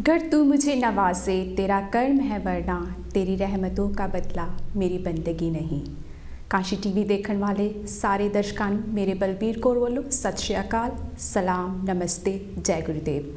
गर तू मुझे नवाजे तेरा कर्म है वरना तेरी रहमतों का बदला मेरी बंदगी नहीं। काशी टीवी देखने वाले सारे दर्शकों मेरे बलबीर कौर वालों सत श्री अकाल, सलाम, नमस्ते, जय गुरुदेव।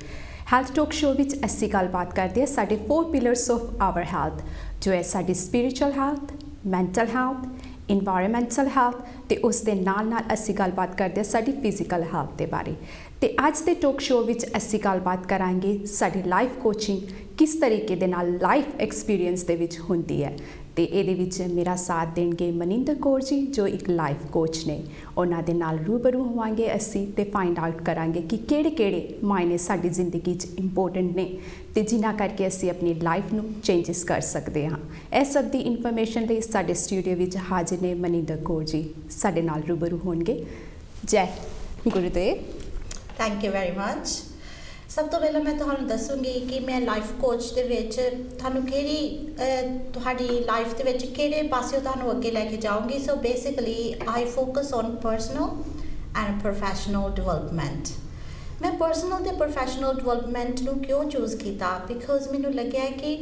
हैल्थ टॉक शो विच असीं गलबात करते हैं साडे 4 पिलर्स ऑफ आवर हैल्थ, जो है साडी spiritual health, mental health, environmental health ते उस दे नाल असीं गलबात करते हैं साडी फिजिकल हैल्थ के बारे। ते अज दे टॉक शो विच असीं गलबात करांगे साडी लाइफ कोचिंग किस तरीके दे नाल लाइफ एक्सपीरियंस दे विच हुंदी है। ते इहदे विच मेरा साथ देणगे मनिंदर कौर जी जो एक लाइफ कोच ने। उन्हां दे नाल रूबरू होवांगे असीं ते फाइंड आउट करांगे कि किहड़े मायने साडी जिंदगी च इंपोर्टेंट ने ते जिन्हां करके असीं अपनी लाइफ नूं चेंजिस कर सकते हाँ। इस सब दी इन्फॉर्मेशन लई साडे स्टूडियो विच हाजिर ने मनिंदर कौर जी, साडे नाल रूबरू होणगे। जय गुरुदेव। Thank you very much. सब तो पहले मैं तुहानू दसूँगी कि मैं लाइफ कोच दे विच तुहानू किहड़ी तुहाडी लाइफ दे विच किहड़े पासे तुहानू अगे लैके जाऊँगी। So basically I focus on personal and professional development. मैं पर्सनल ते प्रोफैशनल डिवेलपमेंट नू क्यों चूज़ किया, बिकॉज मैनू लग्या है कि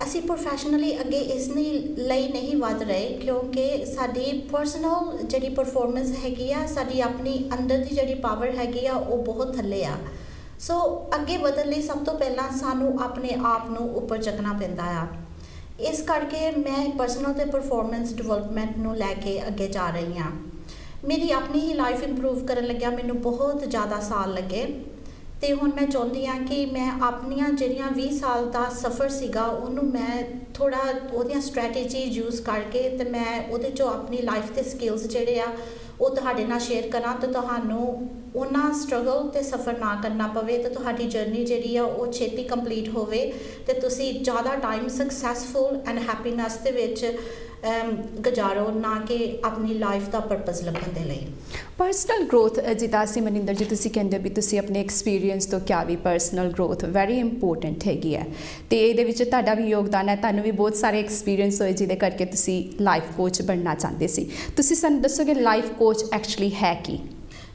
असी प्रोफैशनली अगे इस लई नहीं वध रहे क्योंकि साडी पर्सनल जिहड़ी परफॉर्मेंस हैगी आ, साडी अपनी अंदर दी जिहड़ी पावर हैगी आ वो बहुत थल्ले आ। सो अगे वधन लई सब तो पहला सानू अपने आप नू उपर चकना पैंदा आ। इस करके मैं पर्सनल ते परफॉर्मेंस डिवेलपमेंट नू लैके अगे जा रही हाँ। मेरी अपनी ही लाइफ इंप्रूव करन लग्या मैनू बहुत ज़्यादा साल लगे तो हुण मैं चाहुंदी हाँ कि मैं अपनियां जिहड़ियां 20 साल का सफ़र सीगा उहनू मैं थोड़ा उहदियां स्ट्रैटेजी यूज़ करके तो मैं उहदे चों अपनी लाइफ के स्किल्स जिहड़े आ वो तुहाडे नाल शेयर करा तो तुहानू उन्ना स्ट्रगल ते सफ़र ना करना पवे तो तुहाडी जर्नी जिहड़ी आ वो छेती कंप्लीट होवे ते तुसी ज़्यादा टाइम सक्सैसफुल एंड हैप्पीनैस दे विच गुजारो ना कि अपनी लाइफ का पर्पज़ लभण दे लई। पर्सनल ग्रोथ जिदा असीं मनिंदर जी तुसीं कहंदे भी तुसीं अपने एक्सपीरियंस तो क्या भी पर्सनल ग्रोथ वेरी इंपोर्टेंट हैगी है ते इहदे विच तुहाडा भी योगदान है। तुहानू भी बहुत सारे एक्सपीरियंस होए जिहदे करके तुसीं लाइफ कोच बनना चाहते सी। तुसीं सानू दस्सोगे लाइफ कोच एक्चुअली है की?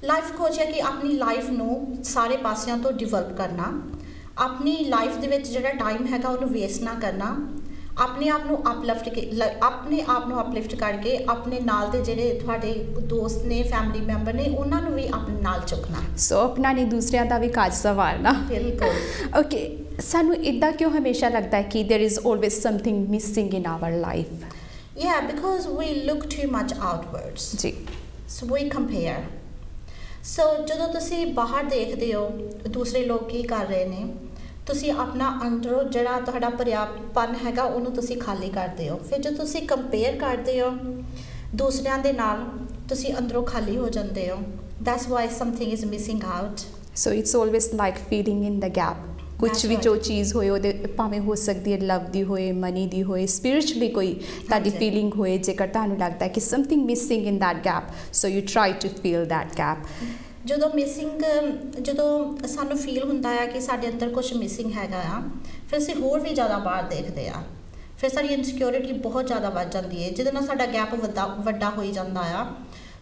लाइफ कोच है कि अपनी लाइफ नू सारे पासियां तो डिवेलप करना, अपनी लाइफ दे विच जिहड़ा टाइम हैगा उहनू वेस्ट ना करना, अपने आप नू अपलिफ्ट करके अपने नाल दे जिहड़े तुहाडे दोस्त ने फैमिली मैंबर ने उन्हां नू भी अपने नाल चुकना। सो अपना नहीं दूसरिਆਂ ਦਾ ਵੀ ਕਾਜ ਸਵਾਰਨਾ। बिल्कुल। ओके, सानू इदा क्यों हमेशा लगता है कि there is always something missing in our life? या because we look too much outwards जी। So we compare. सो ਜਦੋਂ ਤੁਸੀਂ ਬਾਹਰ ਦੇਖਦੇ ਹੋ ਦੂਸਰੇ ਲੋਕ ਕੀ ਕਰ ਰਹੇ ਨੇ, ਤੁਸੀਂ ਆਪਣਾ ਅੰਦਰੋਂ ਜਿਹੜਾ ਤੁਹਾਡਾ ਪਰਿਆਪਨ ਹੈਗਾ ਉਹਨੂੰ ਤੁਸੀਂ ਖਾਲੀ ਕਰਦੇ ਹੋ। ਫਿਰ ਜਦੋਂ ਤੁਸੀਂ ਕੰਪੇਅਰ ਕਰਦੇ ਹੋ ਦੂਸਰਿਆਂ ਦੇ ਨਾਲ ਤੁਸੀਂ ਅੰਦਰੋਂ ਖਾਲੀ ਹੋ ਜਾਂਦੇ ਹੋ। That's why something is missing out. So it's always like feeling in the gap. ਕੁਛ ਵੀ ਜੋ ਚੀਜ਼ ਹੋਏ ਉਹਦੇ ਭਾਵੇਂ ਹੋ ਸਕਦੀ ਹੈ ਲਵ ਦੀ ਹੋਏ, ਮਨੀ ਦੀ ਹੋਏ, ਸਪਿਰਿਚੁਅਲੀ ਕੋਈ ਤੁਹਾਡੀ ਫੀਲਿੰਗ ਹੋਏ, ਜੇਕਰ ਤੁਹਾਨੂੰ ਲੱਗਦਾ ਕਿ something missing in that gap so you try to feel that gap. ਜਦੋਂ ਜਦੋਂ ਸਾਨੂੰ ਫੀਲ ਹੁੰਦਾ ਆ ਕਿ ਸਾਡੇ ਅੰਦਰ ਕੁਝ ਮਿਸਿੰਗ ਹੈਗਾ ਆ, ਫਿਰ ਅਸੀਂ ਹੋਰ ਵੀ ਜ਼ਿਆਦਾ ਬਾਹਰ ਦੇਖਦੇ ਆ। ਫਿਰ ਸਾਡੀ ਇਨਸਿਕਿਉਰਿਟੀ ਬਹੁਤ ਜ਼ਿਆਦਾ ਵੱਧ ਜਾਂਦੀ ਹੈ ਜਿਹਦੇ ਨਾਲ ਸਾਡਾ ਗੈਪ ਵੱਡਾ ਹੋਈ ਜਾਂਦਾ ਆ।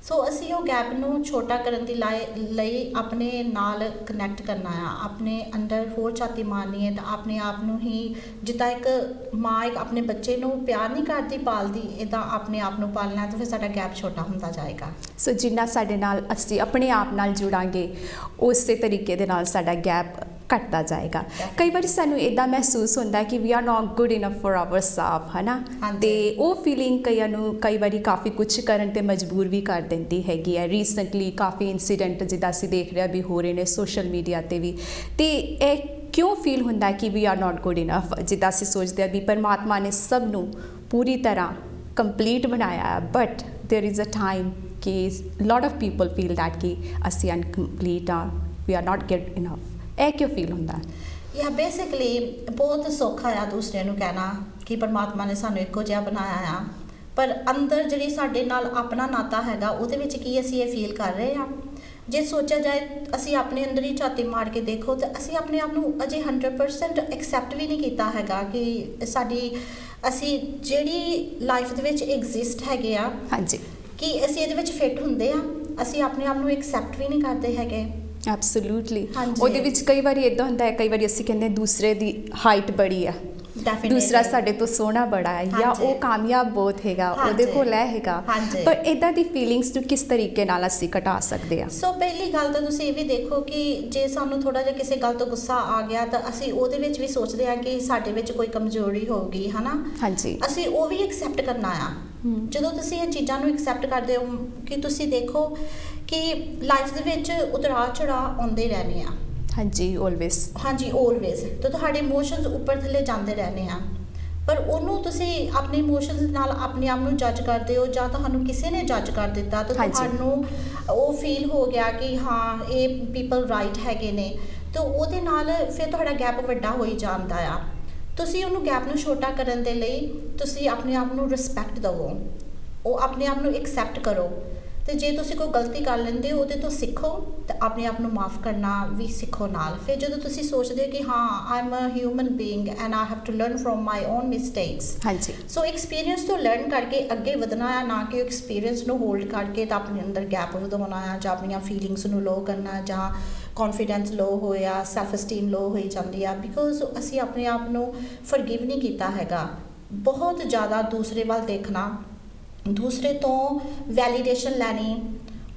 ਸੋ ਅਸੀਂ ਉਹ ਗੈਪ ਨੂੰ ਛੋਟਾ ਕਰਨ ਦੀ ਲਈ ਆਪਣੇ ਨਾਲ ਕਨੈਕਟ ਕਰਨਾ ਆ, ਆਪਣੇ ਅੰਦਰ ਹੋਰ ਛਾਤੀ ਮਾਰਨੀ ਹੈ ਤਾਂ ਆਪਣੇ ਆਪ ਨੂੰ ਹੀ ਜਿੱਦਾਂ ਇੱਕ ਮਾਂ ਇੱਕ ਆਪਣੇ ਬੱਚੇ ਨੂੰ ਪਿਆਰ ਨਹੀਂ ਕਰਦੀ ਪਾਲਦੀ, ਇੱਦਾਂ ਆਪਣੇ ਆਪ ਨੂੰ ਪਾਲਣਾ ਤਾਂ ਫਿਰ ਸਾਡਾ ਗੈਪ ਛੋਟਾ ਹੁੰਦਾ ਜਾਏਗਾ। ਸੋ ਜਿੰਨਾ ਸਾਡੇ ਨਾਲ ਅਸੀਂ ਆਪਣੇ ਆਪ ਨਾਲ ਜੁੜਾਂਗੇ ਉਸੇ ਤਰੀਕੇ ਦੇ ਨਾਲ ਸਾਡਾ ਗੈਪ ਘਟਦਾ ਜਾਏਗਾ। ਕਈ ਵਾਰੀ ਸਾਨੂੰ ਇੱਦਾਂ ਮਹਿਸੂਸ ਹੁੰਦਾ ਕਿ we are not good enough for ourself, ਹੈ ਨਾ, ਤੇ ਉਹ ਫੀਲਿੰਗ ਕਈਆਂ ਨੂੰ ਕਈ ਵਾਰੀ ਕਾਫੀ ਕੁਛ ਕਰਨ ਤੇ ਮਜਬੂਰ ਵੀ ਕਰ ਦਿੰਦੀ ਹੈਗੀ ਹੈ। ਰੀਸੈਂਟਲੀ ਕਾਫੀ ਇਨਸੀਡੈਂਟ ਜਿੱਦਾਂ ਅਸੀਂ ਦੇਖ ਰਹੇ ਵੀ ਹੋ ਰਹੇ ਨੇ ਸੋਸ਼ਲ ਮੀਡੀਆ ਤੇ ਵੀ, ਤੇ ਇਹ ਕਿਉਂ ਫੀਲ ਹੁੰਦਾ ਕਿ we are not good enough? ਜਿੱਦਾਂ ਅਸੀਂ ਸੋਚਦੇ ਹਾਂ ਵੀ ਪਰਮਾਤਮਾ ਨੇ ਸਭ ਨੂੰ ਪੂਰੀ ਤਰ੍ਹਾਂ ਕੰਪਲੀਟ ਬਣਾਇਆ, but there is a time ਕਿ lot of people feel that ਕਿ ਅਸੀਂ ਅਨਕੰਪਲੀਟ ਆ, we are not good enough. ਇਹ ਕਿਉਂ ਫੀਲ ਹੁੰਦਾ? ਯਾ ਬੇਸਿਕਲੀ ਬਹੁਤ ਸੌਖਾ ਆ ਦੂਸਰਿਆਂ ਨੂੰ ਕਹਿਣਾ ਕਿ ਪਰਮਾਤਮਾ ਨੇ ਸਾਨੂੰ ਇੱਕੋ ਜਿਹਾ ਬਣਾਇਆ ਆ, ਪਰ ਅੰਦਰ ਜਿਹੜੀ ਸਾਡੇ ਨਾਲ ਆਪਣਾ ਨਾਤਾ ਹੈਗਾ ਉਹਦੇ ਵਿੱਚ ਕੀ ਅਸੀਂ ਇਹ ਫੀਲ ਕਰ ਰਹੇ ਹਾਂ? ਜੇ ਸੋਚਿਆ ਜਾਏ ਅਸੀਂ ਆਪਣੇ ਅੰਦਰ ਹੀ ਛਾਤੀ ਮਾਰ ਕੇ ਦੇਖੋ ਤਾਂ ਅਸੀਂ ਆਪਣੇ ਆਪ ਨੂੰ ਅਜੇ 100% ਐਕਸੈਪਟ ਵੀ ਨਹੀਂ ਕੀਤਾ ਹੈਗਾ ਕਿ ਅਸੀਂ ਜਿਹੜੀ ਲਾਈਫ ਦੇ ਵਿੱਚ ਐਗਜ਼ਿਸਟ ਹੈਗੇ ਆ, ਹਾਂਜੀ, ਕਿ ਅਸੀਂ ਇਹਦੇ ਵਿੱਚ ਫਿੱਟ ਹੁੰਦੇ ਆ। ਅਸੀਂ ਆਪਣੇ ਆਪ ਨੂੰ ਐਕਸੈਪਟ ਵੀ ਨਹੀਂ ਕਰਦੇ ਹੈਗੇ। ਐਬਸੋਲੂਟਲੀ ਹਾਂਜੀ। ਉਹਦੇ ਵਿੱਚ ਕਈ ਵਾਰੀ ਇਦਾਂ ਹੁੰਦਾ ਹੈ, ਕਈ ਵਾਰੀ ਅਸੀਂ ਕਹਿੰਦੇ ਹਾਂ ਦੂਸਰੇ ਦੀ ਹਾਈਟ ਬੜੀ ਆ, ਦੂਸਰਾ ਸਾਡੇ ਤੋਂ ਸੋਹਣਾ ਬੜਾ ਹੈ, ਜਾਂ ਉਹ ਕਾਮਯਾਬ ਬਹੁਤ ਹੈਗਾ, ਉਹਦੇ ਕੋਲ ਇਹ ਹੈਗਾ, ਪਰ ਇਦਾਂ ਦੀ ਫੀਲਿੰਗਸ ਨੂੰ ਕਿਸ ਤਰੀਕੇ ਨਾਲ ਅਸੀਂ ਘਟਾ ਸਕਦੇ ਹਾਂ? ਸੋ ਪਹਿਲੀ ਗੱਲ ਤਾਂ ਤੁਸੀਂ ਇਹ ਵੀ ਦੇਖੋ ਕਿ ਜੇ ਸਾਨੂੰ ਥੋੜਾ ਜਿਹਾ ਕਿਸੇ ਗੱਲ ਤੋਂ ਗੁੱਸਾ ਆ ਗਿਆ ਤਾਂ ਅਸੀਂ ਉਹਦੇ ਵਿੱਚ ਵੀ ਸੋਚਦੇ ਹਾਂ ਕਿ ਸਾਡੇ ਵਿੱਚ ਕੋਈ ਕਮਜ਼ੋਰੀ ਹੋਊਗੀ, ਹਨਾ। ਹਾਂਜੀ, ਅਸੀਂ ਉਹ ਵੀ ਐਕਸੈਪਟ ਕਰਨਾ ਆ। ਜਦੋਂ ਤੁਸੀਂ ਇਹ ਚੀਜ਼ਾਂ ਨੂੰ ਐਕਸੈਪਟ ਕਰਦੇ ਹੋ ਕਿ ਤੁਸੀਂ ਦੇਖੋ ਕਿ ਲਾਈਫ ਦੇ ਵਿੱਚ ਉਤਰਾਅ ਚੜਾਅ ਆਉਂਦੇ ਰਹਿਣੇ ਆ। ਹਾਂਜੀ, ਆਲਵੇਜ਼। ਹਾਂਜੀ, ਆਲਵੇਜ਼। ਤਾਂ ਤੁਹਾਡੇ ਇਮੋਸ਼ਨਸ ਉੱਪਰ ਥੱਲੇ ਜਾਂਦੇ ਰਹਿਣੇ ਆ, ਪਰ ਉਹਨੂੰ ਤੁਸੀਂ ਆਪਣੇ ਇਮੋਸ਼ਨਸ ਨਾਲ ਆਪਣੇ ਆਪ ਨੂੰ ਜੱਜ ਕਰਦੇ ਹੋ, ਜਾਂ ਤੁਹਾਨੂੰ ਕਿਸੇ ਨੇ ਜੱਜ ਕਰ ਦਿੱਤਾ ਤਾਂ ਤੁਹਾਨੂੰ ਉਹ ਫੀਲ ਹੋ ਗਿਆ ਕਿ ਹਾਂ ਇਹ ਪੀਪਲ ਰਾਈਟ ਹੈਗੇ ਨੇ, ਤਾਂ ਉਹਦੇ ਨਾਲ ਫਿਰ ਤੁਹਾਡਾ ਗੈਪ ਵੱਡਾ ਹੋਈ ਜਾਂਦਾ ਆ। ਤੁਸੀਂ ਉਹਨੂੰ ਗੈਪ ਨੂੰ ਛੋਟਾ ਕਰਨ ਦੇ ਲਈ ਤੁਸੀਂ ਆਪਣੇ ਆਪ ਨੂੰ ਰਿਸਪੈਕਟ ਦਿਓ, ਉਹ ਆਪਣੇ ਆਪ ਨੂੰ ਐਕਸੈਪਟ ਕਰੋ, ਤੇ ਜੇ ਤੁਸੀਂ ਕੋਈ ਗਲਤੀ ਕਰ ਲੈਂਦੇ ਹੋ ਉਹਦੇ ਤੋਂ ਸਿੱਖੋ ਤੇ ਆਪਣੇ ਆਪ ਨੂੰ ਮਾਫ ਕਰਨਾ ਵੀ ਸਿੱਖੋ ਨਾਲ। ਫਿਰ ਜਦੋਂ ਤੁਸੀਂ ਸੋਚਦੇ ਹੋ ਕਿ ਹਾਂ I am a human being and I have to learn from my own mistakes. ਹਾਂਜੀ, ਸੋ ਐਕਸਪੀਰੀਅੰਸ ਤੋਂ ਲਰਨ ਕਰਕੇ ਅੱਗੇ ਵਧਣਾ ਆ, ਨਾ ਕਿ ਉਹ ਐਕਸਪੀਰੀਅੰਸ ਨੂੰ ਹੋਲਡ ਕਰਕੇ ਤਾਂ ਆਪਣੇ ਅੰਦਰ ਗੈਪ ਵਧਾਉਣਾ ਆ, ਜਾਂ ਆਪਣੀਆਂ ਫੀਲਿੰਗਸ ਨੂੰ ਲੋ ਕਰਨਾ, ਜਾਂ ਕੌਨਫੀਡੈਂਸ ਲੋ ਹੋਇਆ, ਸੈਲਫ ਅਸਟੀਮ ਲੋ ਹੋਈ ਜਾਂਦੀ ਆ, ਬਿਕੋਜ਼ ਅਸੀਂ ਆਪਣੇ ਆਪ ਨੂੰ ਫਰਗਿਵ ਨਹੀਂ ਕੀਤਾ ਹੈਗਾ। ਬਹੁਤ ਜ਼ਿਆਦਾ ਦੂਸਰੇ ਵੱਲ ਦੇਖਣਾ, ਦੂਸਰੇ ਤੋਂ ਵੈਲੀਡੇਸ਼ਨ ਲੈਣੀ,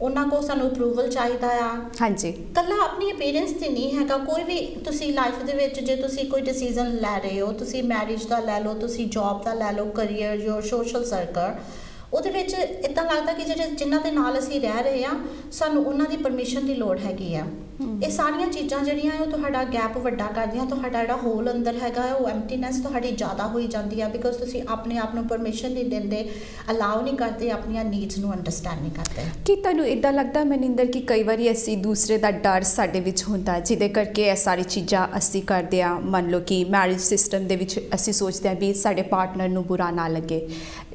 ਉਹਨਾਂ ਕੋਲ ਸਾਨੂੰ ਅਪਰੂਵਲ ਚਾਹੀਦਾ ਆ। ਹਾਂਜੀ, ਇਕੱਲਾ ਆਪਣੀ ਅਪੀਅਰੈਂਸ ਤੇ ਨਹੀਂ ਹੈਗਾ, ਕੋਈ ਵੀ ਤੁਸੀਂ ਲਾਈਫ ਦੇ ਵਿੱਚ ਜੇ ਤੁਸੀਂ ਕੋਈ ਡਿਸੀਜ਼ਨ ਲੈ ਰਹੇ ਹੋ, ਤੁਸੀਂ ਮੈਰਿਜ ਦਾ ਲੈ ਲਓ, ਤੁਸੀਂ ਜੌਬ ਦਾ ਲੈ ਲਓ, ਕਰੀਅਰ, ਯੋਰ ਸੋਸ਼ਲ ਸਰਕਲ, ਉਹਦੇ ਵਿੱਚ ਇੱਦਾਂ ਲੱਗਦਾ ਕਿ ਜਿਨ੍ਹਾਂ ਦੇ ਨਾਲ ਅਸੀਂ ਰਹਿ ਰਹੇ ਹਾਂ ਸਾਨੂੰ ਉਹਨਾਂ ਦੀ ਪਰਮਿਸ਼ਨ ਦੀ ਲੋੜ ਹੈਗੀ ਆ। ਇਹ ਸਾਰੀਆਂ ਚੀਜ਼ਾਂ ਜਿਹੜੀਆਂ ਉਹ ਤੁਹਾਡਾ ਗੈਪ ਵੱਡਾ ਕਰਦੀਆਂ, ਤੁਹਾਡਾ ਜਿਹੜਾ ਹੋਲ ਅੰਦਰ ਹੈਗਾ ਉਹ ਐਮਟੀਨੈਸ ਤੁਹਾਡੀ ਜ਼ਿਆਦਾ ਹੋਈ ਜਾਂਦੀ ਆ, ਬਿਕੋਜ਼ ਤੁਸੀਂ ਆਪਣੇ ਆਪ ਨੂੰ ਪਰਮਿਸ਼ਨ ਨਹੀਂ ਦਿੰਦੇ, ਅਲਾਉ ਨਹੀਂ ਕਰਦੇ, ਆਪਣੀਆਂ ਨੀਡਸ ਨੂੰ ਅੰਡਰਸਟੈਂਡ ਨਹੀਂ ਕਰਦੇ। ਕੀ ਤੁਹਾਨੂੰ ਇੱਦਾਂ ਲੱਗਦਾ ਮਨਿੰਦਰ ਕਿ ਕਈ ਵਾਰੀ ਅਸੀਂ ਦੂਸਰੇ ਦਾ ਡਰ ਸਾਡੇ ਵਿੱਚ ਹੁੰਦਾ ਜਿਹਦੇ ਕਰਕੇ ਇਹ ਸਾਰੀ ਚੀਜ਼ਾਂ ਅਸੀਂ ਕਰਦੇ ਹਾਂ? ਮੰਨ ਲਓ ਕਿ ਮੈਰਿਜ ਸਿਸਟਮ ਦੇ ਵਿੱਚ ਅਸੀਂ ਸੋਚਦੇ ਹਾਂ ਵੀ ਸਾਡੇ ਪਾਰਟਨਰ ਨੂੰ ਬੁਰਾ ਨਾ ਲੱਗੇ,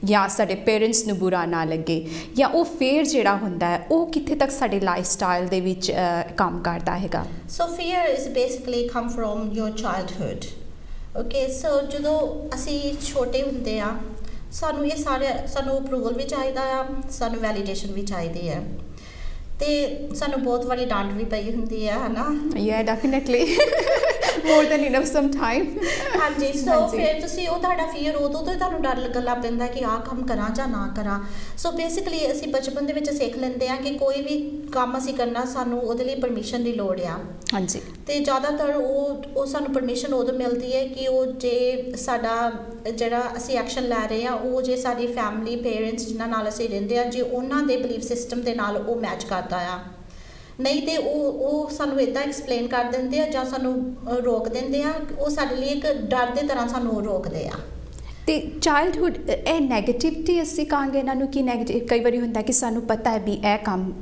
ਜਾਂ ਸਾਡੇ ਪੇਰੈਂਟਸ ਨੂੰ ਬੁਰਾ ਨਾ ਲੱਗੇ, ਜਾਂ ਉਹ ਫੇਅਰ ਜਿਹੜਾ ਹੁੰਦਾ ਹੈ ਉਹ ਕਿੱਥੇ ਤੱਕ ਸਾਡੇ ਲਾਈਫ ਸਟਾਈਲ ਦੇ ਵਿੱਚ ਕੰਮ ਕਰਦਾ ਹੈਗਾ? So fear is basically come from your childhood. Okay, so ਜਦੋਂ ਅਸੀਂ ਛੋਟੇ ਹੁੰਦੇ ਆ ਸਾਨੂੰ ਸਾਨੂੰ ਅਪਰੂਵਲ ਵੀ ਚਾਹੀਦਾ ਆ, ਸਾਨੂੰ ਵੈਲੀਡੇਸ਼ਨ ਵੀ ਚਾਹੀਦੀ ਹੈ, ਤੇ ਸਾਨੂੰ ਬਹੁਤ ਵਾਰੀ ਡਾਂਟ ਵੀ ਪਈ ਹੁੰਦੀ ਹੈ, ਹੈ ਨਾ? ਯਾ definitely more than enough some time। ਹਾਂਜੀ, ਸੋ ਫਿਰ ਤੁਸੀਂ ਉਹ ਤੁਹਾਡਾ ਫੀਅਰ ਉਦੋਂ ਤੋਂ ਹੀ ਤੁਹਾਨੂੰ ਡਰ ਲੱਗਣ ਲੱਗ ਪੈਂਦਾ ਕਿ ਆਹ ਕੰਮ ਕਰਾਂ ਜਾਂ ਨਾ ਕਰਾਂ। ਸੋ ਬੇਸਿਕਲੀ ਅਸੀਂ ਬਚਪਨ ਦੇ ਵਿੱਚ ਸਿੱਖ ਲੈਂਦੇ ਹਾਂ ਕਿ ਕੋਈ ਵੀ ਕੰਮ ਅਸੀਂ ਕਰਨਾ ਸਾਨੂੰ ਉਹਦੇ ਲਈ ਪਰਮਿਸ਼ਨ ਦੀ ਲੋੜ ਆ। ਹਾਂਜੀ, ਤੇ ਜ਼ਿਆਦਾਤਰ ਉਹ ਸਾਨੂੰ ਪਰਮਿਸ਼ਨ ਉਦੋਂ ਮਿਲਦੀ ਹੈ ਕਿ ਉਹ ਜੇ ਸਾਡਾ ਜਿਹੜਾ ਅਸੀਂ ਐਕਸ਼ਨ ਲੈ ਰਹੇ ਹਾਂ ਉਹ ਜੇ ਸਾਡੀ ਫੈਮਿਲੀ, ਪੇਰੈਂਟਸ ਜਿਨ੍ਹਾਂ ਨਾਲ ਅਸੀਂ ਰਹਿੰਦੇ ਹਾਂ, ਜੇ ਉਹਨਾਂ ਦੇ ਬਲੀਫ ਸਿਸਟਮ ਦੇ ਨਾਲ ਉਹ ਮੈਚ ਕਰਦਾ ਆ। ਨਹੀਂ ਤੇ ਉਹ ਸਾਨੂੰ ਇੱਦਾਂ ਐਕਸਪਲੇਨ ਕਰ ਦਿੰਦੇ ਆ ਜਾਂ ਸਾਨੂੰ ਰੋਕ ਦਿੰਦੇ ਆ, ਉਹ ਸਾਡੇ ਲਈ ਇੱਕ ਡਰ ਦੇ ਤਰ੍ਹਾਂ ਸਾਨੂੰ ਰੋਕਦੇ ਆ। ਤੇ ਚਾਈਲਡਹੁੱਡ ਇਹ ਨੈਗੇਟਿਵਿਟੀ ਅਸੀਂ ਕਹਾਂਗੇ ਇਹਨਾਂ ਨੂੰ ਕਿ ਨੈਗੇਟਿਵ? ਕਈ ਵਾਰੀ ਹੁੰਦਾ ਕਿ ਸਾਨੂੰ ਪਤਾ ਹੈ ਵੀ ਇਹ ਕੰਮ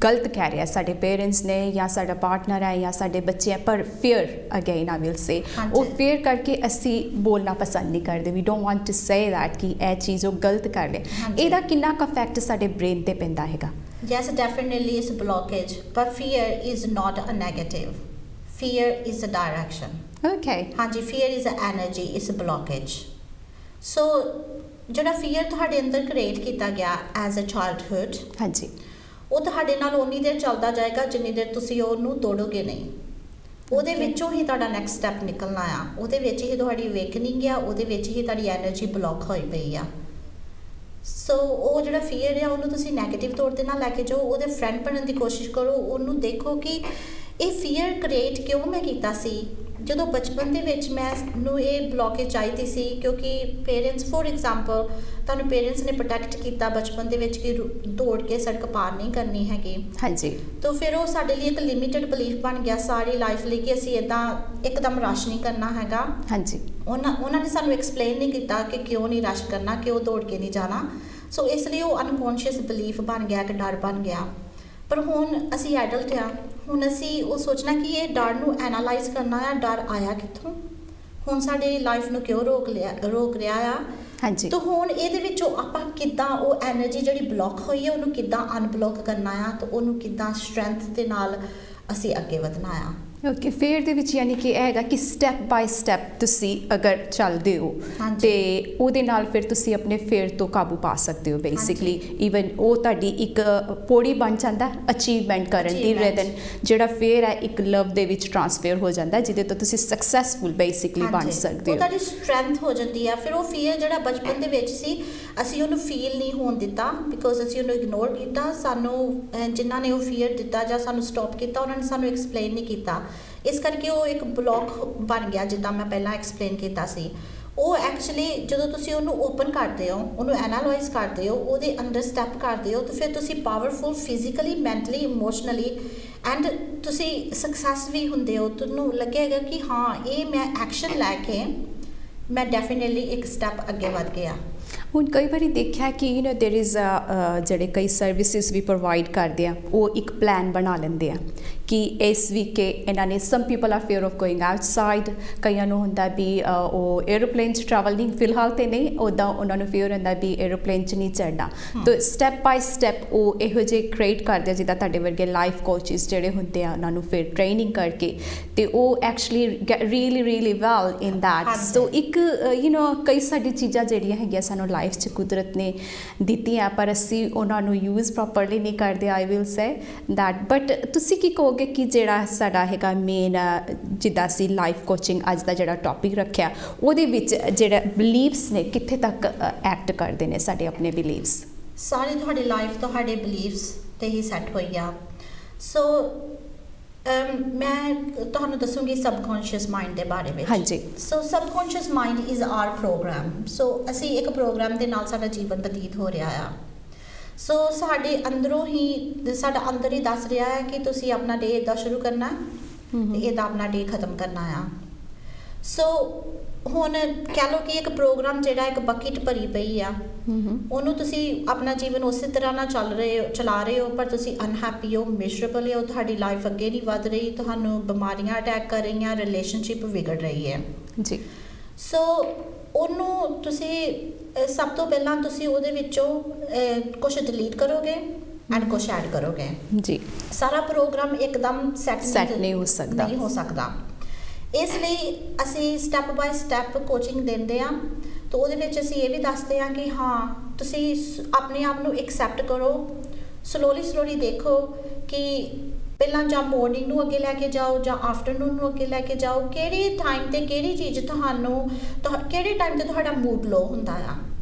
ਗਲਤ ਕਹਿ ਰਿਹਾ ਸਾਡੇ ਪੇਰੈਂਟਸ ਨੇ, ਜਾਂ ਸਾਡਾ ਪਾਰਟਨਰ ਹੈ, ਜਾਂ ਸਾਡੇ ਬੱਚੇ ਹੈ, ਪਰ fear again I will say, ਉਹ ਫੀਅਰ ਕਰਕੇ ਅਸੀਂ ਬੋਲਣਾ ਪਸੰਦ ਨਹੀਂ ਕਰਦੇ, we don't want to say that ਕਿ ਇਹ ਚੀਜ਼ ਉਹ ਗਲਤ ਕਰ ਰਿਹਾ। ਇਹਦਾ ਕਿੰਨਾ ਕੁ ਇਫੈਕਟ ਸਾਡੇ ਬ੍ਰੇਨ ਤੇ ਪੈਂਦਾ ਹੈਗਾ? Yes, definitely it's a blockage, but fear is not a negative. Fear is a direction. Okay. ਹਾਂਜੀ, fear is a energy, it's a blockage. So ਜਿਹੜਾ fear ਤੁਹਾਡੇ ਅੰਦਰ ਕ੍ਰੀਏਟ ਕੀਤਾ ਗਿਆ as a childhood, ਹਾਂਜੀ, ਉਹ ਤੁਹਾਡੇ ਨਾਲ ਉਨੀ ਦੇਰ ਚੱਲਦਾ ਜਾਏਗਾ ਜਿੰਨੀ ਦੇਰ ਤੁਸੀਂ ਉਹਨੂੰ ਤੋੜੋਗੇ ਨਹੀਂ। ਉਹਦੇ ਵਿੱਚੋਂ ਹੀ ਤੁਹਾਡਾ ਨੈਕਸਟ ਸਟੈਪ ਨਿਕਲਣਾ ਆ, ਉਹਦੇ ਵਿੱਚ ਹੀ ਤੁਹਾਡੀ ਅਵੇਕਨਿੰਗ ਆ, ਉਹਦੇ ਵਿੱਚ ਹੀ ਤੁਹਾਡੀ ਐਨਰਜੀ ਬਲੌਕ ਹੋਈ ਪਈ ਆ। ਸੋ ਉਹ ਜਿਹੜਾ ਫੀਅਰ ਆ ਉਹਨੂੰ ਤੁਸੀਂ ਨੈਗੇਟਿਵ ਤੌਰ 'ਤੇ ਨਾ ਲੈ ਕੇ ਜਾਓ, ਉਹਦੇ ਫਰੈਂਡ ਬਣਨ ਦੀ ਕੋਸ਼ਿਸ਼ ਕਰੋ। ਉਹਨੂੰ ਦੇਖੋ ਕਿ ਇਹ ਫੀਅਰ ਕ੍ਰੀਏਟ ਕਿਉਂ ਮੈਂ ਕੀਤਾ ਸੀ। ਜਦੋਂ ਬਚਪਨ ਦੇ ਵਿੱਚ ਮੈਨੂੰ ਇਹ ਬਲੌਕੇਜ ਚਾਹੀਦੀ ਸੀ ਕਿਉਂਕਿ ਪੇਰੈਂਟਸ, ਫੋਰ ਐਗਜ਼ਾਮਪਲ, ਤੁਹਾਨੂੰ ਪੇਰੈਂਟਸ ਨੇ ਪ੍ਰੋਟੈਕਟ ਕੀਤਾ ਬਚਪਨ ਦੇ ਵਿੱਚ ਕਿ ਦੌੜ ਕੇ ਸੜਕ ਪਾਰ ਨਹੀਂ ਕਰਨੀ ਹੈਗੀ। ਹਾਂਜੀ, ਤਾਂ ਫਿਰ ਉਹ ਸਾਡੇ ਲਈ ਇੱਕ ਲਿਮਿਟਡ ਬਲੀਫ ਬਣ ਗਿਆ ਸਾਰੀ ਲਾਈਫ ਲਈ ਕਿ ਅਸੀਂ ਇੱਦਾਂ ਇੱਕਦਮ ਰਸ਼ ਨਹੀਂ ਕਰਨਾ ਹੈਗਾ। ਹਾਂਜੀ, ਉਹਨਾਂ ਨੇ ਸਾਨੂੰ ਐਕਸਪਲੇਨ ਨਹੀਂ ਕੀਤਾ ਕਿ ਕਿਉਂ ਨਹੀਂ ਰਸ਼ ਕਰਨਾ, ਕਿਉਂ ਦੌੜ ਕੇ ਨਹੀਂ ਜਾਣਾ। ਸੋ ਇਸ ਲਈ ਉਹ ਅਨਕੌਂਸ਼ੀਅਸ ਬਲੀਫ ਬਣ ਗਿਆ, ਇੱਕ ਡਰ ਬਣ ਗਿਆ। ਪਰ ਹੁਣ ਅਸੀਂ ਐਡਲਟ ਆ, ਹੁਣ ਅਸੀਂ ਉਹ ਸੋਚਣਾ ਕਿ ਇਹ ਡਰ ਨੂੰ ਐਨਾਲਾਈਜ਼ ਕਰਨਾ ਆ, ਡਰ ਆਇਆ ਕਿੱਥੋਂ, ਹੁਣ ਸਾਡੀ ਲਾਈਫ ਨੂੰ ਕਿਉਂ ਰੋਕ ਰਿਹਾ ਆ। ਹਾਂਜੀ, ਤਾਂ ਹੁਣ ਇਹਦੇ ਵਿੱਚੋਂ ਆਪਾਂ ਕਿੱਦਾਂ ਉਹ ਐਨਰਜੀ ਜਿਹੜੀ ਬਲੌਕ ਹੋਈ ਹੈ ਉਹਨੂੰ ਕਿੱਦਾਂ ਅਨਬਲੌਕ ਕਰਨਾ ਆ, ਤਾਂ ਉਹਨੂੰ ਕਿੱਦਾਂ ਸਟਰੈਂਥ ਦੇ ਨਾਲ ਅਸੀਂ ਅੱਗੇ ਵਧਣਾ ਆ। ਓਕੇ ਫੇਅਰ ਦੇ ਵਿੱਚ ਯਾਨੀ ਕਿ ਇਹ ਹੈਗਾ ਕਿ ਸਟੈਪ ਬਾਈ ਸਟੈਪ ਤੁਸੀਂ ਅਗਰ ਚੱਲਦੇ ਹੋ ਹਾਂਜੀ। ਤੇ ਉਹਦੇ ਨਾਲ ਫਿਰ ਤੁਸੀਂ ਆਪਣੇ ਫੇਅਰ ਤੋਂ ਕਾਬੂ ਪਾ ਸਕਦੇ ਹੋ ਬੇਸਿਕਲੀ ਈਵਨ ਉਹ ਤੁਹਾਡੀ ਇੱਕ ਪੌੜੀ ਬਣ ਜਾਂਦਾ ਅਚੀਵਮੈਂਟ ਕਰਨ ਦੀ Achievement। ਰੈਦਨ ਜਿਹੜਾ ਫੇਅਰ ਹੈ ਇੱਕ ਲਵ ਦੇ ਵਿੱਚ ਟ੍ਰਾਂਸਫਰ ਹੋ ਜਾਂਦਾ ਜਿਹਦੇ ਤੋਂ ਤੁਸੀਂ ਸਕਸੈਸਫੁਲ ਬੇਸਿਕਲੀ ਬਣ ਹਾਂਜੀ। ਸਕਦੇ ਉਹ ਹੋ। ਤੁਹਾਡੀ ਸਟਰੈਂਥ ਹੋ ਜਾਂਦੀ ਆ। ਫਿਰ ਉਹ ਫੀਅਰ ਜਿਹੜਾ ਬਚਪਨ ਦੇ ਵਿੱਚ ਸੀ ਅਸੀਂ ਉਹਨੂੰ ਫੀਲ ਨਹੀਂ ਹੋਣ ਦਿੱਤਾ ਬਿਕੋਜ਼ ਅਸੀਂ ਉਹਨੂੰ ਇਗਨੋਰ ਕੀਤਾ। ਸਾਨੂੰ ਜਿਨ੍ਹਾਂ ਨੇ ਉਹ ਫੀਅਰ ਦਿੱਤਾ ਜਾਂ ਸਾਨੂੰ ਸਟਾਪ ਕੀਤਾ ਉਹਨਾਂ ਨੇ ਸਾਨੂੰ ਐਕਸਪਲੇਨ ਨਹੀਂ ਕੀਤਾ, ਇਸ ਕਰਕੇ ਉਹ ਇੱਕ ਬਲੌਕ ਬਣ ਗਿਆ ਜਿੱਦਾਂ ਮੈਂ ਪਹਿਲਾਂ ਐਕਸਪਲੇਨ ਕੀਤਾ ਸੀ। ਉਹ ਐਕਚੁਅਲੀ ਜਦੋਂ ਤੁਸੀਂ ਉਹਨੂੰ ਓਪਨ ਕਰਦੇ ਹੋ, ਉਹਨੂੰ ਐਨਾਲਾਈਜ਼ ਕਰਦੇ ਹੋ, ਉਹਦੇ ਅੰਦਰ ਸਟੈਪ ਕਰਦੇ ਹੋ ਤਾਂ ਫਿਰ ਤੁਸੀਂ powerful physically, mentally, emotionally and ਤੁਸੀਂ ਸਕਸੈਸ ਵੀ ਹੁੰਦੇ ਹੋ। ਤੁਹਾਨੂੰ ਲੱਗੇਗਾ ਕਿ ਹਾਂ ਇਹ ਮੈਂ ਐਕਸ਼ਨ ਲੈ ਕੇ ਮੈਂ ਡੈਫੀਨੇਟਲੀ ਇੱਕ ਸਟੈਪ ਅੱਗੇ ਵੱਧ ਗਿਆ। ਹੁਣ ਕਈ ਵਾਰੀ ਦੇਖਿਆ ਕਿ ਦੇਰ ਇਜ਼ ਜਿਹੜੇ ਕਈ ਸਰਵਿਸਿਜ਼ ਵੀ ਪ੍ਰੋਵਾਈਡ ਕਰਦੇ ਆ ਉਹ ਇੱਕ ਪਲਾਨ ਬਣਾ ਲੈਂਦੇ ਆ ਕਿ ਇਸ ਵੀਕ ਇਹਨਾਂ ਨੇ some people are fear of going outside, ਕਈਆਂ ਨੂੰ ਹੁੰਦਾ ਵੀ ਉਹ 에ਅਰੋਪਲੇਨ 'ਚ ਟਰੈਵਲ ਨਹੀਂ ਫਿਲਹਾਲ ਤੇ ਨਹੀਂ, ਉੱਦਾਂ ਉਹਨਾਂ ਨੂੰ ਫੇਅਰ ਹੁੰਦਾ ਵੀ 에ਅਰੋਪਲੇਨ 'ਚ ਨਹੀਂ ਚੜ੍ਹਨਾ। ਤਾਂ ਸਟੈਪ ਬਾਈ ਸਟੈਪ ਉਹ ਇਹੋ ਜਿਹੇ ਕ੍ਰੀਏਟ ਕਰਦੇ ਆ ਜਿੱਦਾਂ ਤੁਹਾਡੇ ਵਰਗੇ ਲਾਈਫ ਕੋਚਿਸ ਜਿਹੜੇ ਹੁੰਦੇ ਆ ਉਹਨਾਂ ਨੂੰ ਫਿਰ ਟ੍ਰੇਨਿੰਗ ਕਰਕੇ ਤੇ ਉਹ actually really well in that. So ਇੱਕ ਕਈ ਸਾਡੀ ਚੀਜ਼ਾਂ ਜਿਹੜੀਆਂ ਹੈਗੀਆਂ ਸਾਨੂੰ ਲਾਈਫ 'ਚ ਕੁਦਰਤ ਨੇ ਦਿੱਤੀਆਂ ਪਰ ਅਸੀਂ ਉਹਨਾਂ ਨੂੰ ਯੂਜ਼ ਪ੍ਰੋਪਰਲੀ ਨਹੀਂ ਕਰਦੇ। ਆਈ ਵਿਲ ਸੇ ਦੈਟ। ਬਟ ਤੁਸੀਂ ਕੀ ਕਹੋਗੇ ਕਿ ਜਿਹੜਾ ਸਾਡਾ ਹੈਗਾ ਮੇਨ ਜਿੱਦਾਂ ਅਸੀਂ ਲਾਈਫ ਕੋਚਿੰਗ ਅੱਜ ਦਾ ਜਿਹੜਾ ਟੌਪਿਕ ਰੱਖਿਆ ਉਹਦੇ ਵਿੱਚ ਜਿਹੜਾ ਬਿਲੀਵਸ ਨੇ ਕਿੱਥੇ ਤੱਕ ਐਕਟ ਕਰਦੇ ਨੇ ਸਾਡੇ ਆਪਣੇ ਬਿਲੀਵਸ? ਸਾਰੀ ਤੁਹਾਡੀ ਲਾਈਫ ਤੁਹਾਡੇ ਬਿਲੀਵਸ ਤੇ ਹੀ ਸੈੱਟ ਹੋਈ ਆ। ਸੋ ਮੈਂ ਤੁਹਾਨੂੰ ਦੱਸੂਗੀ ਸਬਕੌਂਸ਼ੀਅਸ ਮਾਈਂਡ ਦੇ ਬਾਰੇ ਵਿੱਚ। ਹਾਂਜੀ। So subconscious mind is our program. So ਅਸੀਂ ਇੱਕ ਪ੍ਰੋਗਰਾਮ ਦੇ ਨਾਲ ਸਾਡਾ ਜੀਵਨ ਬਤੀਤ ਹੋ ਰਿਹਾ ਆ। ਸੋ ਸਾਡੇ ਅੰਦਰੋਂ ਹੀ ਸਾਡਾ ਅੰਦਰ ਹੀ ਦੱਸ ਰਿਹਾ ਹੈ ਕਿ ਤੁਸੀਂ ਆਪਣਾ ਡੇ ਇੱਦਾਂ ਸ਼ੁਰੂ ਕਰਨਾ ਤੇ ਇਹਦਾ ਆਪਣਾ ਡੇ ਖਤਮ ਕਰਨਾ ਆ। ਸੋ ਹੁਣ ਕਹਿ ਲਓ ਕਿ ਇੱਕ ਪ੍ਰੋਗਰਾਮ ਜਿਹੜਾ ਇੱਕ ਬਕਟ ਭਰੀ ਪਈ ਆ, ਉਹਨੂੰ ਤੁਸੀਂ ਆਪਣਾ ਜੀਵਨ ਉਸੇ ਤਰ੍ਹਾਂ ਨਾਲ ਚਲਾ ਰਹੇ ਹੋ ਪਰ ਤੁਸੀਂ ਅਨਹੈਪੀ ਹੋ, ਮਿਜ਼ਰੇਬਲ ਹੋ, ਤੁਹਾਡੀ ਲਾਈਫ ਅੱਗੇ ਨਹੀਂ ਵੱਧ ਰਹੀ, ਤੁਹਾਨੂੰ ਬਿਮਾਰੀਆਂ ਅਟੈਕ ਕਰ ਰਹੀਆਂ, ਰਿਲੇਸ਼ਨਸ਼ਿਪ ਵਿਗੜ ਰਹੀ ਹੈ ਜੀ। ਸੋ ਉਹਨੂੰ ਤੁਸੀਂ ਸਭ ਤੋਂ ਪਹਿਲਾਂ ਤੁਸੀਂ ਉਹਦੇ ਵਿੱਚੋਂ ਕੁਝ ਡਿਲੀਟ ਕਰੋਗੇ ਐਂਡ ਕੁਝ ਐਡ ਕਰੋਗੇ ਜੀ। ਸਾਰਾ ਪ੍ਰੋਗਰਾਮ ਇੱਕਦਮ ਸੈੱਟ ਨਹੀਂ ਹੋ ਸਕਦਾ। ਇਸ ਲਈ ਅਸੀਂ ਸਟੈਪ ਬਾਈ ਸਟੈਪ ਕੋਚਿੰਗ ਦਿੰਦੇ ਆ। ਤਾਂ ਉਹਦੇ ਵਿੱਚ ਅਸੀਂ ਇਹ ਵੀ ਦੱਸਦੇ ਆ ਕਿ ਹਾਂ ਤੁਸੀਂ ਆਪਣੇ ਆਪ ਨੂੰ ਐਕਸੈਪਟ ਕਰੋ, ਸਲੋਲੀ ਦੇਖੋ ਕਿ ਪਹਿਲਾਂ ਜਾਂ ਮਾਰਨਿੰਗ ਨੂੰ ਅੱਗੇ ਲੈ ਕੇ ਜਾਓ ਜਾਂ ਆਫਟਰਨੂਨ ਨੂੰ ਅੱਗੇ ਲੈ ਕੇ ਜਾਓ, ਕਿਹੜੇ ਟਾਈਮ ਤੇ ਕਿਹੜੀ ਚੀਜ਼ ਕਿਹੜੇ ਟਾਈਮ ਤੇ ਤੁਹਾਡਾ ਮੂਡ ਲੋ ਹੁੰਦਾ ਆ।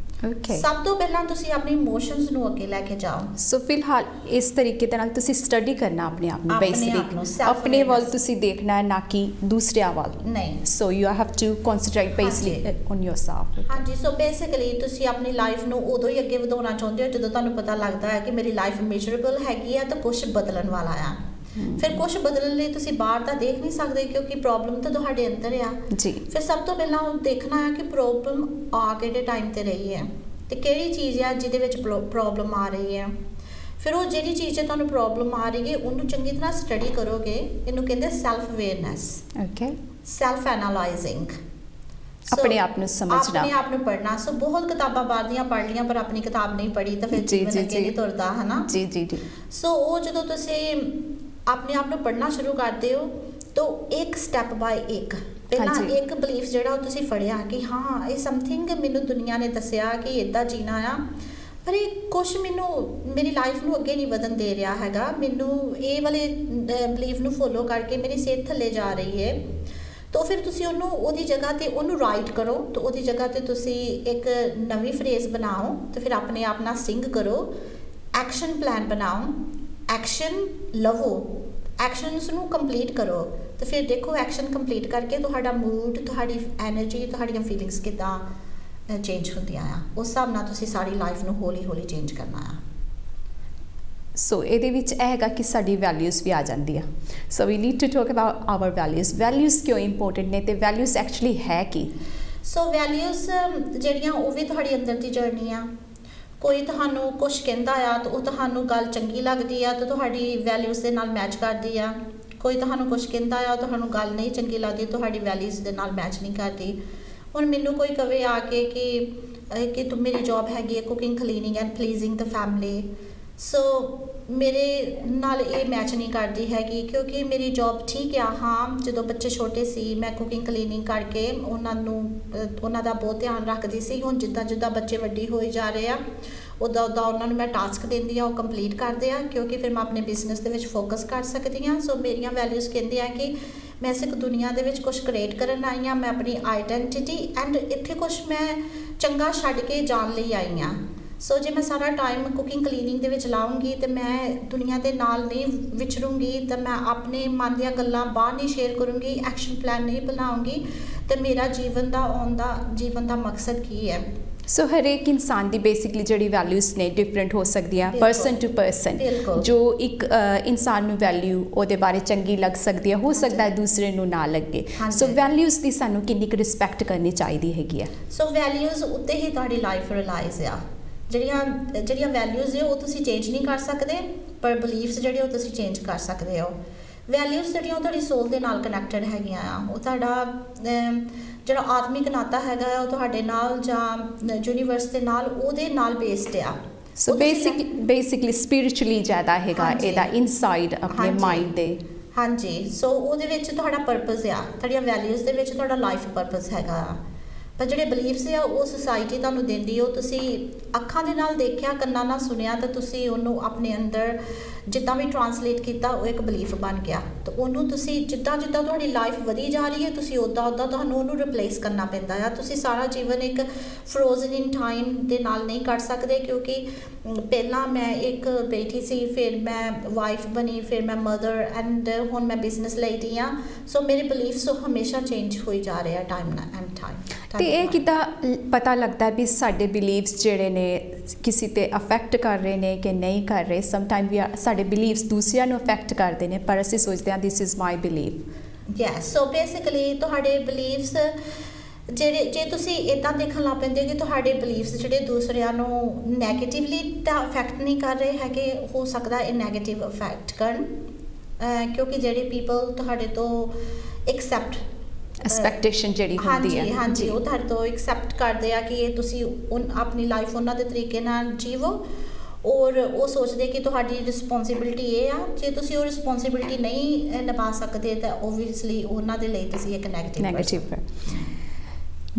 ਓਕੇ। ਸਭ ਤੋਂ ਪਹਿਲਾਂ ਤੁਸੀਂ ਆਪਣੀ ਇਮੋਸ਼ਨਸ ਨੂੰ ਅੱਗੇ ਲੈ ਕੇ ਜਾਓ। ਸੋ ਫਿਲਹਾਲ ਇਸ ਤਰੀਕੇ ਦੇ ਨਾਲ ਤੁਸੀਂ ਸਟੱਡੀ ਕਰਨਾ ਆਪਣੇ ਆਪ ਨੂੰ, ਬੇਸਿਕਲੀ ਆਪਣੇ ਵੱਲ ਤੁਸੀਂ ਦੇਖਣਾ ਹੈ ਨਾ ਕਿ ਦੂਸਰਿਆਂ ਵੱਲ ਨਹੀਂ। So you have to concentrate basically on yourself. ਹਾਂਜੀ। ਸੋ ਬੇਸਿਕਲੀ ਤੁਸੀਂ ਆਪਣੀ ਲਾਈਫ ਨੂੰ ਉਦੋਂ ਹੀ ਅੱਗੇ ਵਧਾਉਣਾ ਚਾਹੁੰਦੇ ਹੋ ਜਦੋਂ ਤੁਹਾਨੂੰ ਪਤਾ ਲੱਗਦਾ ਹੈ ਕਿ ਮੇਰੀ ਲਾਈਫ ਮਿਜ਼ਰੇਬਲ ਹੈਗੀ ਆ ਤਾਂ ਕੁਝ ਬਦਲਣ ਵਾਲਾ ਆ। ਫਿਰ ਕੁਝ ਬਦਲਣ ਲਈ ਤੁਸੀਂ ਬਾਹਰ ਤਾਂ ਦੇਖ ਨਹੀਂ ਸਕਦੇ ਕਿਉਂਕਿ ਪ੍ਰੋਬਲਮ ਤਾਂ ਤੁਹਾਡੇ ਅੰਦਰ ਆ ਜੀ। ਫਿਰ ਸਭ ਤੋਂ ਪਹਿਲਾਂ ਉਹ ਦੇਖਣਾ ਹੈ ਕਿ ਪ੍ਰੋਬਲਮ ਆ ਕਿਹੜੇ ਟਾਈਮ ਤੇ ਰਹੀ ਹੈ ਤੇ ਕਿਹੜੀ ਚੀਜ਼ ਆ ਜਿਹਦੇ ਵਿੱਚ ਪ੍ਰੋਬਲਮ ਆ ਰਹੀ ਹੈ। ਫਿਰ ਉਹ ਜਿਹੜੀ ਚੀਜ਼ 'ਚ ਤੁਹਾਨੂੰ ਪ੍ਰੋਬਲਮ ਆ ਰਹੀ ਹੈ ਉਹਨੂੰ ਚੰਗੀ ਤਰ੍ਹਾਂ ਸਟੱਡੀ ਕਰੋਗੇ। ਇਹਨੂੰ ਕਹਿੰਦੇ ਸੈਲਫ ਅਵੇਅਰਨੈਸ, ਓਕੇ, ਸੈਲਫ ਐਨਾਲਾਈਜ਼ਿੰਗ, ਆਪਣੇ ਆਪ ਨੂੰ ਸਮਝਣਾ, ਆਪਣੇ ਆਪ ਨੂੰ ਪੜ੍ਹਨਾ। ਸੋ ਬਹੁਤ ਕਿਤਾਬਾਂ ਬਾਹਰ ਦੀਆਂ ਪੜ੍ਹ ਲਈਆਂ ਪਰ ਆਪਣੀ ਕਿਤਾਬ ਨਹੀਂ ਪੜ੍ਹੀ ਤਾਂ ਫਿਰ ਜੀਵਨ ਅੱਗੇ ਨਹੀਂ ਤੁਰਦਾ ਹੈ ਨਾ। ਜੀ। ਸੋ ਉਹ ਜਦੋਂ ਤੁਸੀਂ ਆਪਣੇ ਆਪ ਨੂੰ ਪੜ੍ਹਨਾ ਸ਼ੁਰੂ ਕਰਦੇ ਹੋ ਤਾਂ ਇੱਕ ਸਟੈਪ ਬਾਈ ਇੱਕ ਪਹਿਲਾਂ ਇੱਕ ਬਲੀਫ ਜਿਹੜਾ ਉਹ ਤੁਸੀਂ ਫੜਿਆ ਕਿ ਹਾਂ ਇਹ ਸਮਥਿੰਗ ਮੈਨੂੰ ਦੁਨੀਆ ਨੇ ਦੱਸਿਆ ਕਿ ਇੱਦਾਂ ਜੀਣਾ ਆ ਪਰ ਇਹ ਕੁਛ ਮੈਨੂੰ ਮੇਰੀ ਲਾਈਫ ਨੂੰ ਅੱਗੇ ਨਹੀਂ ਵਧਣ ਦੇ ਰਿਹਾ ਹੈਗਾ। ਮੈਨੂੰ ਇਹ ਵਾਲੇ ਬਲੀਫ ਨੂੰ ਫੋਲੋ ਕਰਕੇ ਮੇਰੀ ਸਿਹਤ ਥੱਲੇ ਜਾ ਰਹੀ ਹੈ। ਤਾਂ ਫਿਰ ਤੁਸੀਂ ਉਹਦੀ ਜਗ੍ਹਾ ਤੇ ਉਹਨੂੰ ਰਾਈਟ ਕਰੋ ਤਾਂ ਉਹਦੀ ਜਗ੍ਹਾ ਤੇ ਤੁਸੀਂ ਇੱਕ ਨਵੀਂ ਫਰੇਜ਼ ਬਣਾਓ ਤੇ ਫਿਰ ਆਪਣੇ ਆਪ ਨਾਲ ਸਿੰਗ ਕਰੋ। ਐਕਸ਼ਨ ਪਲਾਨ ਬਣਾਓ, ਐਕਸ਼ਨ ਲਵੋ, ਐਕਸ਼ਨਸ ਨੂੰ ਕੰਪਲੀਟ ਕਰੋ ਤੇ ਫਿਰ ਦੇਖੋ ਐਕਸ਼ਨ ਕੰਪਲੀਟ ਕਰਕੇ ਤੁਹਾਡਾ ਮੂਡ, ਤੁਹਾਡੀ ਐਨਰਜੀ, ਤੁਹਾਡੀਆਂ ਫੀਲਿੰਗਸ ਕਿੱਦਾਂ ਚੇਂਜ ਹੁੰਦੀਆਂ ਆ। ਉਸ ਹਿਸਾਬ ਨਾਲ ਤੁਸੀਂ ਸਾਰੀ ਲਾਈਫ ਨੂੰ ਹੌਲੀ ਚੇਂਜ ਕਰਨਾ ਆ। ਸੋ ਇਹਦੇ ਵਿੱਚ ਇਹ ਹੈਗਾ ਕਿ ਸਾਡੀ ਵੈਲਿਊਜ਼ ਵੀ ਆ ਜਾਂਦੀ ਆ। So we need to talk about our values ਕਿਉਂ ਇੰਪੋਰਟੈਂਟ ਨੇ ਤੇ ਵੈਲਿਊਜ਼ ਐਕਚੁਅਲੀ ਹੈ ਕੀ? ਸੋ ਵੈਲਿਊਜ਼ ਜਿਹੜੀਆਂ ਉਹ ਵੀ ਤੁਹਾਡੀ ਅੰਦਰ ਦੀ ਜਰਨੀ ਆ। ਕੋਈ ਤੁਹਾਨੂੰ ਕੁਛ ਕਹਿੰਦਾ ਆ ਤਾਂ ਉਹ ਤੁਹਾਨੂੰ ਗੱਲ ਚੰਗੀ ਲੱਗਦੀ ਆ ਤਾਂ ਤੁਹਾਡੀ ਵੈਲਿਊਜ਼ ਦੇ ਨਾਲ ਮੈਚ ਕਰਦੀ ਆ। ਕੋਈ ਤੁਹਾਨੂੰ ਕੁਛ ਕਹਿੰਦਾ ਆ ਤੁਹਾਨੂੰ ਗੱਲ ਨਹੀਂ ਚੰਗੀ ਲੱਗਦੀ, ਤੁਹਾਡੀ ਵੈਲਿਊਜ਼ ਦੇ ਨਾਲ ਮੈਚ ਨਹੀਂ ਕਰਦੀ। ਹੁਣ ਮੈਨੂੰ ਕੋਈ ਕਵੇ ਆ ਕੇ ਕਿ ਤੂੰ ਮੇਰੀ ਜੌਬ ਹੈਗੀ ਹੈ cooking, cleaning and pleasing the family. So ਮੇਰੇ ਨਾਲ ਇਹ ਮੈਚ ਨਹੀਂ ਕਰਦੀ ਹੈਗੀ ਕਿਉਂਕਿ ਮੇਰੀ ਜੌਬ ਠੀਕ ਆ। ਹਾਂ, ਜਦੋਂ ਬੱਚੇ ਛੋਟੇ ਸੀ ਮੈਂ ਕੁਕਿੰਗ ਕਲੀਨਿੰਗ ਕਰਕੇ ਉਹਨਾਂ ਦਾ ਬਹੁਤ ਧਿਆਨ ਰੱਖਦੀ ਸੀ। ਹੁਣ ਜਿੱਦਾਂ ਜਿੱਦਾਂ ਬੱਚੇ ਵੱਡੇ ਹੋਏ ਜਾ ਰਹੇ ਆ ਉੱਦਾਂ ਉੱਦਾਂ ਉਹਨਾਂ ਨੂੰ ਮੈਂ ਟਾਸਕ ਦਿੰਦੀ ਆ, ਉਹ ਕੰਪਲੀਟ ਕਰਦੇ ਆ ਕਿਉਂਕਿ ਫਿਰ ਮੈਂ ਆਪਣੇ ਬਿਜ਼ਨਸ ਦੇ ਵਿੱਚ ਫੋਕਸ ਕਰ ਸਕਦੀ ਹਾਂ। ਸੋ ਮੇਰੀਆਂ ਵੈਲਿਊਜ਼ ਕਹਿੰਦੇ ਆ ਕਿ ਮੈਂ ਇਸ ਦੁਨੀਆ ਦੇ ਵਿੱਚ ਕੁਝ ਕ੍ਰੀਏਟ ਕਰਨ ਆਈ ਹਾਂ। ਮੈਂ ਆਪਣੀ ਆਈਡੈਂਟੀਟੀ ਐਂਡ ਇੱਥੇ ਕੁਝ ਮੈਂ ਚੰਗਾ ਛੱਡ ਕੇ ਜਾਣ ਲਈ ਆਈ ਹਾਂ। ਸੋ ਜੇ ਮੈਂ ਸਾਰਾ ਟਾਈਮ ਕੁਕਿੰਗ ਕਲੀਨਿੰਗ ਦੇ ਵਿੱਚ ਲਾਉਂਗੀ ਤੇ ਮੈਂ ਦੁਨੀਆ ਦੇ ਨਾਲ ਨਹੀਂ ਵਿਚਰੂੰਗੀ, ਤਾਂ ਮੈਂ ਆਪਣੇ ਮਨ ਦੀਆਂ ਗੱਲਾਂ ਬਾਹਰ ਨਹੀਂ ਸ਼ੇਅਰ ਕਰੂੰਗੀ, ਐਕਸ਼ਨ ਪਲਾਨ ਨਹੀਂ ਬਣਾਉਂਗੀ, ਤੇ ਮੇਰਾ ਜੀਵਨ ਦਾ ਮਕਸਦ ਕੀ ਹੈ। ਸੋ ਹਰੇਕ ਇਨਸਾਨ ਦੀ ਬੇਸਿਕਲੀ ਜਿਹੜੀ ਵੈਲਿਊਜ਼ ਨੇ ਡਿਫਰੈਂਟ ਹੋ ਸਕਦੀਆਂ ਪਰਸਨ ਟੂ ਪਰਸਨ। ਜੋ ਇੱਕ ਇਨਸਾਨ ਨੂੰ ਵੈਲਿਊ ਉਹਦੇ ਬਾਰੇ ਚੰਗੀ ਲੱਗ ਸਕਦੀ ਹੈ, ਹੋ ਸਕਦਾ ਹੈ ਦੂਸਰੇ ਨੂੰ ਨਾ ਲੱਗੇ। ਸੋ ਵੈਲਿਊਜ਼ ਦੀ ਸਾਨੂੰ ਕਿੰਨੀ ਕੁ ਰਿਸਪੈਕਟ ਕਰਨੀ ਚਾਹੀਦੀ ਹੈਗੀ ਆ। ਸੋ ਵੈਲਿਊਜ਼ ਉੱਤੇ ਹੀ ਤੁਹਾਡੀ ਲਾਈਫ ਰਿਲਾਈਜ਼ ਆ। ਜਿਹੜੀਆਂ ਵੈਲਿਊਜ਼ ਹੈ ਉਹ ਤੁਸੀਂ ਚੇਂਜ ਨਹੀਂ ਕਰ ਸਕਦੇ, ਪਰ ਬਲੀਫਸ ਜਿਹੜੇ ਉਹ ਤੁਸੀਂ ਚੇਂਜ ਕਰ ਸਕਦੇ ਹੋ। ਵੈਲਿਊਜ਼ ਜਿਹੜੀਆਂ ਉਹ ਤੁਹਾਡੀ ਸੋਲ ਦੇ ਨਾਲ ਕਨੈਕਟਡ ਹੈਗੀਆਂ ਆ। ਉਹ ਤੁਹਾਡਾ ਜਿਹੜਾ ਆਤਮਿਕ ਨਾਤਾ ਹੈਗਾ ਉਹ ਤੁਹਾਡੇ ਨਾਲ ਜਾਂ ਯੂਨੀਵਰਸ ਦੇ ਨਾਲ, ਉਹਦੇ ਨਾਲ ਬੇਸਡ ਆ। ਸੋ ਬੇਸਿਕਲੀ ਸਪਿਰਿਚੁਅਲੀ ਜ਼ਿਆਦਾ ਹੈਗਾ ਇਹਦਾ ਇਨਸਾਈਡ ਆਪਣੇ ਮਾਈਂਡ ਦੇ। ਹਾਂਜੀ, ਸੋ ਉਹਦੇ ਵਿੱਚ ਤੁਹਾਡਾ ਪਰਪਸ ਆ। ਤੁਹਾਡੀਆਂ ਵੈਲਿਊਜ਼ ਦੇ ਵਿੱਚ ਤੁਹਾਡਾ ਲਾਈਫ ਪਰਪਸ ਹੈਗਾ ਆ। ਪਰ ਜਿਹੜੇ ਬਲੀਫਸ ਆ ਉਹ ਸੋਸਾਇਟੀ ਤੁਹਾਨੂੰ ਦਿੰਦੀ, ਉਹ ਤੁਸੀਂ ਅੱਖਾਂ ਦੇ ਨਾਲ ਦੇਖਿਆ, ਕੰਨਾਂ ਨਾਲ ਸੁਣਿਆ, ਤਾਂ ਤੁਸੀਂ ਉਹਨੂੰ ਆਪਣੇ ਅੰਦਰ ਜਿੱਦਾਂ ਵੀ ਟਰਾਂਸਲੇਟ ਕੀਤਾ ਉਹ ਇੱਕ ਬਲੀਫ ਬਣ ਗਿਆ। ਤਾਂ ਉਹਨੂੰ ਤੁਸੀਂ ਜਿੱਦਾਂ ਤੁਹਾਡੀ ਲਾਈਫ ਵਧੀ ਜਾ ਰਹੀ ਹੈ ਤੁਸੀਂ ਉੱਦਾਂ ਤੁਹਾਨੂੰ ਉਹਨੂੰ ਰਿਪਲੇਸ ਕਰਨਾ ਪੈਂਦਾ ਆ। ਤੁਸੀਂ ਸਾਰਾ ਜੀਵਨ ਇੱਕ ਫਰੋਜ਼ਨ ਇਨ ਟਾਈਮ ਦੇ ਨਾਲ ਨਹੀਂ ਕੱਢ ਸਕਦੇ ਕਿਉਂਕਿ ਪਹਿਲਾਂ ਮੈਂ ਇੱਕ ਬੇਟੀ ਸੀ, ਫਿਰ ਮੈਂ ਵਾਈਫ ਬਣੀ, ਫਿਰ ਮੈਂ ਮਦਰ, ਐਂਡ ਹੁਣ ਮੈਂ ਬਿਜ਼ਨਸ ਲੈਦੀ ਹਾਂ। ਸੋ ਮੇਰੇ ਬਲੀਫਸ ਹਮੇਸ਼ਾ ਚੇਂਜ ਹੋਈ ਜਾ ਰਹੇ ਆ ਟਾਈਮ ਤੇ ਇਹ ਕਿੱਦਾਂ ਪਤਾ ਲੱਗਦਾ ਵੀ ਸਾਡੇ ਬਿਲੀਵਸ ਜਿਹੜੇ ਨੇ ਕਿਸੇ ਤੇ ਅਫੈਕਟ ਕਰ ਰਹੇ ਨੇ ਕਿ ਨਹੀਂ ਕਰ ਰਹੇ। ਸਮਟਾਈਮ ਵੀ ਸਾਡੇ ਬਿਲੀਵਸ ਦੂਸਰਿਆਂ ਨੂੰ ਅਫੈਕਟ ਕਰਦੇ ਨੇ ਪਰ ਅਸੀਂ ਸੋਚਦੇ ਹਾਂ this is my believe. Yes, so basically ਤੁਹਾਡੇ ਬਿਲੀਵਸ ਜੇ ਤੁਸੀਂ ਇੱਦਾਂ ਦੇਖਣ ਲੱਗ ਪੈਂਦੇ ਹੋ ਕਿ ਤੁਹਾਡੇ ਬਲੀਫਸ ਜਿਹੜੇ ਦੂਸਰਿਆਂ ਨੂੰ ਨੈਗੇਟਿਵਲੀ ਤਾਂ ਅਫੈਕਟ ਨਹੀਂ ਕਰ ਰਹੇ ਹੈਗੇ, ਹੋ ਸਕਦਾ ਇਹ ਨੈਗੇਟਿਵ ਅਫੈਕਟ ਕਰਨ ਕਿਉਂਕਿ ਜਿਹੜੇ ਪੀਪਲ ਤੁਹਾਡੇ ਤੋਂ ਐਕਸਪੈਕਟੇਸ਼ਨ ਜਿਹੜੀ ਹੁੰਦੀ ਹੈ, ਹਾਂਜੀ ਉਹ ਤੁਹਾਡੇ ਤੋਂ ਐਕਸੈਪਟ ਕਰਦੇ ਆ ਕਿ ਇਹ ਤੁਸੀਂ ਆਪਣੀ ਲਾਈਫ ਉਹਨਾਂ ਦੇ ਤਰੀਕੇ ਨਾਲ ਜੀਵੋ, ਔਰ ਉਹ ਸੋਚਦੇ ਕਿ ਤੁਹਾਡੀ ਰਿਸਪੌਂਸਿਬਿਲਿਟੀ ਇਹ ਆ। ਜੇ ਤੁਸੀਂ ਉਹ ਰਿਸਪੌਂਸਿਬਿਲਿਟੀ ਨਹੀਂ ਨਿਭਾ ਸਕਦੇ ਤਾਂ ਓਬਵੀਅਸਲੀ ਉਹਨਾਂ ਦੇ ਲਈ ਤੁਸੀਂ ਇੱਕ ਨੈਗੇਟਿਵ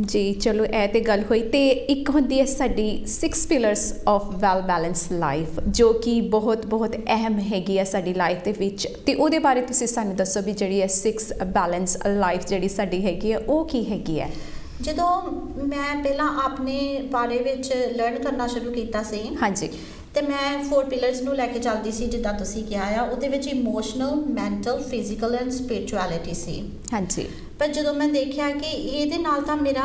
ਜੀ। ਚਲੋ ਇਹ ਤੇ ਗੱਲ ਹੋਈ। ਤੇ ਇੱਕ ਹੁੰਦੀ ਹੈ ਸਾਡੀ 6 pillars of well balance life, ਜੋ ਕਿ ਬਹੁਤ ਅਹਿਮ ਹੈਗੀ ਹੈ ਸਾਡੀ ਲਾਈਫ ਦੇ ਵਿੱਚ। ਤੇ ਉਹਦੇ ਬਾਰੇ ਤੁਸੀਂ ਸਾਨੂੰ ਦੱਸੋ ਵੀ ਜਿਹੜੀ ਹੈ 6 ਬੈਲੈਂਸ ਲਾਈਫ ਜਿਹੜੀ ਸਾਡੀ ਹੈਗੀ ਹੈ ਉਹ ਕੀ ਹੈਗੀ ਹੈ। ਜਦੋਂ ਮੈਂ ਪਹਿਲਾਂ ਆਪਣੇ ਬਾਰੇ ਵਿੱਚ ਲਰਨ ਕਰਨਾ ਸ਼ੁਰੂ ਕੀਤਾ ਸੀ, ਹਾਂਜੀ, ਤੇ ਮੈਂ 4 ਪਿਲਰਸ ਨੂੰ ਲੈ ਕੇ ਚੱਲਦੀ ਸੀ ਜਿੱਦਾਂ ਤੁਸੀਂ ਕਿਹਾ ਆ। ਉਹਦੇ ਵਿੱਚ emotional, mental, physical and spirituality ਸੀ। ਹਾਂਜੀ, ਪਰ ਜਦੋਂ ਮੈਂ ਦੇਖਿਆ ਕਿ ਇਹਦੇ ਨਾਲ ਤਾਂ ਮੇਰਾ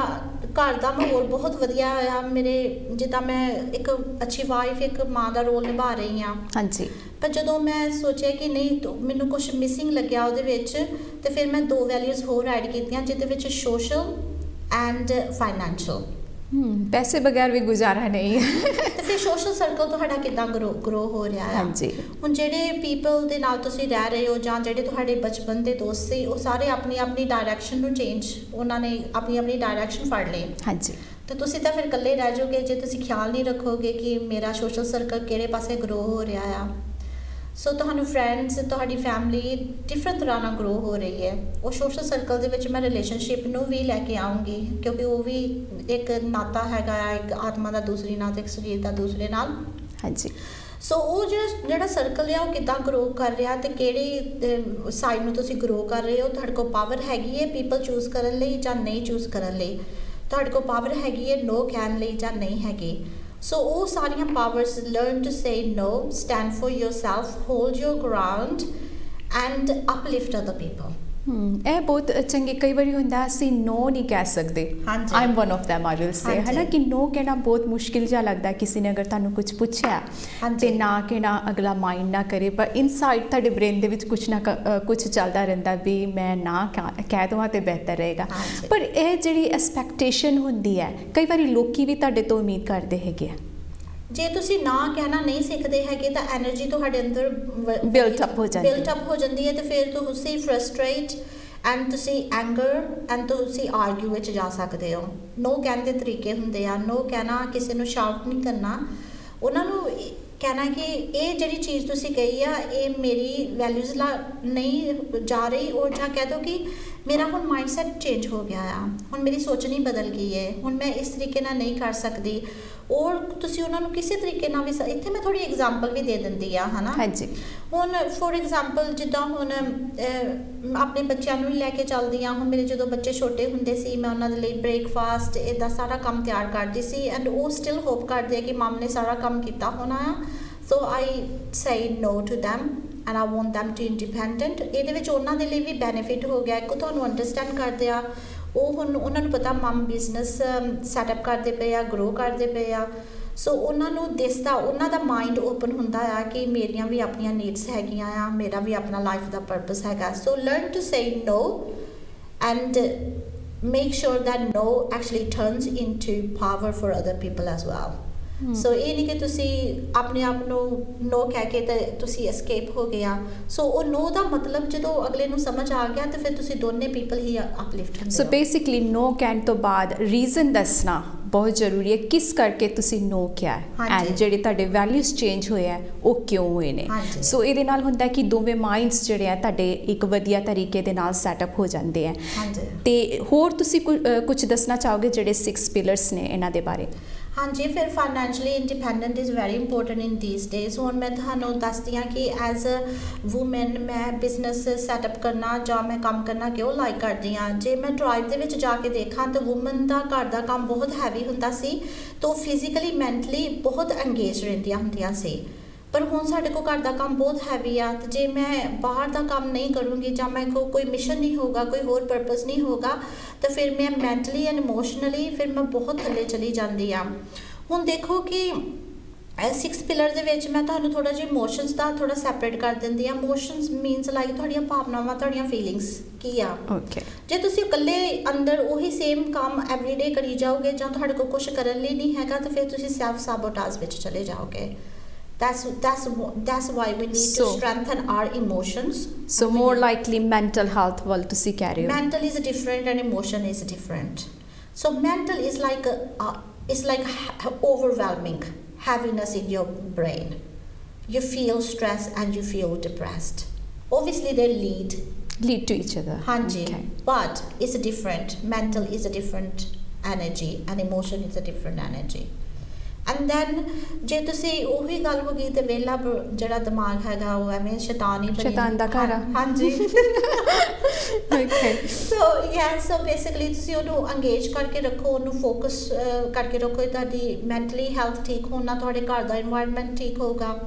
ਘਰ ਦਾ ਮਾਹੌਲ ਬਹੁਤ ਵਧੀਆ ਆ, ਮੇਰੇ ਜਿੱਦਾਂ ਮੈਂ ਇੱਕ ਅੱਛੀ ਵਾਈਫ, ਇੱਕ ਮਾਂ ਦਾ ਰੋਲ ਨਿਭਾ ਰਹੀ ਹਾਂ। ਹਾਂਜੀ, ਪਰ ਜਦੋਂ ਮੈਂ ਸੋਚਿਆ ਕਿ ਨਹੀਂ ਮੈਨੂੰ ਕੁਝ ਮਿਸਿੰਗ ਲੱਗਿਆ ਉਹਦੇ ਵਿੱਚ, ਤੇ ਫਿਰ ਮੈਂ 2 ਵੈਲਿਊਜ਼ ਹੋਰ ਐਡ ਕੀਤੀਆਂ ਜਿਹਦੇ ਵਿੱਚ ਸੋਸ਼ਲ ਐਂਡ ਫਾਈਨੈਂਸ਼ੀਅਲ। ਪੈਸੇ ਬਗੈਰ ਵੀ ਗੁਜ਼ਾਰਾ ਨਹੀਂ ਹੈ। ਤੇ ਫਿਰ ਸੋਸ਼ਲ ਸਰਕਲ ਤੁਹਾਡਾ ਕਿੱਦਾਂ ਗਰੋ ਹੋ ਰਿਹਾ ਹੈ। ਹਾਂਜੀ, ਹੁਣ ਜਿਹੜੇ ਪੀਪਲ ਦੇ ਨਾਲ ਤੁਸੀਂ ਰਹਿ ਰਹੇ ਹੋ ਜਾਂ ਜਿਹੜੇ ਤੁਹਾਡੇ ਬਚਪਨ ਦੇ ਦੋਸਤ ਸੀ, ਉਹ ਸਾਰੇ ਆਪਣੀ ਡਾਇਰੈਕਸ਼ਨ ਨੂੰ ਉਹਨਾਂ ਨੇ ਆਪਣੀ ਡਾਇਰੈਕਸ਼ਨ ਫੜ ਲਈ। ਹਾਂਜੀ, ਤੇ ਤੁਸੀਂ ਤਾਂ ਫਿਰ ਇਕੱਲੇ ਰਹਿ ਜਾਓਗੇ ਜੇ ਤੁਸੀਂ ਖਿਆਲ ਨਹੀਂ ਰੱਖੋਗੇ ਕਿ ਮੇਰਾ ਸੋਸ਼ਲ ਸਰਕਲ ਕਿਹੜੇ ਪਾਸੇ ਗਰੋ ਹੋ ਰਿਹਾ ਆ। ਸੋ ਤੁਹਾਨੂੰ ਫਰੈਂਡਸ, ਤੁਹਾਡੀ ਫੈਮਿਲੀ ਡਿਫਰੈਂਟ ਤਰ੍ਹਾਂ ਨਾਲ ਗਰੋ ਹੋ ਰਹੀ ਹੈ। ਉਹ ਸੋਸ਼ਲ ਸਰਕਲ ਦੇ ਵਿੱਚ ਮੈਂ ਰਿਲੇਸ਼ਨਸ਼ਿਪ ਨੂੰ ਵੀ ਲੈ ਕੇ ਆਊਂਗੀ ਕਿਉਂਕਿ ਉਹ ਵੀ ਇੱਕ ਨਾਤਾ ਹੈਗਾ ਆ, ਇੱਕ ਆਤਮਾ ਦਾ ਦੂਸਰੀ ਨਾਲ, ਇੱਕ ਸਰੀਰ ਦਾ ਦੂਸਰੇ ਨਾਲ। ਹਾਂਜੀ, ਸੋ ਉਹ ਜਿਹੜਾ ਸਰਕਲ ਆ ਉਹ ਕਿੱਦਾਂ ਗਰੋ ਕਰ ਰਿਹਾ ਤੇ ਕਿਹੜੀ ਸਾਈਡ ਨੂੰ ਤੁਸੀਂ ਗਰੋ ਕਰ ਰਹੇ ਹੋ। ਤੁਹਾਡੇ ਕੋਲ ਪਾਵਰ ਹੈਗੀ ਹੈ ਪੀਪਲ ਚੂਜ਼ ਕਰਨ ਲਈ ਜਾਂ ਨਹੀਂ ਚੂਜ਼ ਕਰਨ ਲਈ। ਤੁਹਾਡੇ ਕੋਲ ਪਾਵਰ ਹੈਗੀ ਹੈ ਨੋ ਕਹਿਣ ਲਈ ਜਾਂ ਨਹੀਂ ਹੈਗੀ। So all ਸਾਰੀਆਂ powers, learn to say no, stand for yourself, hold your ground and uplift other people. ਇਹ ਬਹੁਤ ਚੰਗੀ। ਕਈ ਵਾਰੀ ਹੁੰਦਾ ਅਸੀਂ ਨੋ ਨਹੀਂ ਕਹਿ ਸਕਦੇ। I am one of them, I will ਸੇ, ਹੈ ਨਾ, ਕਿ ਨੋ ਕਹਿਣਾ ਬਹੁਤ ਮੁਸ਼ਕਿਲ ਜਿਹਾ ਲੱਗਦਾ। ਕਿਸੇ ਨੇ ਅਗਰ ਤੁਹਾਨੂੰ ਕੁਝ ਪੁੱਛਿਆ ਤੇ ਨਾ ਕਹਿਣਾ, ਅਗਲਾ ਮਾਈਂਡ ਨਾ ਕਰੇ, ਪਰ ਇਨਸਾਈਡ ਤੁਹਾਡੇ ਬ੍ਰੇਨ ਦੇ ਵਿੱਚ ਕੁਝ ਨਾ ਕੁਝ ਚੱਲਦਾ ਰਹਿੰਦਾ ਵੀ ਮੈਂ ਨਾ ਕਹਿ ਦੇਵਾਂ ਤੇ ਬਿਹਤਰ ਰਹੇਗਾ। ਪਰ ਇਹ ਜਿਹੜੀ ਐਕਸਪੈਕਟੇਸ਼ਨ ਹੁੰਦੀ ਹੈ ਕਈ ਵਾਰੀ ਲੋਕੀ ਵੀ ਤੁਹਾਡੇ ਤੋਂ ਉਮੀਦ ਕਰਦੇ ਹੈਗੇ ਆ। ਜੇ ਤੁਸੀਂ ਨਾ ਕਹਿਣਾ ਨਹੀਂ ਸਿੱਖਦੇ ਹੈਗੇ ਤਾਂ ਐਨਰਜੀ ਤੁਹਾਡੇ ਅੰਦਰ ਬਿਲਟ ਅਪ ਹੋ ਜਾਂਦੀ ਹੈ ਤੇ ਫਿਰ ਤੁਸੀਂ ਫਰਸਟ੍ਰੇਟ ਐਂਡ ਤੁਸੀਂ ਐਂਗਰ ਐਂਡ ਤੁਸੀਂ ਆਰਗਿਊ ਵਿੱਚ ਜਾ ਸਕਦੇ ਹੋ। ਨੋ ਕਹਿਣ ਦੇ ਤਰੀਕੇ ਹੁੰਦੇ ਆ। ਨੋ ਕਹਿਣਾ, ਕਿਸੇ ਨੂੰ ਸ਼ਾਊਟ ਨਹੀਂ ਕਰਨਾ, ਉਹਨਾਂ ਨੂੰ ਕਹਿਣਾ ਕਿ ਇਹ ਜਿਹੜੀ ਚੀਜ਼ ਤੁਸੀਂ ਕਹੀ ਆ ਇਹ ਮੇਰੀ ਵੈਲਿਊਜ਼ ਨਹੀਂ ਜਾ ਰਹੀ, ਔਰ ਜਾਂ ਕਹਿ ਦਿਓ ਕਿ ਮੇਰਾ ਹੁਣ ਮਾਈਂਡਸੈਟ ਚੇਂਜ ਹੋ ਗਿਆ ਆ, ਹੁਣ ਮੇਰੀ ਸੋਚਣੀ ਬਦਲ ਗਈ ਹੈ, ਹੁਣ ਮੈਂ ਇਸ ਤਰੀਕੇ ਨਾਲ ਨਹੀਂ ਕਰ ਸਕਦੀ। ਔਰ ਤੁਸੀਂ ਉਹਨਾਂ ਨੂੰ ਕਿਸੇ ਤਰੀਕੇ ਨਾਲ ਵੀ ਇੱਥੇ ਮੈਂ ਥੋੜੀ ਐਗਜ਼ਾਮਪਲ ਵੀ ਦੇ ਦਿੰਦੀ ਆ, ਹੈ ਨਾ। ਹਾਂਜੀ। ਹੁਣ ਫੋਰ ਐਗਜ਼ਾਮਪਲ ਜਿੱਦਾਂ ਹੁਣ ਆਪਣੇ ਬੱਚਿਆਂ ਨੂੰ ਵੀ ਲੈ ਕੇ ਚੱਲਦੀ ਹਾਂ। ਹੁਣ ਮੇਰੇ ਜਦੋਂ ਬੱਚੇ ਛੋਟੇ ਹੁੰਦੇ ਸੀ ਮੈਂ ਉਹਨਾਂ ਦੇ ਲਈ ਬ੍ਰੇਕਫਾਸਟ ਇੱਦਾਂ ਸਾਰਾ ਕੰਮ ਤਿਆਰ ਕਰਦੀ ਸੀ, ਐਂਡ ਉਹ ਸਟਿਲ ਹੋਪ ਕਰਦੇ ਕਿ ਮਮ ਨੇ ਸਾਰਾ ਕੰਮ ਕੀਤਾ ਹੋਣਾ ਆ। So I say no to them and I want them to independent. ਇਹਦੇ ਵਿੱਚ ਉਹਨਾਂ ਦੇ ਲਈ ਵੀ ਬੈਨੀਫਿਟ ਹੋ ਗਿਆ, ਇੱਕ ਤੁਹਾਨੂੰ ਅੰਡਰਸਟੈਂਡ ਕਰਦੇ ਆ, ਉਹ ਹੁਣ ਉਹਨਾਂ ਨੂੰ ਪਤਾ ਮਮ ਬਿਜ਼ਨਸ ਸੈਟਅਪ ਕਰਦੇ ਪਏ ਆ, ਗਰੋ ਕਰਦੇ ਪਏ ਆ। ਸੋ ਉਹਨਾਂ ਨੂੰ ਦਿਸਦਾ, ਉਹਨਾਂ ਦਾ ਮਾਈਂਡ ਓਪਨ ਹੁੰਦਾ ਆ ਕਿ ਮੇਰੀਆਂ ਵੀ ਆਪਣੀਆਂ ਨੀਡਸ ਹੈਗੀਆਂ ਆ, ਮੇਰਾ ਵੀ ਆਪਣਾ ਲਾਈਫ ਦਾ ਪਰਪਸ ਹੈਗਾ। So learn to say no and make sure that no actually turns into power for other people as well. So ਇਹ ਨਹੀਂ ਕਿ ਤੁਸੀਂ ਆਪਣੇ ਆਪ ਨੂੰ ਨੋ ਕਹਿ ਕੇ ਤੇ ਤੁਸੀਂ ਐਸਕੇਪ ਹੋ ਗਿਆ। ਸੋ ਉਹ ਨੋ ਦਾ ਮਤਲਬ ਜਦੋਂ ਅਗਲੇ ਨੂੰ ਸਮਝ ਆ ਗਿਆ ਤੇ ਫਿਰ ਤੁਸੀਂ ਦੋਨੇ ਪੀਪਲ ਹੀ ਅਪਲਿਫਟ ਹੁੰਦੇ ਹੋ। ਸੋ ਬੇਸਿਕਲੀ ਨੋ ਕਹਿਣ ਤੋਂ ਬਾਅਦ ਰੀਜ਼ਨ ਦੱਸਣਾ ਬਹੁਤ ਜ਼ਰੂਰੀ ਹੈ, ਕਿਸ ਕਰਕੇ ਤੁਸੀਂ ਨੋ ਕਿਹਾ ਹੈ ਐਂਡ ਜਿਹੜੇ ਤੁਹਾਡੇ ਵੈਲਿਊਜ਼ ਚੇਂਜ ਹੋਏ ਆ ਉਹ ਕਿਉਂ ਹੋਏ ਨੇ। ਸੋ ਇਹਦੇ ਨਾਲ ਹੁੰਦਾ ਕਿ ਦੋਵੇਂ ਮਾਈਂਡਸ ਜਿਹੜੇ ਆ ਤੁਹਾਡੇ ਇੱਕ ਵਧੀਆ ਤਰੀਕੇ ਦੇ ਨਾਲ ਸੈਟਅਪ ਹੋ ਜਾਂਦੇ ਆ। ਤੇ ਹੋਰ ਤੁਸੀਂ ਕੁਝ ਦੱਸਣਾ ਚਾਹੋਗੇ ਜਿਹੜੇ 6 ਪਿਲਰਸ ਨੇ ਇਹਨਾਂ ਦੇ ਬਾਰੇ? ਹਾਂਜੀ, ਫਿਰ financially independent is very important in ਦੀਸ days. ਹੁਣ ਮੈਂ ਤੁਹਾਨੂੰ ਦੱਸਦੀ ਹਾਂ ਕਿ ਐਜ਼ ਅ ਵੂਮੈਨ ਮੈਂ ਬਿਜ਼ਨਸ ਸੈਟਅਪ ਕਰਨਾ ਜਾਂ ਮੈਂ ਕੰਮ ਕਰਨਾ ਕਿਉਂ ਲਾਈਕ ਕਰਦੀ ਹਾਂ। ਜੇ ਮੈਂ ਡਰਾਈਵ ਦੇ ਵਿੱਚ ਜਾ ਕੇ ਦੇਖਾਂ ਤਾਂ ਵੂਮਨ ਦਾ ਘਰ ਦਾ ਕੰਮ ਬਹੁਤ ਹੈਵੀ ਹੁੰਦਾ ਸੀ, ਤਾਂ ਫਿਜ਼ੀਕਲੀ ਮੈਂਟਲੀ ਬਹੁਤ ਅੰਗੇਜ ਰਹਿੰਦੀਆਂ ਹੁੰਦੀਆਂ ਸੀ। ਪਰ ਹੁਣ ਸਾਡੇ ਕੋਲ ਘਰ ਦਾ ਕੰਮ ਬਹੁਤ ਹੈਵੀ ਆ, ਤੇ ਜੇ ਮੈਂ ਬਾਹਰ ਦਾ ਕੰਮ ਨਹੀਂ ਕਰੂੰਗੀ ਜਾਂ ਮੈਂ ਕੋਈ ਮਿਸ਼ਨ ਨਹੀਂ ਹੋਊਗਾ, ਕੋਈ ਹੋਰ ਪਰਪਸ ਨਹੀਂ ਹੋਊਗਾ, ਤਾਂ ਫਿਰ ਮੈਂ ਮੈਂਟਲੀ ਐਂਡ ਇਮੋਸ਼ਨਲੀ ਫਿਰ ਮੈਂ ਬਹੁਤ ਥੱਲੇ ਚਲੀ ਜਾਂਦੀ ਆ। ਹੁਣ ਦੇਖੋ ਕਿ 6 ਪਿਲਰ ਦੇ ਵਿੱਚ ਮੈਂ ਤੁਹਾਨੂੰ ਥੋੜਾ ਜਿਹਾ ਇਮੋਸ਼ਨਸ ਦਾ ਥੋੜਾ ਸੈਪਰੇਟ ਕਰ ਦਿੰਦੀ ਆ। ਇਮੋਸ਼ਨਸ ਮੀਨਸ ਲਾਈਕ ਤੁਹਾਡੀਆਂ ਭਾਵਨਾਵਾਂ, ਤੁਹਾਡੀਆਂ ਫੀਲਿੰਗਸ ਕੀ ਆ। ਜੇ ਤੁਸੀਂ ਇਕੱਲੇ ਅੰਦਰ ਉਹੀ ਸੇਮ ਕੰਮ ਐਵਰੀਡੇ ਕਰੀ ਜਾਓਗੇ ਜਾਂ ਤੁਹਾਡੇ ਕੋਲ ਕੁਝ ਕਰਨ ਲਈ ਨਹੀਂ ਹੈਗਾ, ਤਾਂ ਫਿਰ ਤੁਸੀਂ ਸੈਲਫ ਸਾਬੋਟਾਜ ਵਿੱਚ ਚਲੇ ਜਾਓਗੇ। That's why we need to strengthen our emotions. So more likely mental health ਵੱਲ ਤੁਸੀਂ ਕਹਿ ਰਹੇ ਹੋ। Mental is different and emotion is different. So mental is like overwhelming heaviness in your brain. You feel stress and you feel depressed. Obviously they lead to each other. Hanji. Okay. But it's different. Mental is a different energy and emotion is a different energy. And then ਜੇ ਤੁਸੀਂ ਉਹੀ ਗੱਲ ਹੋ ਗਈ ਤੇ ਵਿਹਲਾ ਜਿਹੜਾ ਦਿਮਾਗ ਹੈਗਾ ਉਹ ਐਵੇਂ ਸ਼ੈਤਾਨ ਦਾ ਘਰ ਆ। ਹਾਂਜੀ। ਸੋ ਬੇਸਿਕਲੀ ਤੁਸੀਂ ਉਹਨੂੰ ਅੰਗੇਜ ਕਰਕੇ ਰੱਖੋ, ਉਹਨੂੰ ਫੋਕਸ ਕਰਕੇ ਰੱਖੋ। ਤੁਹਾਡੀ ਮੈਂਟਲੀ ਹੈਲਥ ਠੀਕ ਹੋਣਾ, ਤੁਹਾਡੇ ਘਰ ਦਾ ਇਨਵਾਇਰਨਮੈਂਟ ਠੀਕ ਹੋਊਗਾ,